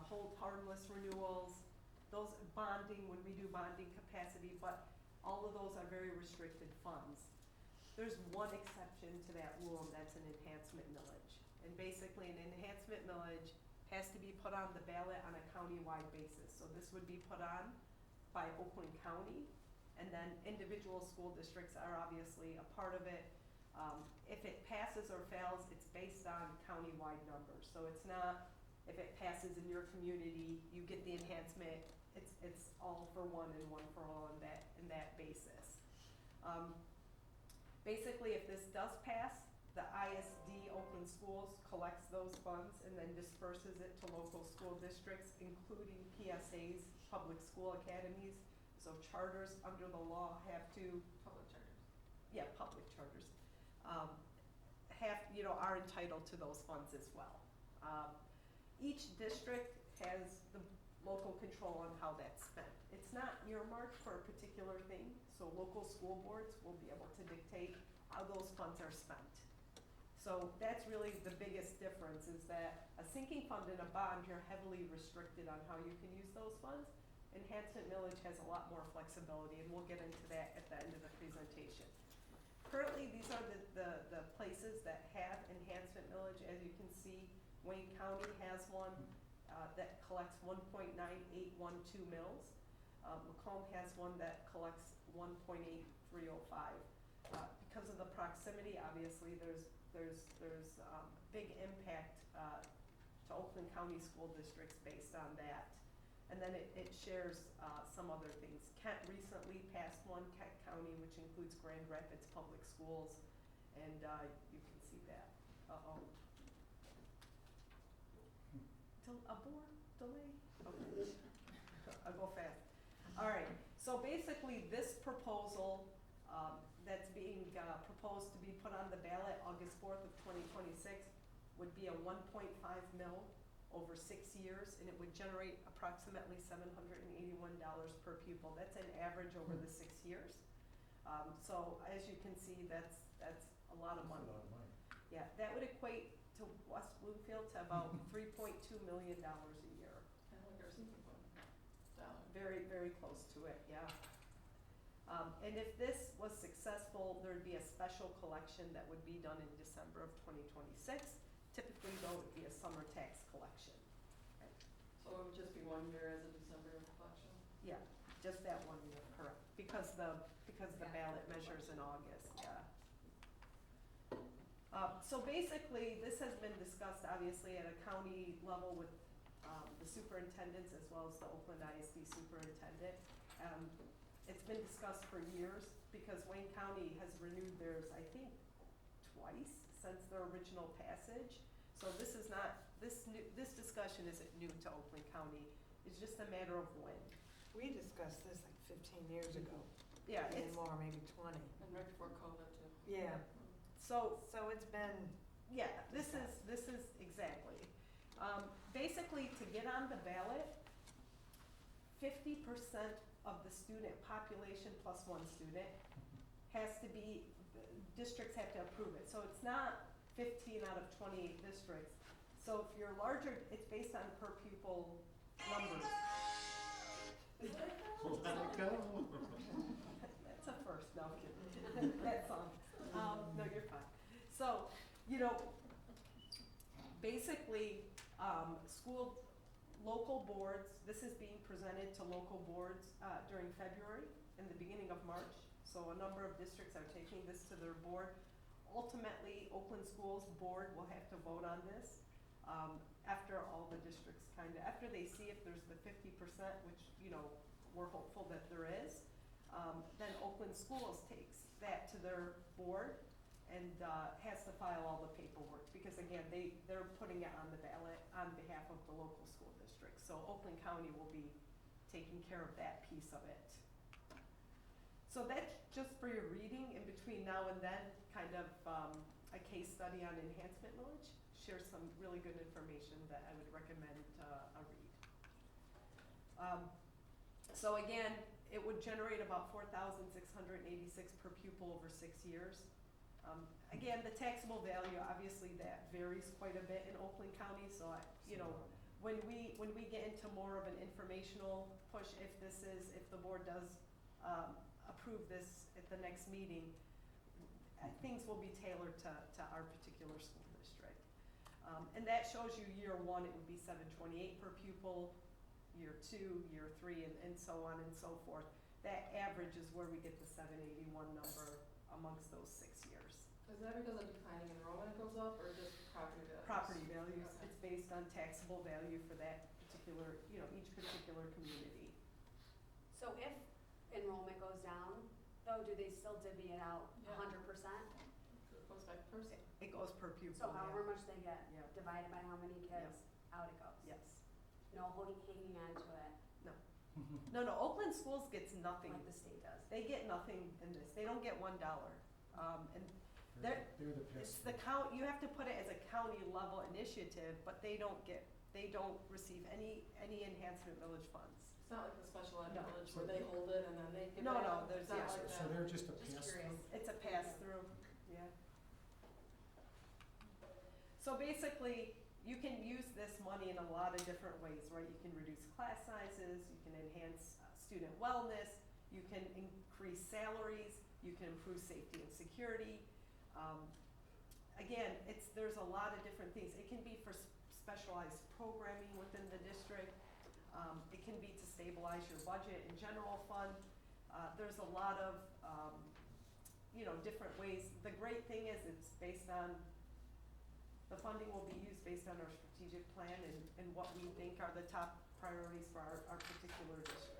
hold harmless renewals, those bonding, when we do bonding capacity, but all of those are very restricted funds. There's one exception to that rule, and that's an enhancement millage. And basically, an enhancement millage has to be put on the ballot on a county-wide basis. So this would be put on by Oakland County, and then individual school districts are obviously a part of it. If it passes or fails, it's based on county-wide numbers. So it's not, if it passes in your community, you get the enhancement. It's all for one and one for all in that basis. Basically, if this does pass, the ISD Oakland Schools collects those funds and then disperses it to local school districts, including PSAs, public school academies. So charters under the law have to, Public charters. yeah, public charters, are entitled to those funds as well. Each district has the local control on how that's spent. It's not earmarked for a particular thing, so local school boards will be able to dictate how those funds are spent. So that's really the biggest difference, is that a sinking fund and a bond, you're heavily restricted on how you can use those funds. Enhancement millage has a lot more flexibility, and we'll get into that at the end of the presentation. Currently, these are the places that have enhancement millage. As you can see, Wayne County has one that collects 1.9812 mils. Macomb has one that collects 1.8305. Because of the proximity, obviously, there's big impact to Oakland County school districts based on that. And then it shares some other things. Kent recently passed one, Kent County, which includes Grand Rapids Public Schools, and you can see that. A board delay? Okay. I'll go fast. All right, so basically this proposal that's being proposed to be put on the ballot August 4th of 2026 would be a 1.5 mil over 6 years, and it would generate approximately $781 per pupil. That's an average over the 6 years. So as you can see, that's a lot of money. That's a lot of money. Yeah, that would equate to West Bloomfield to about $3.2 million a year. Kind of like our sinking fund dollar. Very, very close to it, yeah. And if this was successful, there'd be a special collection that would be done in December of 2026. Typically, though, it would be a summer tax collection. So it would just be 1 year as a December collection? Yeah, just that 1 year, correct, because the ballot measures in August, yeah. So basically, this has been discussed obviously at a county level with the superintendents as well as the Oakland ISD superintendent. It's been discussed for years because Wayne County has renewed theirs, I think, twice since their original passage. So this is not this discussion isn't new to Oakland County, it's just a matter of when. We discussed this like 15 years ago, Yeah, maybe it's, more, maybe 20. And right before COVID too. Yeah, so, so it's been, yeah, this is exactly. Basically, to get on the ballot, 50% of the student population plus one student has to be, districts have to approve it. So it's not 15 out of 28 districts. So if you're larger, it's based on per pupil numbers. Let it go. That's a first, no, I'm kidding. That song. No, you're fine. So, you know, basically, local boards, this is being presented to local boards during February and the beginning of March. So a number of districts are taking this to their board. Ultimately, Oakland Schools Board will have to vote on this after all the districts after they see if there's the 50%, which, you know, we're hopeful that there is. Then Oakland Schools takes that to their board and has to file all the paperwork, because again, they're putting it on the ballot on behalf of the local school district. So Oakland County will be taking care of that piece of it. So that's just for your reading. In between now and then, kind of a case study on enhancement millage, shares some really good information that I would recommend a read. So again, it would generate about $4,686 per pupil over 6 years. Again, the taxable value, obviously that varies quite a bit in Oakland County, so you know, when we get into more of an informational push, if the board does approve this at the next meeting, things will be tailored to our particular school district. And that shows you year 1, it would be $728 per pupil, year 2, year 3, and so on and so forth. That average is where we get the 781 number amongst those 6 years. Is that because of declining enrollment goes up, or just property values? Property values, Okay. it's based on taxable value for that particular, you know, each particular community. So if enrollment goes down, though, do they still divvy it out Yeah. 100%? It goes by person. It goes per pupil, So yeah. however much they get, Yeah. divided by how many kids, out it goes? Yes. No hanging on to it No, Oakland Schools gets nothing. like the state does? They get nothing in this. They don't get $1. And They're the it's best. the you have to put it as a county level initiative, but they don't receive any enhancement village funds. It's not like the special ed No. village where they hold it and then they give it No, out. there's It's not yeah. like So that. they're just a Just pass curious. through? It's a pass-through, yeah. So basically, you can use this money in a lot of different ways, right? You can reduce class sizes, you can enhance student wellness, you can increase salaries, you can improve safety and security. Again, there's a lot of different things. It can be for specialized programming within the district. It can be to stabilize your budget and general fund. There's a lot of, you know, different ways. The great thing is it's based on, the funding will be used based on our strategic plan and what we think are the top priorities for our particular district.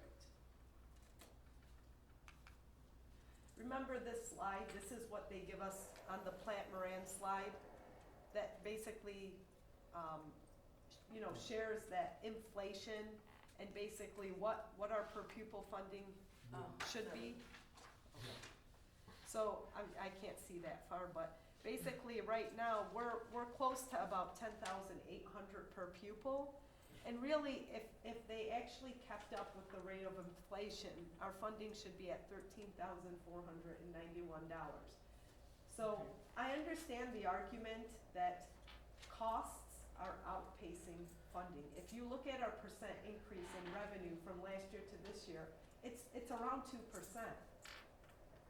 Remember this slide? This is what they give us on the Plant Moran slide that basically, you know, shares that inflation and basically what our per pupil funding should be. So I can't see that far, but basically right now we're close to about 10,800 per pupil. And really, if they actually kept up with the rate of inflation, our funding should be at $13,491. So I understand the argument that costs are outpacing funding. If you look at our percent increase in revenue from last year to this year, it's around 2%.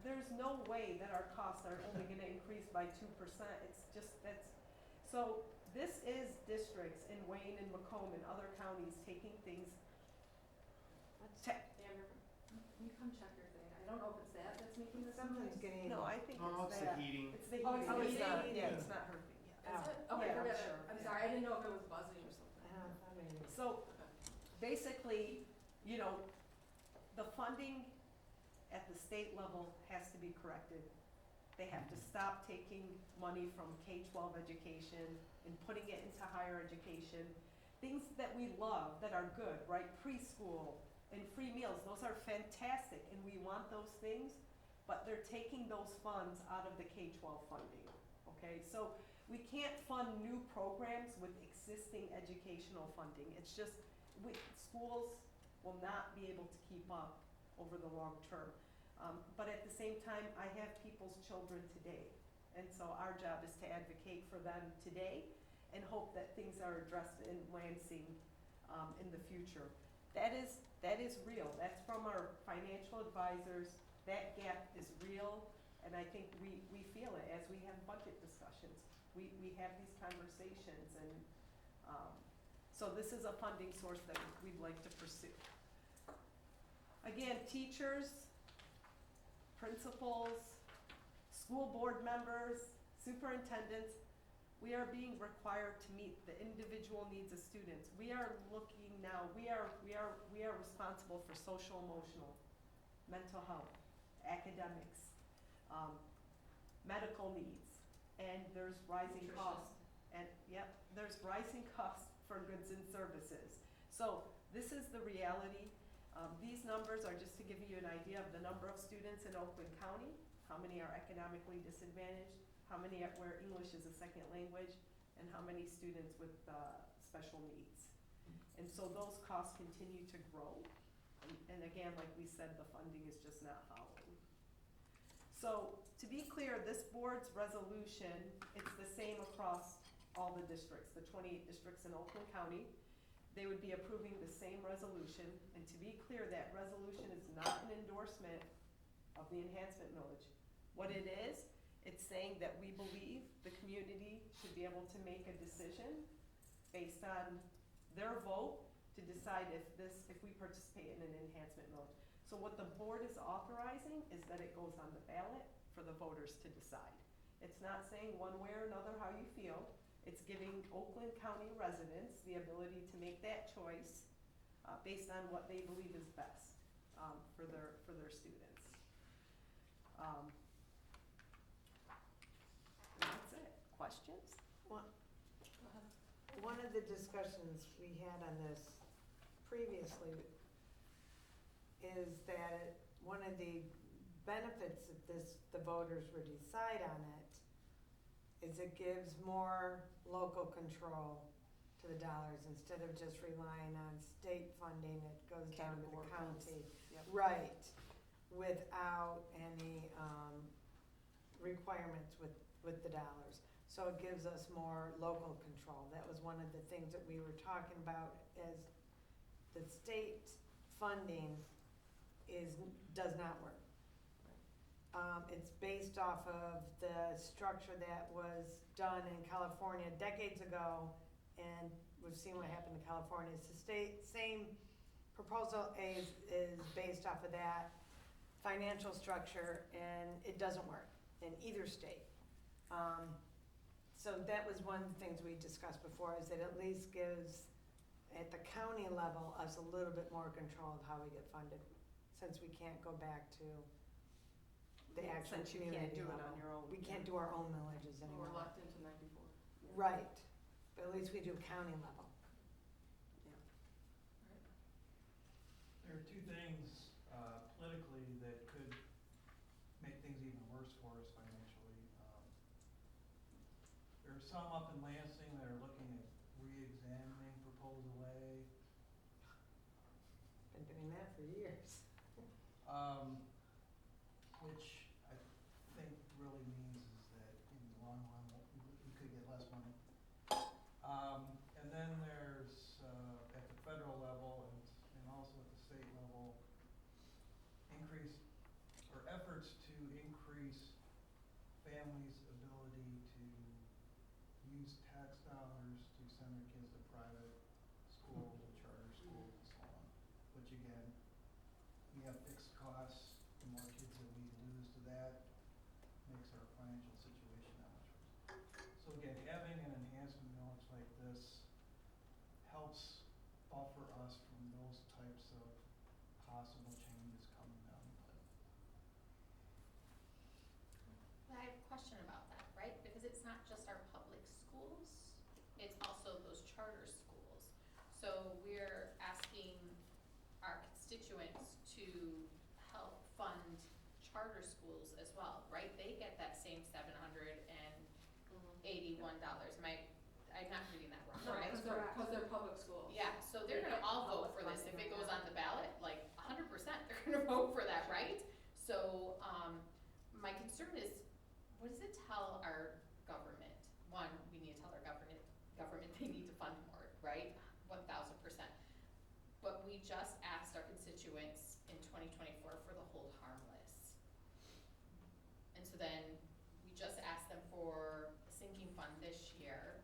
There's no way that our costs are only gonna increase by 2%. It's just, so this is districts in Wayne and Macomb and other counties taking things Amber, can you come check your thing? I don't know if it's that's making this Something's noise. getting. No, I think Oh, it's it's the that. heating. It's the Oh, heating. it's the not- heating. Yeah, it's not her thing, yeah. Is it? Okay, Yeah, I'm forget sure. it. I'm sorry, I didn't know if it was buzzing or something. I mean, So Okay. basically, you know, the funding at the state level has to be corrected. They have to stop taking money from K-12 education and putting it into higher education. Things that we love, that are good, right? Preschool and free meals, those are fantastic, and we want those things, but they're taking those funds out of the K-12 funding, okay? So we can't fund new programs with existing educational funding. It's just, schools will not be able to keep up over the long term. But at the same time, I have people's children today, and so our job is to advocate for them today and hope that things are addressed in Lansing in the future. That is real. That's from our financial advisors. That gap is real, and I think we feel it as we have budget discussions. We have these conversations, and so this is a funding source that we'd like to pursue. Again, teachers, principals, school board members, superintendents, we are being required to meet the individual needs of students. We are looking now, we are responsible for social, emotional, mental health, academics, medical needs, and there's rising costs. And yep, there's rising costs for goods and services. So this is the reality. These numbers are just to give you an idea of the number of students in Oakland County, how many are economically disadvantaged, how many are where English is a second language, and how many students with special needs. And so those costs continue to grow. And again, like we said, the funding is just not following. So to be clear, this board's resolution, it's the same across all the districts, the 28 districts in Oakland County. They would be approving the same resolution, and to be clear, that resolution is not an endorsement of the enhancement millage. What it is, it's saying that we believe the community should be able to make a decision based on their vote to decide if we participate in an enhancement millage. So what the board is authorizing is that it goes on the ballot for the voters to decide. It's not saying one way or another how you feel. It's giving Oakland County residents the ability to make that choice based on what they believe is best for their students. That's it. Questions? One of the discussions we had on this previously is that one of the benefits of the voters would decide on it is it gives more local control to the dollars. Instead of just relying on state funding, it goes down to the county. Yep. Right, without any requirements with the dollars. So it gives us more local control. That was one of the things that we were talking about, as the state funding does not work. It's based off of the structure that was done in California decades ago, and we've seen what happened in California. It's the same proposal is based off of that financial structure, and it doesn't work in either state. So that was one of the things we discussed before, is that at least gives, at the county level, us a little bit more control of how we get funded, since we can't go back to the actual Since you community can't do it level. on your own. We can't do our own millages We're anymore. locked into 94. Right, but at least we do county level. There are two things politically that could make things even worse for us financially. There are some up in Lansing that are looking at re-examining Proposal A. Been doing that for years. Which I think really means is that in the long run, we could get less money. And then there's, at the federal level and also at the state level, efforts to increase families' ability to use tax dollars to send their kids to private schools or charter schools and so on. Which again, we have fixed costs. The more kids that we lose to that makes our financial situation that much worse. So again, having an enhancement millage like this helps buffer us from those types of possible changes coming down the pipe. I charter schools. So we're asking our constituents to help fund charter schools as well, right? They get that same $781. I'm not reading that wrong, No, right? because they're public schools. Yeah, so they're gonna all vote for this, if it goes on the ballot, like 100%, they're gonna vote for that, right? So, my concern is, what does it tell our government? One, we need to tell our government they need to fund more, right? 1000%. But we just asked our constituents in 2024 for the hold harmless. And so then, we just asked them for a sinking fund this year.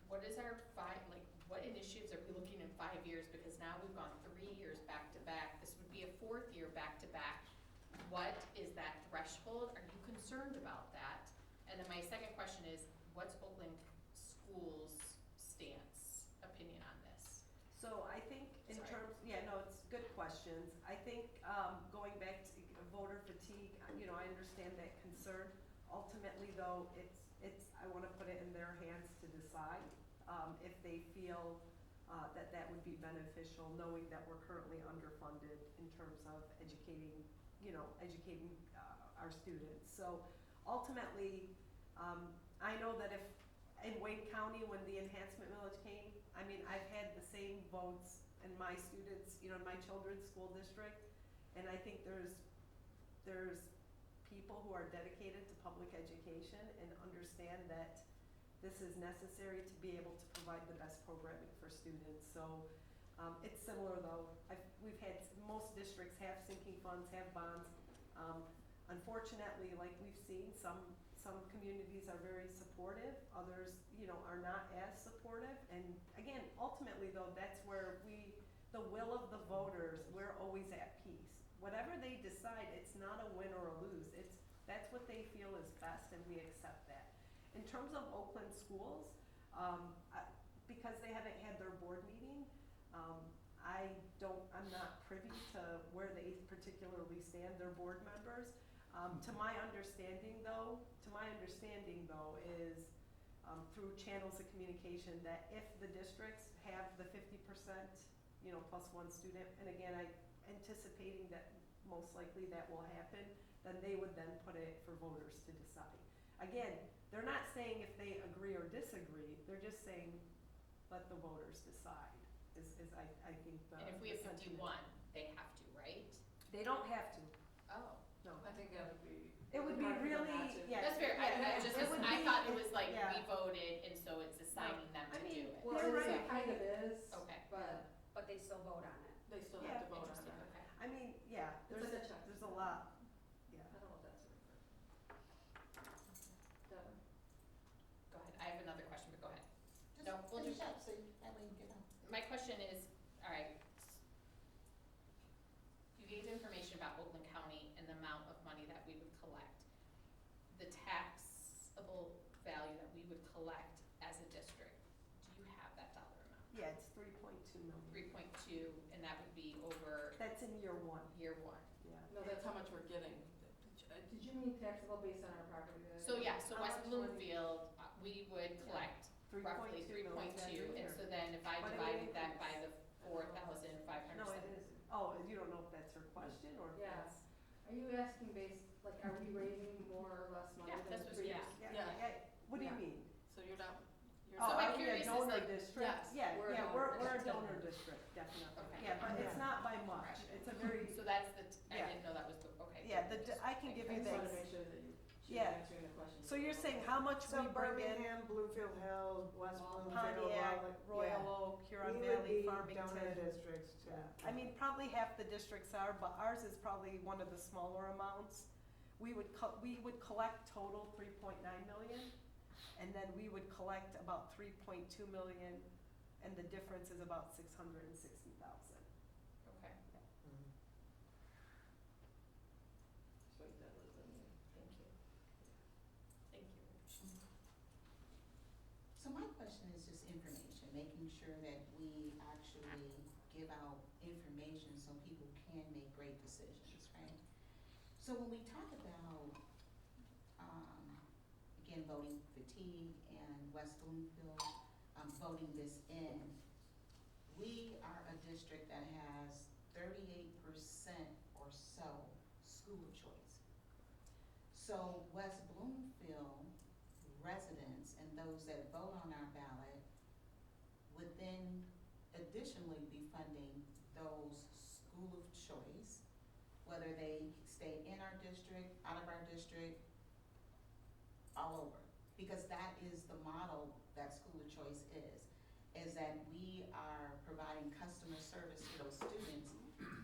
What is our what initiatives are we looking in 5 years? Because now we've gone 3 years back to back. This would be a 4th year back to back. What is that threshold? Are you concerned about that? And then my second question is, what's Oakland Schools' opinion on this? So I think in Sorry. terms, it's good questions. I think, going back to voter fatigue, I understand that concern. Ultimately though, I wanna put it in their hands to decide, if they feel, that would be beneficial, knowing that we're currently underfunded in terms of educating our students. So ultimately, I know that if, in Wayne County, when the enhancement millage came, I've had the same votes in my students, in my children's school district, and I think there's people who are dedicated to public education and understand that this is necessary to be able to provide the best programming for students. So, it's similar though, we've had, most districts have sinking funds, have bonds. Unfortunately, like we've seen, some communities are very supportive, others, are not as supportive. And again, ultimately though, that's where the will of the voters, we're always at peace. Whatever they decide, it's not a win or a lose. That's what they feel is best, and we accept that. In terms of Oakland schools, because they haven't had their board meeting, I'm not privy to where they particularly stand, their board members. To my understanding though, is through channels of communication, that if the districts have the 50%, plus one student, and again, I'm anticipating that most likely that will happen, then they would then put it for voters to decide. Again, they're not saying if they agree or disagree, they're just saying, let the voters decide, is I think the And if we have sentiment. 51, they have to, right? They don't have to, Oh. no. I think that would be. It would be hard for them really, not to. yeah. That's fair, it would I be- thought it was like, yeah. we voted, and so it's assigning them to I mean, do it. Well, They're it right. kind of is, Okay. But they still vote on it. they still Yeah. have to vote on Interesting, it. okay. There's like a check. there's a lot, yeah. I don't know if that's right. Devin? Go ahead, I have another question, but go ahead. Just No, we'll finish just- up, so that way you get on. My question is, all right, you gave information about Oakland County and the amount of money that we would collect. The taxable value that we would collect as a district, do you have that dollar amount? Yeah, it's 3.2 million. 3.2, and that would be over That's in year one, year one. yeah. No, that's how much we're getting. Did you mean taxable based on our property value? So yeah, so How West much was it? Bloomfield, we would collect roughly 3.2, and so then if I But it divided would that by the increase. 4,500. No, it isn't. Oh, you don't know if that's her question, or if Yeah. that's? Are you asking based, like, are we raising more or less money Yeah, than that's the what- previous? yeah. What do you Yeah. mean? So you're not, So are my we a curious is donor like- district? Yes, Yeah, we're a yeah, donor we're a district. donor district, definitely. Okay. Yeah, but it's not by much. Right. It's a very, So that's the, I Yeah. didn't know that was the, okay. yeah, I can give I you just wanted to the, make sure that she was Yeah. answering the question. so you're saying how much So we bring in? Birmingham, Bluefield Hills, West Bloomfield, Pontiac, Royal yeah. Oak, Huron We would Valley, be Farmington. donor districts too. Yeah, I mean, probably half the districts are, but ours is probably one of the smaller amounts. We would collect total 3.9 million, and then we would collect about 3.2 million, and the difference is about 660,000. Okay, Mhm. Sweet, that was in there. thank you. Thank you. So my question is just information, making sure that we actually give out information so people can make great decisions, right? So when we talk about, again, voting fatigue and West Bloomfield, voting this in, we are a district that has 38% or so school choice. So West Bloomfield residents and those that vote on our ballot would then additionally be funding those school of choice, whether they stay in our district, out of our district, all over. Because that is the model that school of choice is that we are providing customer service to those students,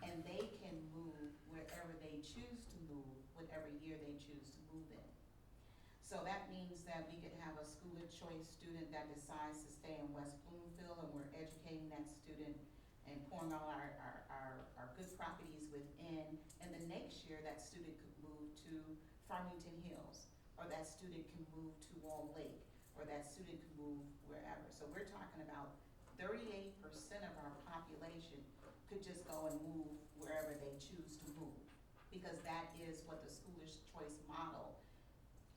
and they can move wherever they choose to move, whatever year they choose to move in. So that means that we could have a school of choice student that decides to stay in West Bloomfield, and we're educating that student and pouring all our good properties within, and the next year that student could move to Farmington Hills, or that student can move to Wall Lake, or that student can move wherever. So we're talking about 38% of our population could just go and move wherever they choose to move, because that is what the school of choice model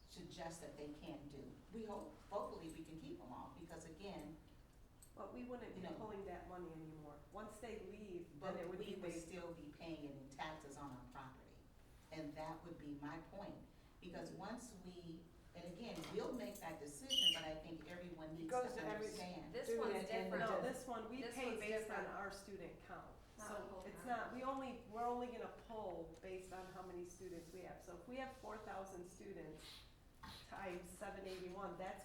suggests that they can do. We hope, hopefully we can keep them all, because again, But we wouldn't be No. pulling that money anymore. Once they leave, but then it would we be would based. still be paying it in taxes on our property. And that would be my point, because once we, and again, we'll make that decision, but I think everyone needs to goes to every understand. This Student one's and the different. No, this one, we This pay one's based on different. our student count. Not So the whole it's count. not, we're only gonna pull based on how many students we have. So if we have 4,000 students times 781, that's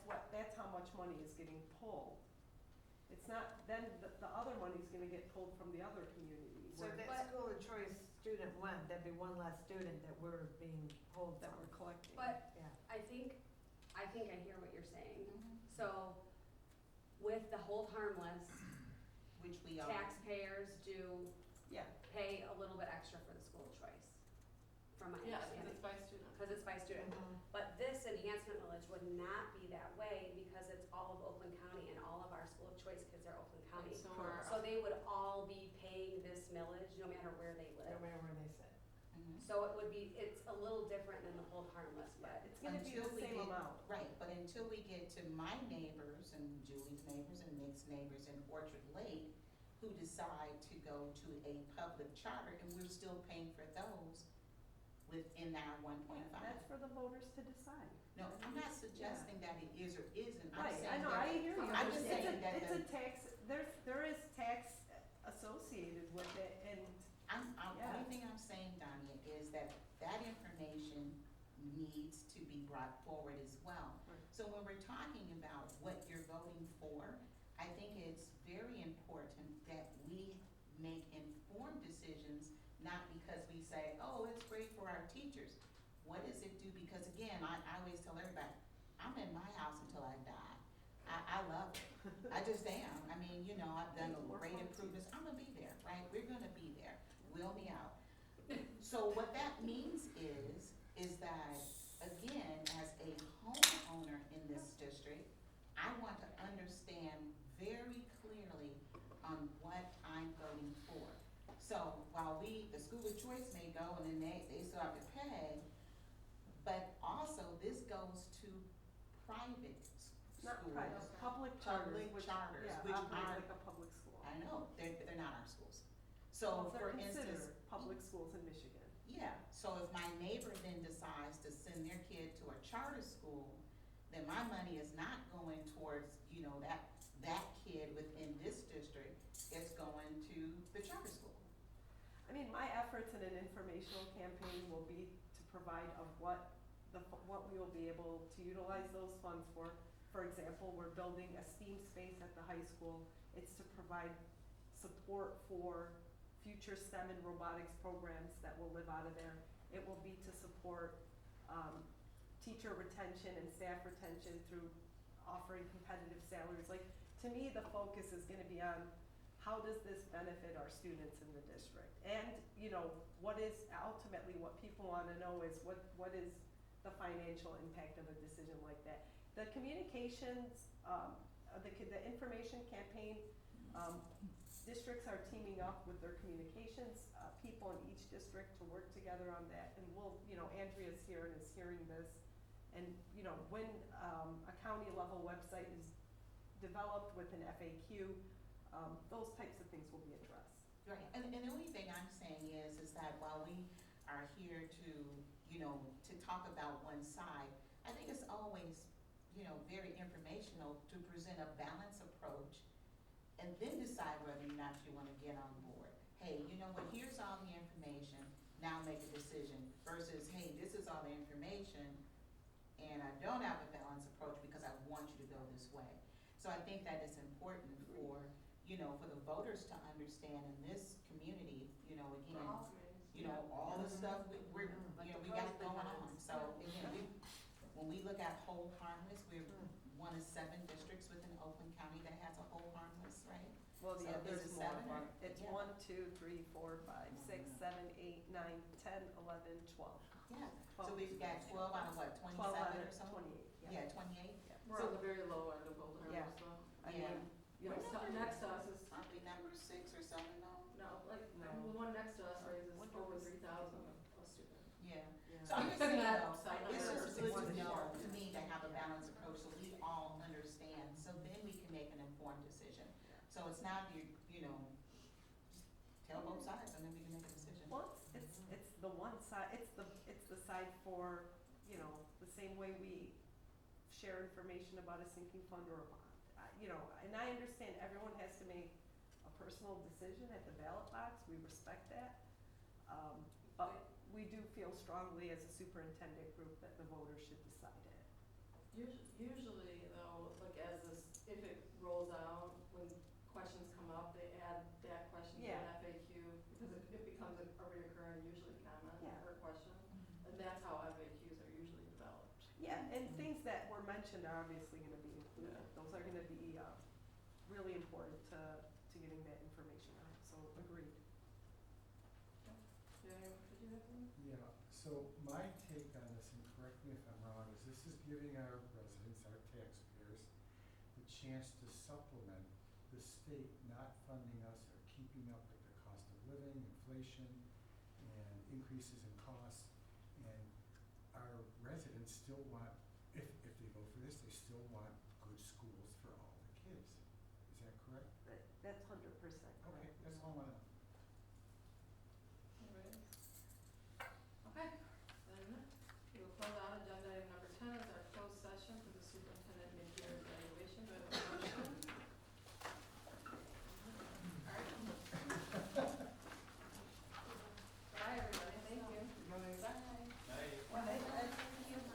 how much money is getting pulled. It's not, then the other money's gonna get pulled from the other communities. So if But- that school of choice student went, that'd be one less student that we're being pulled That from. we're collecting. But Yeah. I think I hear what you're saying. Mhm. So with the hold harmless, Which we are. taxpayers do Yeah, pay a little bit extra for the school of choice, from my Yes, understanding. because it's by student. Because it's by student. Mhm. But this enhancement millage would not be that way because it's all of Oakland County and all of our school of choice kids are Oakland County. And so are So they would all be paying this millage no matter where they No live. matter where they sit. Mhm. So it would be, it's a little different than the hold harmless, but it's gonna be Until the we same get- amount. Right, but until we get to my neighbors and Julie's neighbors and Nick's neighbors in Orchard Lake, who decide to go to a public charter, and we're still paying for those within our 1.5. That's for the voters to decide. No, I'm not suggesting that it is or isn't, I'm Right, saying I know, that- I hear you. I'm just It's a- saying that It's a the, tax, there is tax associated with it, and Yeah. only thing I'm saying, Danya, is that that information needs to be brought forward as well. Right. So when we're talking about what you're voting for, I think it's very important that we make informed decisions, not because we say, oh, it's great for our teachers. What does it do? Because again, I always tell everybody, I'm in my house until I die. I love it. I just am. I mean, you know, I've done More great fun. improvements. I'm gonna be there, right? We're gonna be there. Wheel me out. So what that means is that, again, as a homeowner in this district, I want to understand very clearly on what I'm voting for. So while the school of choice may go and then they still have to pay, but also this goes to private schools. not private, public charters, Public which, charters, yeah, which operate aren't- like a public school. I know, they're not our schools. Well, So they're for instance. considered public schools in Michigan. Yeah, so if my neighbor then decides to send their kid to a charter school, then my money is not going towards, you know, that kid within this district, it's going to the charter school. I mean, my efforts in an informational campaign will be to provide of what we will be able to utilize those funds for. For example, we're building a STEAM space at the high school. It's to provide support for future STEM and robotics programs that will live out of there. It will be to support teacher retention and staff retention through offering competitive salaries. Like, to me, the focus is gonna be on how does this benefit our students in the district? And, you know, what is ultimately what people wanna know is what is the financial impact of a decision like that? The communications, the information campaign, districts are teaming up with their communications, people in each district to work together on that. And we'll, you know, Andrea's here and is hearing this. And, you know, when, a county level website is developed with an FAQ. Those types of things will be addressed. Right, and the only thing I'm saying is that while we are here to, to talk about one side, I think it's always, very informational to present a balanced approach and then decide whether or not you wanna get on board. Hey, you know what, here's all the information, now make a decision, versus, hey, this is all the information, and I don't have a balanced approach because I want you to go this way. So I think that it's important for, for the voters to understand in this community, again, all the stuff we got going on. So again, when we look at hold harmless, we're one of 7 districts within Oakland County that has a hold harmless, right? Well, So yeah, is there's it more. 7 or- It's yeah. 1, 2, 3, 4, 5, 6, 7, 8, 9, 10, 11, 12. Yeah, so we've got 12 out of what, 27 12 out or of something? 28, Yeah, 28? We're on the very low end of Old Yeah. Harvest though. I Yeah. mean, Next to us is, Aren't we number 6 or something now? no, like, No. the one next to us raises What over was- 3,000 a student. Yeah. Yeah. So I'm just saying, Not though, side it's number, just good to six know, more. to me, to have a balanced approach, so we all understand, so then we can make an informed decision. So it's not, just tell both sides, and then we can make a decision. Well, it's the one side, it's the side for, the same way we share information about a sinking fund or a bond. And I understand everyone has to make a personal decision at the ballot box, we respect that. But we do feel strongly as a superintendent group that the voters should decide it. Usually though, like as this, if it rolls out, when questions come up, they add that question to Yeah. an FAQ, because it becomes a reoccurring usually comment Yeah. or question. And that's how FAQs are usually developed. Yeah, and things that were mentioned are obviously gonna be included. Yeah. Those are gonna be, really important to getting that information out, so agreed. Did you have any? Yeah, so my take on this, and correct me if I'm wrong, is this is giving our residents, our taxpayers, the chance to supplement the state not funding us or keeping up with the cost of living, inflation, and increases in costs. And our residents still want, if they vote for this, they still want good schools for all the kids. Is that correct? That's 100% Okay, correct. that's all I want to know. Anybody else? Okay, then we will close out agenda item number 10 is our closed session for the superintendent